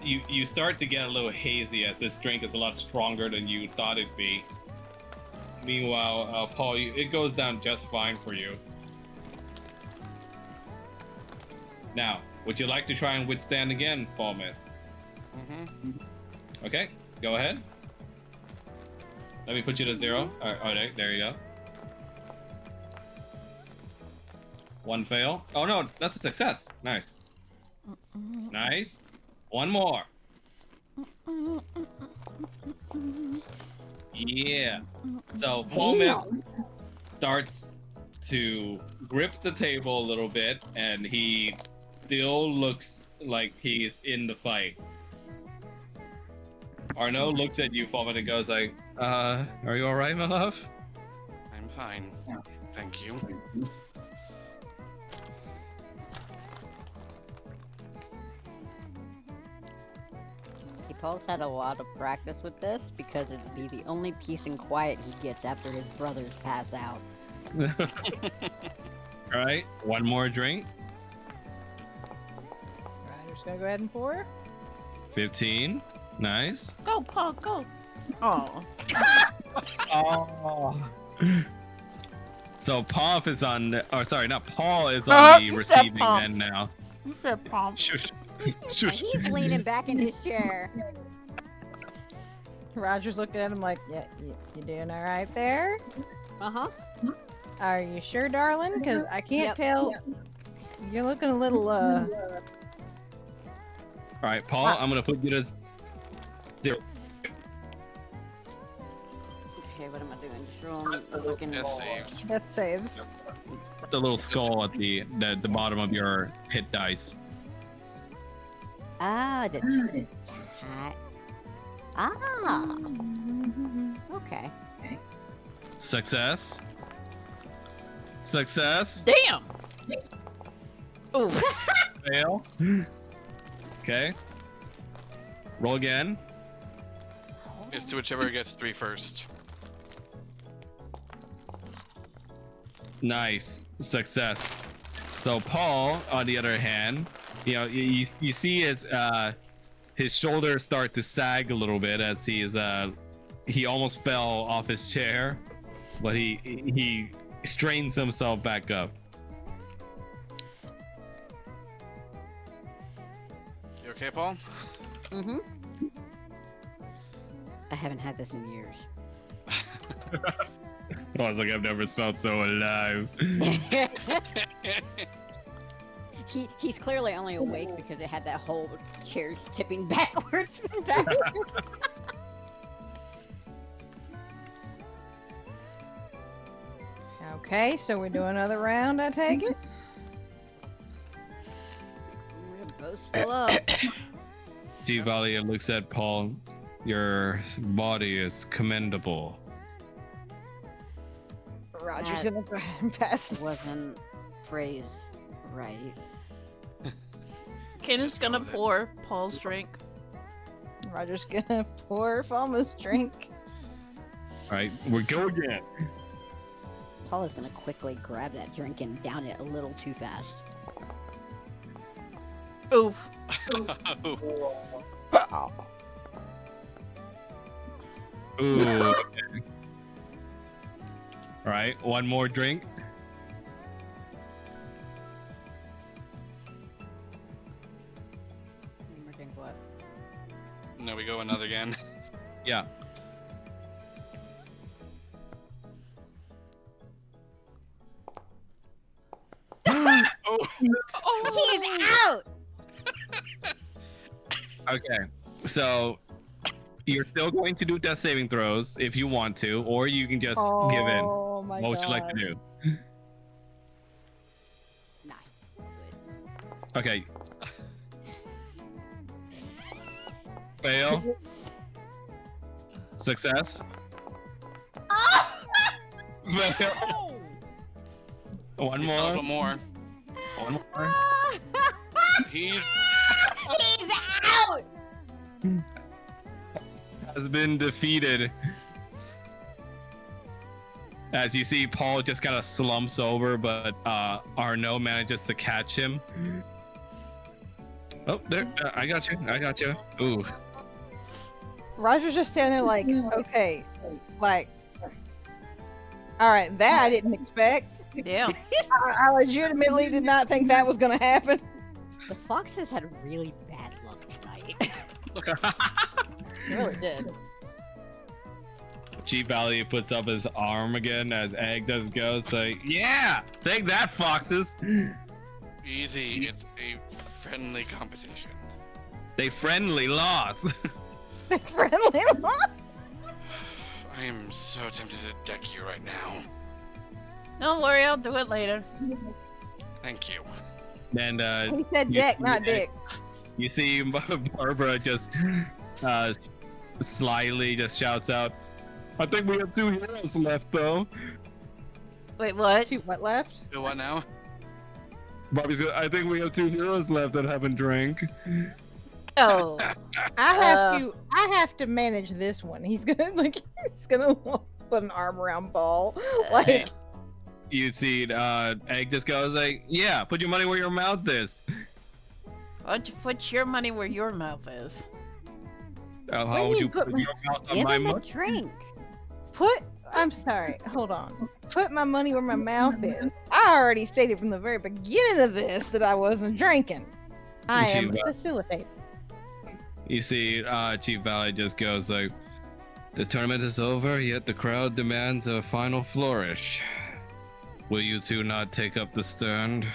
you start to get a little hazy as this drink is a lot stronger than you thought it'd be. Meanwhile, Paul, it goes down just fine for you. Now, would you like to try and withstand again, Falmouth? Mm-hmm. Okay, go ahead. Let me put you to 0. Alright, there you go. 1 fail. Oh no, that's a success. Nice. Nice. 1 more. Yeah. So Falmouth starts to grip the table a little bit, and he still looks like he's in the fight. Arno looks at you, Falmouth, and goes like, Are you alright, my love? I'm fine. Thank you. See, Paul's had a lot of practice with this because it'd be the only peace and quiet he gets after his brothers pass out. alright, 1 more drink. Roger's gonna go ahead and pour. 15. Nice. Go, Paul, go. Oh. Oh. So Pomp is on, or sorry, not Paul is on the you said receiving Pomp. end now. You said Pomp. Shush. And Shush. he's leaning back in his chair. Roger's looking at him like, yeah, you doing all right there? Uh-huh. Are you sure, darling? Because I can't Yep. tell. You're looking a little, All right, Paul, I'm gonna put you to 0. Okay, what am I doing? Just rolling, looking. Death saves. That saves. The little skull at the bottom of your hit dice. Ah, the hat. Ah. Okay. Success. Success. Damn. Ooh. Fail. Okay. Roll again. It's to whichever gets 3 first. Nice. Success. So Paul, on the other hand, you know, you see his shoulders start to sag a little bit as he almost fell off his chair, but he strains himself back up. You okay, Paul? Mm-hmm. I haven't had this in years. I was like, I've never smelled so alive. He's clearly only awake because it had that whole chair tipping backwards. Okay, so we're doing another round, I take it? We're both still up. G-Valia looks at Paul. Your body is commendable. Roger's That- gonna go ahead and pass the Wasn't phrased right. Kanan's gonna pour Paul's drink. Roger's gonna pour Falma's drink. All right, we go again. Paul is gonna quickly grab that drink and down it a little too fast. Oof. Ooh. Okay. All right, 1 more drink. More drink what? No, we go another again. Yeah. Oh, Oh. He's out! Okay. So you're still going to do death saving throws if you want to, or you can just give in. Oh my What would god. you like to do? Nah. Okay. Fail. Success. Fail. One He still has more. one more. One more. He's He's out! Has been defeated. As you see, Paul just kind of slumps over, but Arnaud manages to catch him. Oh, there! I got you. I got you. Ooh. Roger's just standing there like, okay, like, all right, that I didn't expect. Yeah. I legitimately did not think that was gonna happen. The foxes had really bad luck tonight. Really did. Chief Valley puts up his arm again as Egg does go. So yeah, take that, foxes. easy. It's a friendly competition. They friendly lost. Friendly lock. I am so tempted to deck you right now. Don't worry, I'll do it later. Thank you. And He said you deck, see not Egg- dick. You see Barbara just slyly just shouts out, "I think we have 2 heroes left, though." Wait, what? Shoot, what left? So what now? Bobby's I think we have 2 heroes left that haven't drank. Oh. I have to manage this one. He's gonna put an arm around Paul. Like, You see Egg just goes like, "Yeah, put your money where your mouth is." Why don't you put your money where your mouth is? How What do you would you mean put put my- your mouth on Give my him a money? drink. I'm sorry, hold on. Put my money where my mouth is. I already stated from the very beginning of this that I wasn't drinking. I am Chief, facilitating. You see Chief Valley just goes like, "The tournament is over, yet the crowd demands a final flourish. Will you two not take up the stand?"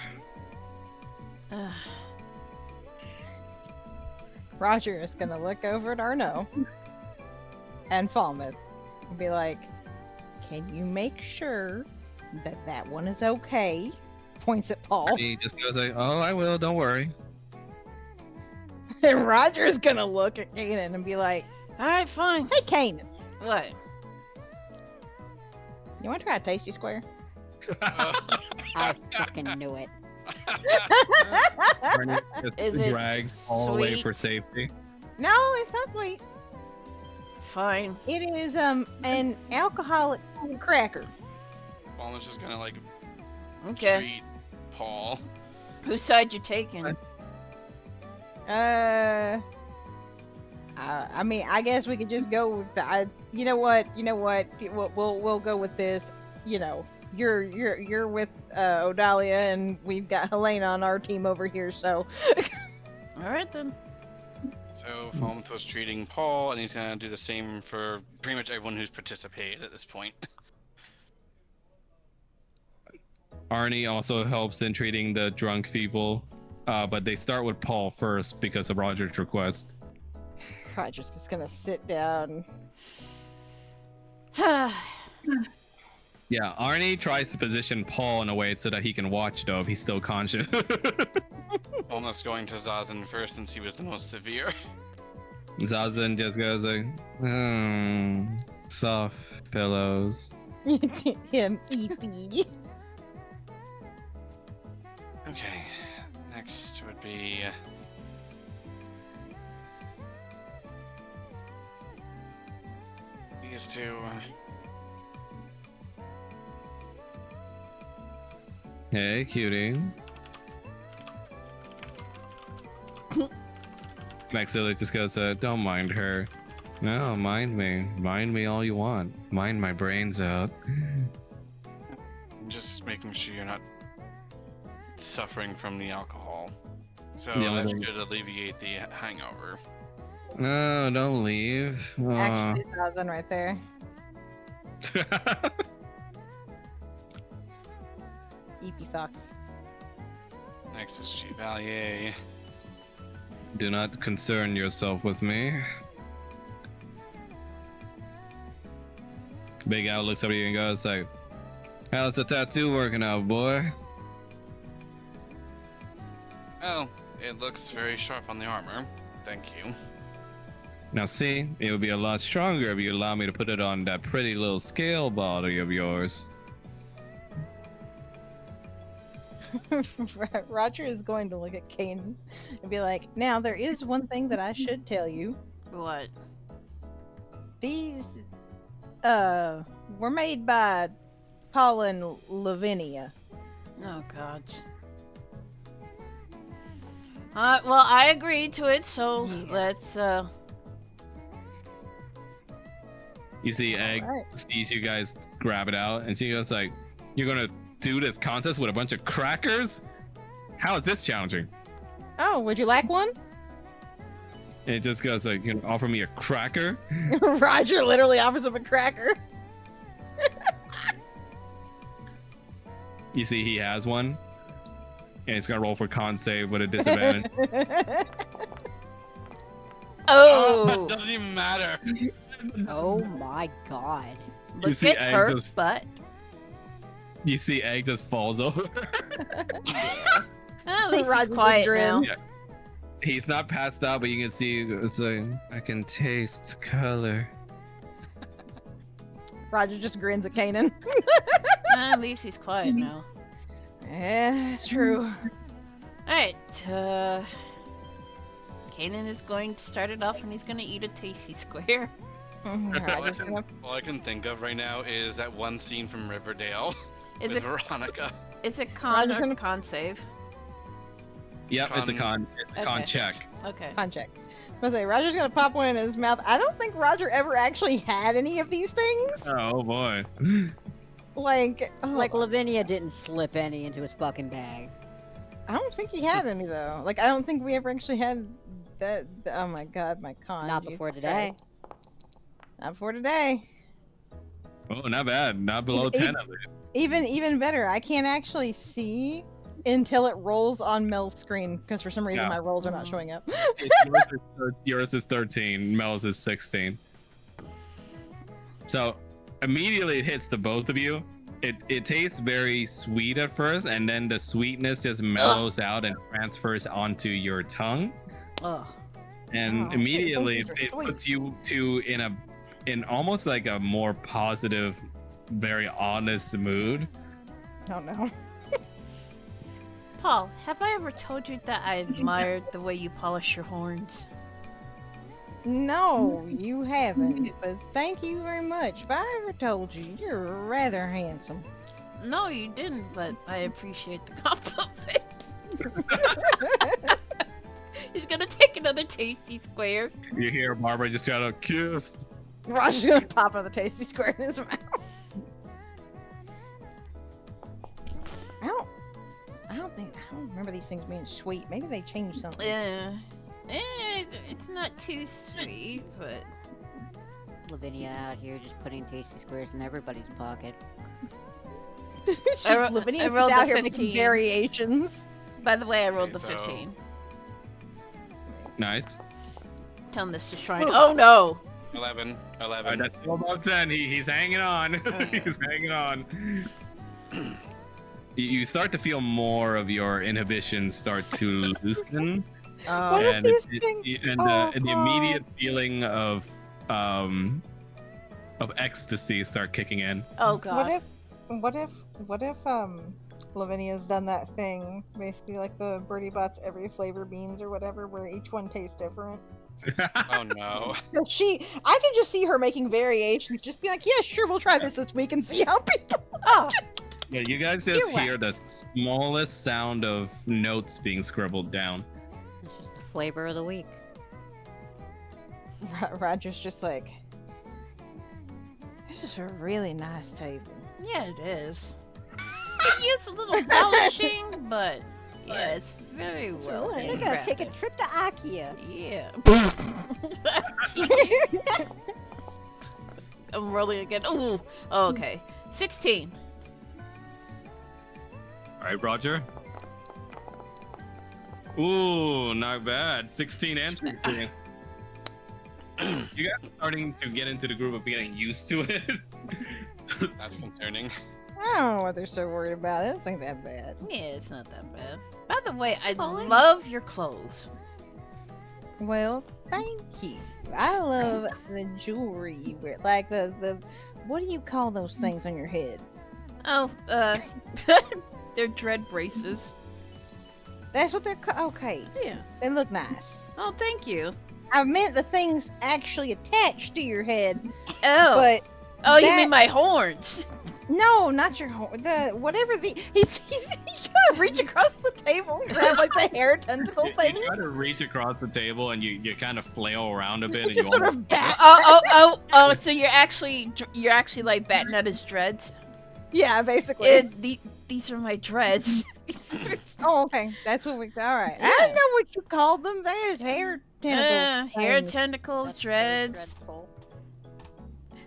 Roger is gonna look over at Arnaud and Falmouth and be like, "Can you make sure that that one is okay?" Points at Paul. He just goes like, "Oh, I will, don't worry." And Roger's gonna look at Kanan and be like, Alright, fine. "Hey, Kanan, What? you want to try a tasty square?" I fucking knew it. Barney just Is it drags all the way for sweet? safety. No, it's not sweet. Fine. It is an alcoholic cracker. Walnut's just gonna like Okay. treat Paul. Whose side you taking? I mean, I guess we could just go with the. You know what? We'll go with this. You know, you're with Odalia, and we've got Helena on our team over here. So Alright then. So Falmouth was treating Paul, and he's gonna do the same for pretty much everyone who's participated at this point. Arnie also helps in treating the drunk people, but they start with Paul first because of Roger's request. Roger's just gonna sit down. Yeah, Arnie tries to position Paul in a way so that he can watch though if he's still conscious. Walnut's going to Zazen first since he was the most severe. Zazen just goes like, soft pillows. Him, Eepy. Okay, next would be these two. Hey, cutie. Maxilla just goes, don't mind her. No, mind me. Mind me all you want. Mind my brains out. Just making sure you're not suffering from the alcohol. So Yeah, that like- should alleviate the hangover. No, don't leave. Actually, Zazen right there. Eepy Fox. Next is Chevalier. Do not concern yourself with me. Big Al looks up at you and goes like, "How's the tattoo working out, boy?" Oh, it looks very sharp on the armor. Thank you. Now see, it would be a lot stronger if you allow me to put it on that pretty little scale body of yours. Roger is going to look at Kanan and be like, "Now there is one thing that I should tell you. What? These were made by Paul and Lavinia." Oh God. Well, I agreed to it, so let's You see Egg sees you guys grab it out, and she goes like, "You're gonna do this contest with a bunch of crackers? How is this challenging?" Oh, would you like one? And it just goes like, "You can offer me a cracker?" Roger literally offers him a cracker. You see he has one, and he's gonna roll for con save with a disadvantage. Oh, Doesn't even matter. Oh my god. You look see at Egg her just- butt. You see Egg just falls over. At least Roger he's quiet just now. grinned. He's not passed out, but you can see it's like, "I can taste color." Roger just grins at Kanan. At least he's quiet now. Yeah, it's true. Alright, Kanan is going to start it off and he's gonna eat a tasty square. Roger's gonna All I can think of right now is that one scene from Riverdale Is with it Veronica. is it con Roger's or gonna- con save? Yep, it's a Con- con Okay. check. Okay. con check. I was like, Roger's gonna pop one in his mouth. I don't think Roger ever actually had any of these things. Oh boy. Like Lavinia didn't slip any into his fucking bag. I don't think he had any though. Like, I don't think we ever actually had that. Oh my god, my con. Not before Jesus today. Christ. Not before today. Oh, not bad. Not below 10 at least. Even better, I can't actually see until it rolls on Mel's screen because for some reason Yeah. my rolls are not showing up. Yours is 13, Mel's is 16. So immediately it hits the both of you. It tastes very sweet at first, and then the sweetness just mellows out and transfers onto your tongue. Ugh. And Oh, immediately those are it sweet. puts you two in almost like a more positive, very honest mood. Oh no. Paul, have I ever told you that I admired the way you polish your horns? No, you haven't. But thank you very much. If I ever told you, you're rather handsome. No, you didn't, but I appreciate the compliment. He's gonna take another tasty square. You hear Barbara just got a kiss. Roger's gonna pop out the tasty square in his mouth. I don't remember these things being sweet. Maybe they changed something. It's not too sweet, but Lavinia out here just putting tasty squares in everybody's pocket. She's I Lavinia's rolled out a here 15. making variations. by the way, I rolled the Okay, so- 15. Nice. Tell him this to Shrine. Oh no! 11. All right, 11. that's 12 out of 10. He's hanging on. Alright. He's hanging on. You start to feel more of your inhibitions start to loosen, What if Oh, and these it- things- and Oh, the immediate feeling of ecstasy start kicking in. oh god. What if Lavinia's done that thing, basically like the Birdie Bots every flavor beans or whatever, where each one tastes different? Oh no. 'Cause I can just see her making variations, just be like, yeah, sure, we'll try this week and see how people. Oh, Yeah, you guys just hear the Earwax. smallest sound of notes being scribbled down. It's just the flavor of the week. Roger's just like, this is a really nice table. yeah, it is. It used a little polishing, but yeah, it's very well We gotta take a handcrafted. trip to IKEA. Yeah. I'm rolling again. Ooh. Oh, okay. 16. All right, Roger. Ooh, not bad. 16 and 16. You guys are starting to get into the groove of getting used to it. That's concerning. I don't know what they're so worried about. This ain't that bad. Yeah, it's not that bad. By the way, I Fine. love your clothes. Well, thank you. I love the jewelry you wear. Like the what do you call those things on your head? Oh, they're dread braces. That's what they're called. Okay, Yeah. they look nice. Oh, thank you. I meant the things actually attached to your head, Oh. but Oh, you that- mean my horns? no, not your horn. The whatever the he's you gotta reach across the table and grab like the hair tentacle You thing. try to reach across the table and you kind of flail around a bit It and just you sort almost of back. Oh, so you're actually like batting at his dreads? Yeah, basically. These are my dreads. Oh, okay. That's what we. All right. I Yeah. didn't know what you called them. There's hair tentacles. Hair things. tentacles, That's very dreads. dreadful.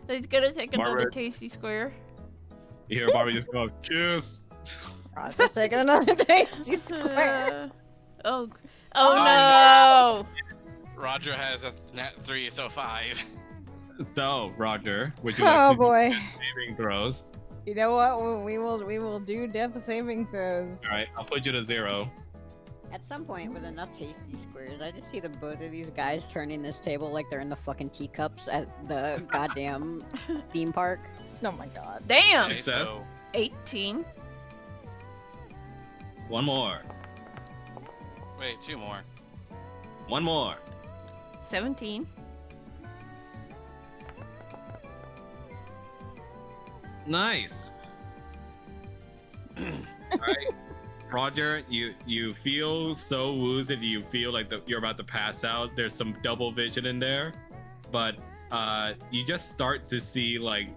He's gonna take another Barbara. tasty square. you hear Barbie just go, kiss. Right, let's take another tasty square. Oh Oh, no! Roger has a nat 3, so 5. So, Roger, would you like Oh to do boy. saving throws? You know what? We will do death saving throws. All right, I'll put you to 0. At some point, with enough tasty squares, I just see the both of these guys turning this table like they're in the fucking teacups at the goddamn theme park. Oh my god. Damn! Okay, so 18. One more. wait, 2 more. One more. 17. Nice. All right, Roger, you feel so woozy. You feel like you're about to pass out. There's some double vision in there, but you just start to see like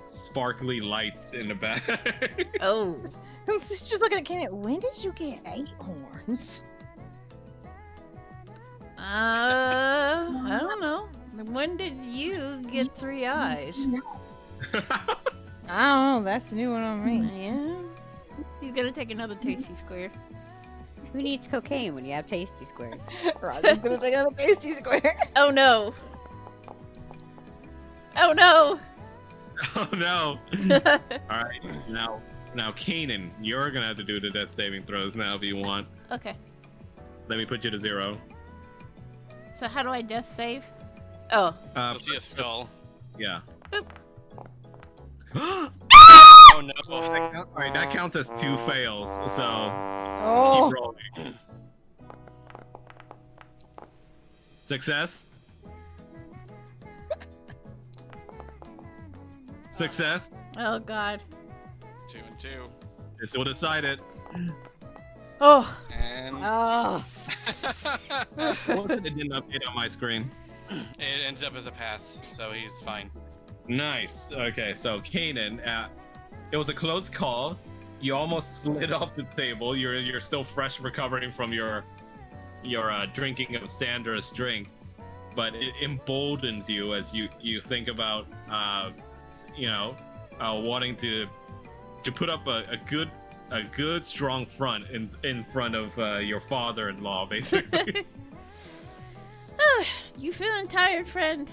sparkly lights in the back. Oh. She's just looking at Kenneth. When did you get 8 horns? I don't know. When did you get 3 eyes? I don't know. That's the new one on me. Yeah. He's gonna take another tasty square. Who needs cocaine when you have tasty squares? Roger's gonna take another tasty square. Oh no! Oh no! Oh no! All right, now Kanan, you're gonna have to do the death saving throws now if you want. Okay. Let me put you to 0. So how do I death save? Oh. You'll see a skull. Yeah. Boop. Oh no. All right, that counts as 2 fails. So Oh. keep rolling. Success. Success. Oh god. 2 and 2. This will decide it. Oh. And Oh, It didn't update on my screen. it ends up as a pass, so he's fine. Nice. Okay, so Kanan, it was a close call. You almost slid off the table. You're still fresh recovering from your drinking of Sandra's drink, but it emboldens you as you think about wanting to put up a good strong front in front of your father-in-law, basically. You feeling tired, friend?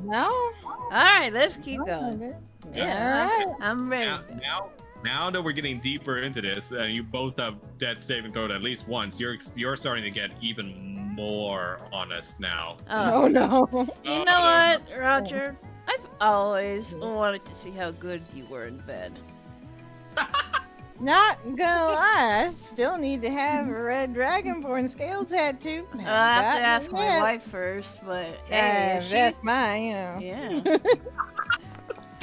No. Alright, let's keep going. Yeah, Alright. I'm ready. Now that we're getting deeper into this, and you both have death saving throw at least once, you're starting to get even more honest now. Oh. Oh no. You know what, Roger? I've always wanted to see how good you were in bed. Not gonna lie, I still need to have a red dragonborn scale tattoo. I have to Got ask my yet. wife first, but hey, if That's mine, you know. yeah.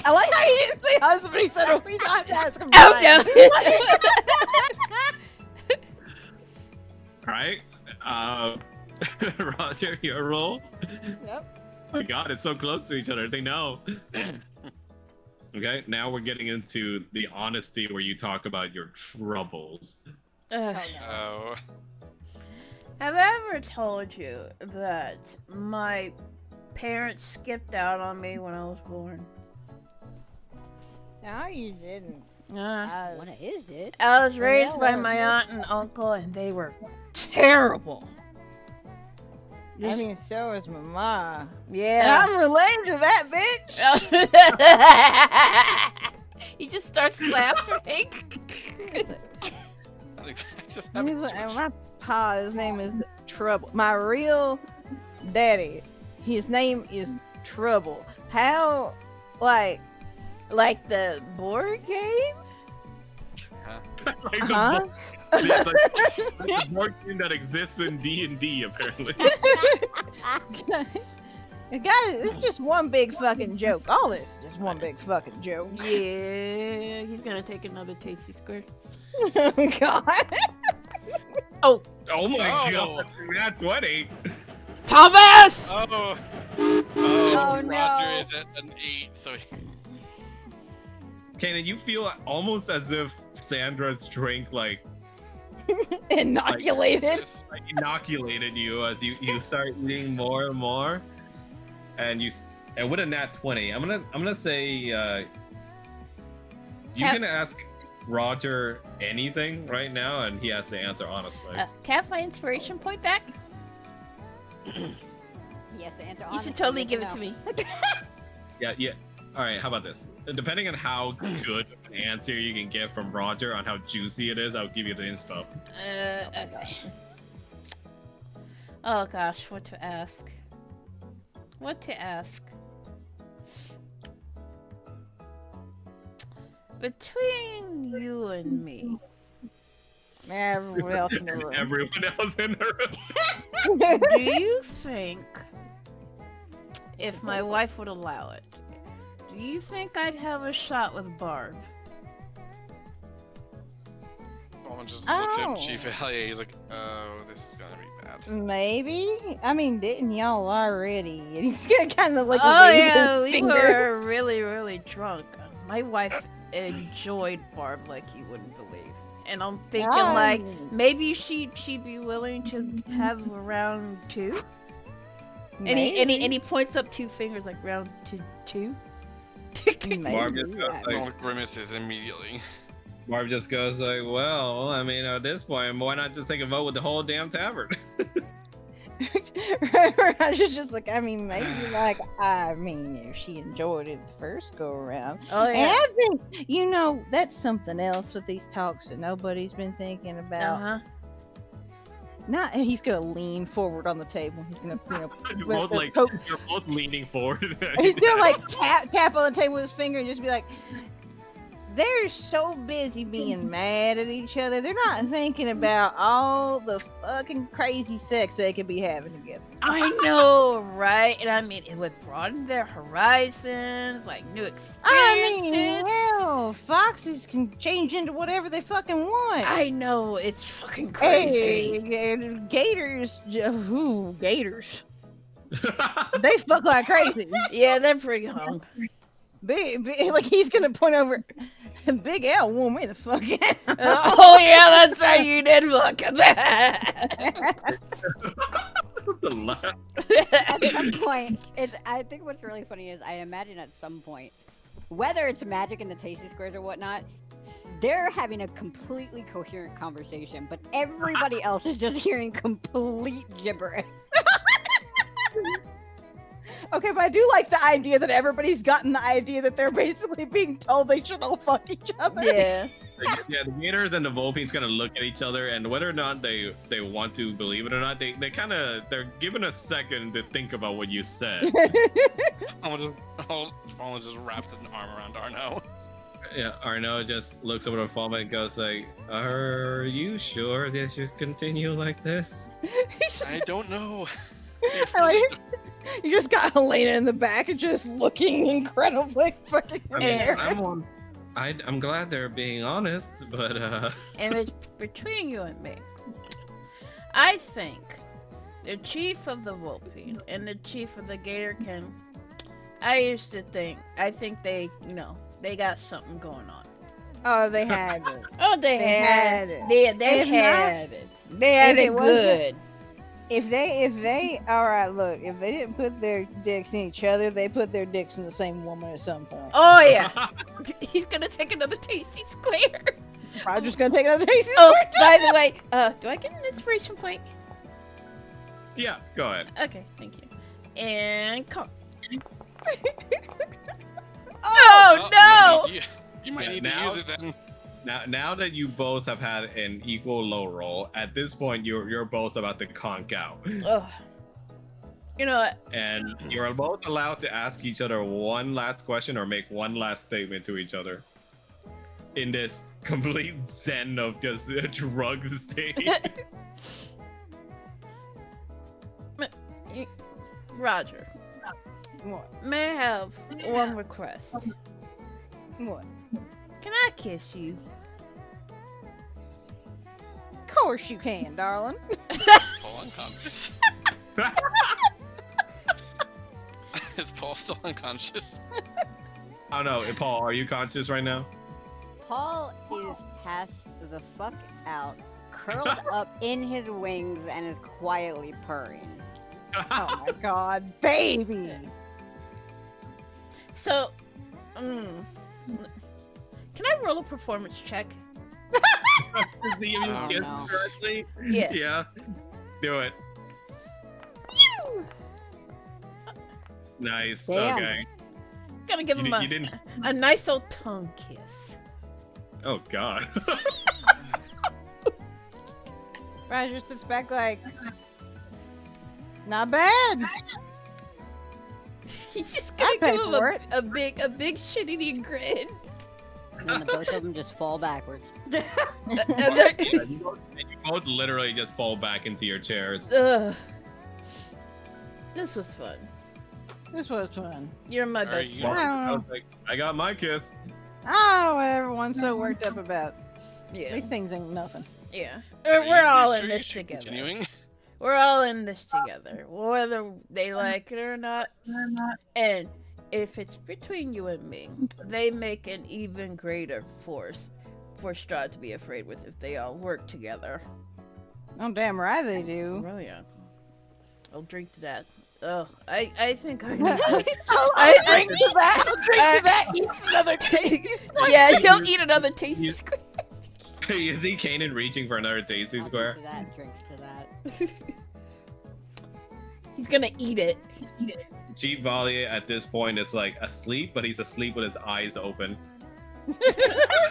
I like how he didn't say husband, he said, oh, he's not to ask him. Oh All right, Roger, your roll. Yep. Oh my God, it's so close to each other. They know. Okay, now we're getting into the honesty where you talk about your troubles. Ugh. Oh. Have I ever told you that my parents skipped out on me when I was born? No, you didn't. one of his did. I was raised by Yeah. my aunt and uncle, and they were terrible. I mean, so is my ma. And Yeah. I'm related to that bitch. He just starts laughing. I think I just have He's a like, switch. my pa, his name is Trouble. My real daddy, his name is Trouble. How, like, Like the board game? Like huh? it's like a board game that exists in D&D apparently. Guys, it's just one big fucking joke. All this is just one big fucking joke. Yeah, he's gonna take another tasty square. Oh God. Oh, Oh my Oh. god, that's 20. Thomas! Oh. Oh, Roger no. is at an 8, so he... Kanan, you feel almost as if Sandra's drink like Inoculated. inoculated you as you start eating more and more, and with a nat 20, I'm gonna say you can ask Roger anything right now, and he has to answer honestly. Can I have my inspiration point back? Yes, the answer. You should totally give it to me. Yeah. All right, how about this? Depending on how good of an answer you can get from Roger on how juicy it is, I'll give you the inspo. Okay. Oh gosh, what to ask? What to ask? Between you and me, Everyone else in the room. Everyone else in the room. do you think, if my wife would allow it, do you think I'd have a shot with Barb? Baldwin just Oh. looks at Chief Valier. He's like, oh, this is gonna be bad. Maybe. I mean, didn't y'all already? And he's gonna kind of like. Oh wave yeah, his we fingers. were really drunk. My wife enjoyed Barb like you wouldn't believe, and I'm thinking like maybe she'd be willing to have a round two. And he points up 2 fingers like round two. Barb just goes Maybe. All the grimaces immediately. Barb just goes like, well, I mean, at this point, why not just take a vote with the whole damn tavern? Roger's just like, I mean, maybe like, I mean, if she enjoyed it the first go around. Oh And yeah. I think, that's something else with these talks that nobody's been thinking about. Uh-huh. Not, and he's gonna lean forward on the table. He's gonna, You're with both the like, poke- you're both leaning forward. he's gonna like tap on the table with his finger and just be like, they're so busy being mad at each other. They're not thinking about all the fucking crazy sex they could be having together. I know, right? And I mean, it would broaden their horizons, like new I experiences. mean, hell, foxes can change into whatever they fucking want. I know, it's fucking crazy. Hey, gators, gators. They fuck like crazy. Yeah, they're pretty hung. Big, like he's gonna point over. Big L wore me the fuck out. Oh yeah, that's right. You did look at that. The laugh. At some point, I think what's really funny is I imagine at some point, whether it's magic in the tasty squares or whatnot, they're having a completely coherent conversation, but everybody else is just hearing complete gibberish. Okay, but I do like the idea that everybody's gotten the idea that they're basically being told they should all fuck each other. Yeah. Yeah, the Gators and the Volpines kind of look at each other, and whether or not they want to believe it or not, they're given a second to think about what you said. Baldwin just wraps an arm around Arno. Yeah, Arno just looks over to Falma and goes like, "Are you sure they should continue like this?" I don't know. I like- You just got Helena in the back and just looking incredibly fucking I mean, embarrassed. I'm glad they're being honest, but And it's between you and me, I think the chief of the Volpine and the chief of the Gatorkin, I think they, they got something going on. Oh, they had it. Oh, they had it. They If had it. They had if it it wasn't- good. If they, all right, look, if they didn't put their dicks in each other, they put their dicks in the same woman at some point. Oh yeah. He's gonna take another tasty square. Roger's gonna take another taste. Oh, by the way, do I get an inspiration point? Yeah, go ahead. Okay, thank you. And call. Oh, Oh no! You might Yeah, need now- to use it then. Now that you both have had an equal low roll, at this point you're both about to conk out. Ugh. You know what? And you're both allowed to ask each other one last question or make one last statement to each other. In this complete zen of just a drug state. Roger, what? may I have one request? What? Can I kiss you? Of course you can, darling. Paul unconscious. Is Paul still unconscious? I don't know, Paul, are you conscious right now? Paul is passed the fuck out, curled up in his wings, and is quietly purring. Oh my god, baby! So, can I roll a performance check? Do you Oh, guess no. correctly? Yeah. Yeah. Do it. Nice. Damn. Okay. Gonna give You him di- you didn't- a nice old tongue kiss. Oh God. Roger sits back like, not bad. He's just gonna I'd pay give him for it. a big shit-eating grin. And then the both of them just fall backwards. And And then- you both literally just fall back into your chairs. Ugh. This was fun. This was fun. You're my Are best you- friend. I was like, I got my kiss. I don't know what everyone's so worked up about. Yeah, These things ain't nothing. yeah. Are We're you all sure in you this should together. Continuing? We're all in this together, whether they like it or not. And if it's between you and me, they make an even greater force for Strahd to be afraid with if they all work together. Oh, damn right they do. Well, yeah. I'll drink to that. Oh, I think I need to. I'll drink to that. I'll drink to that. Eat another cake. Yeah, he'll eat another tasty squid. You see Kanan reaching for another tasty square. To that, drinks to that. He's gonna eat it. Chief Volley at this point is like asleep, but he's asleep with his eyes open.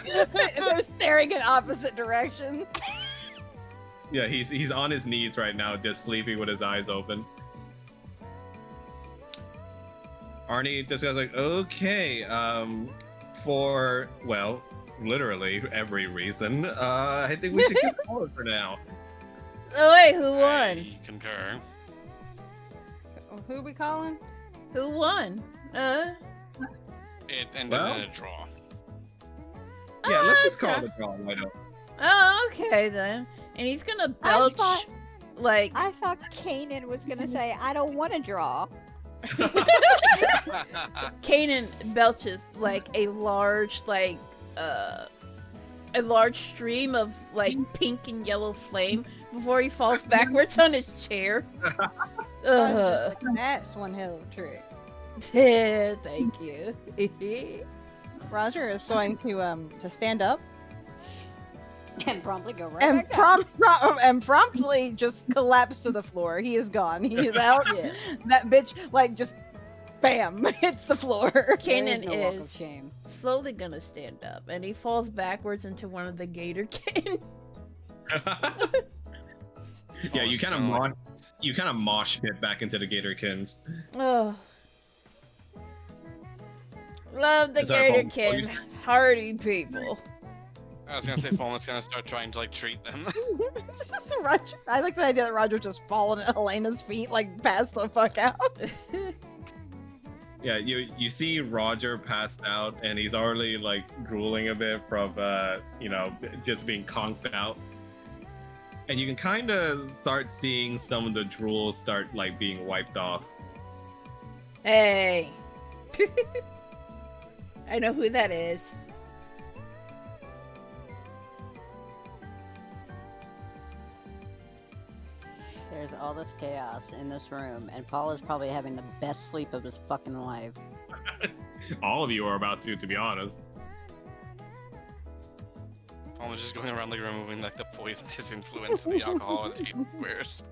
They're staring in opposite directions. Yeah, he's on his knees right now, just sleeping with his eyes open. Arnie just goes like, okay, for, well, literally every reason, I think we should just call it for now. Oh wait, who won? I concur. Who we calling? Who won? It ended Well- in a draw. Yeah, let's just okay. call it a draw, why don't Oh, okay then. And he's gonna I belch thought- like I thought Kanan was gonna say, I don't want to draw. Kanan belches like a large stream of like pink and yellow flame before he falls backwards on his chair. Ugh. That's one hell of a trick. Thank you. Roger is going to stand up And promptly go right and back down. promptly just collapse to the floor. He is gone. He is out. Yeah. That bitch like just bam hits the floor. There Kanan no walk of is shame. slowly gonna stand up and he falls backwards into one of the gator kin. Yeah, you kind of mosh pit back into the Gatorkins. Oh. Love the Is that gator home? kin. Hardy people. I was gonna say Fulma's gonna start trying to like treat them. Roger, I like the idea that Roger just falling at Helena's feet, like passed the fuck out. Yeah, you see Roger passed out, and he's already like drooling a bit from just being conked out. And you can kind of start seeing some of the drool start like being wiped off. Hey. I know who that is. There's all this chaos in this room, and Paul is probably having the best sleep of his fucking life. All of you are about to be honest. Fulma's just going around like removing like the poisonous influence of the alcohol that he wears.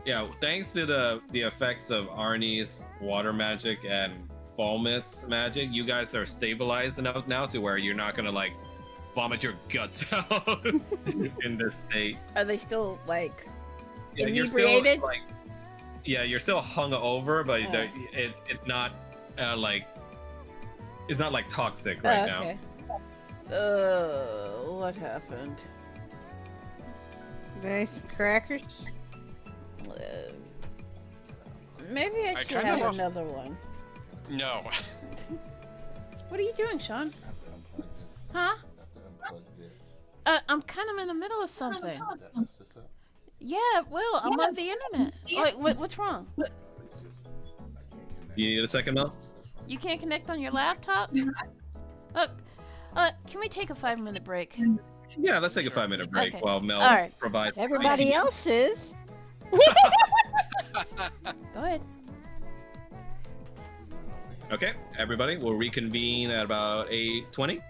Yeah, thanks to the effects of Arnie's water magic and Falmit's magic, you guys are stabilized enough now to where you're not gonna like vomit your guts out in this state. Are they still like Yeah, inebriated? You're still hung over, but Oh. it's not like it's not like toxic right now. Okay. What happened? There's crackers. Maybe I I should kinda have lost- another one. No. What are you doing, Sean? Huh? I'm kind of in the middle of something. Yeah, well, I'm on the internet. Like, what's wrong? You need a second, Mel? You can't connect on your laptop? Look, can we take a 5-minute break? Yeah, let's take a 5-minute break Okay. while Mel All right. provides. Everybody else is. Go ahead. Okay, everybody, we'll reconvene at about 8:20.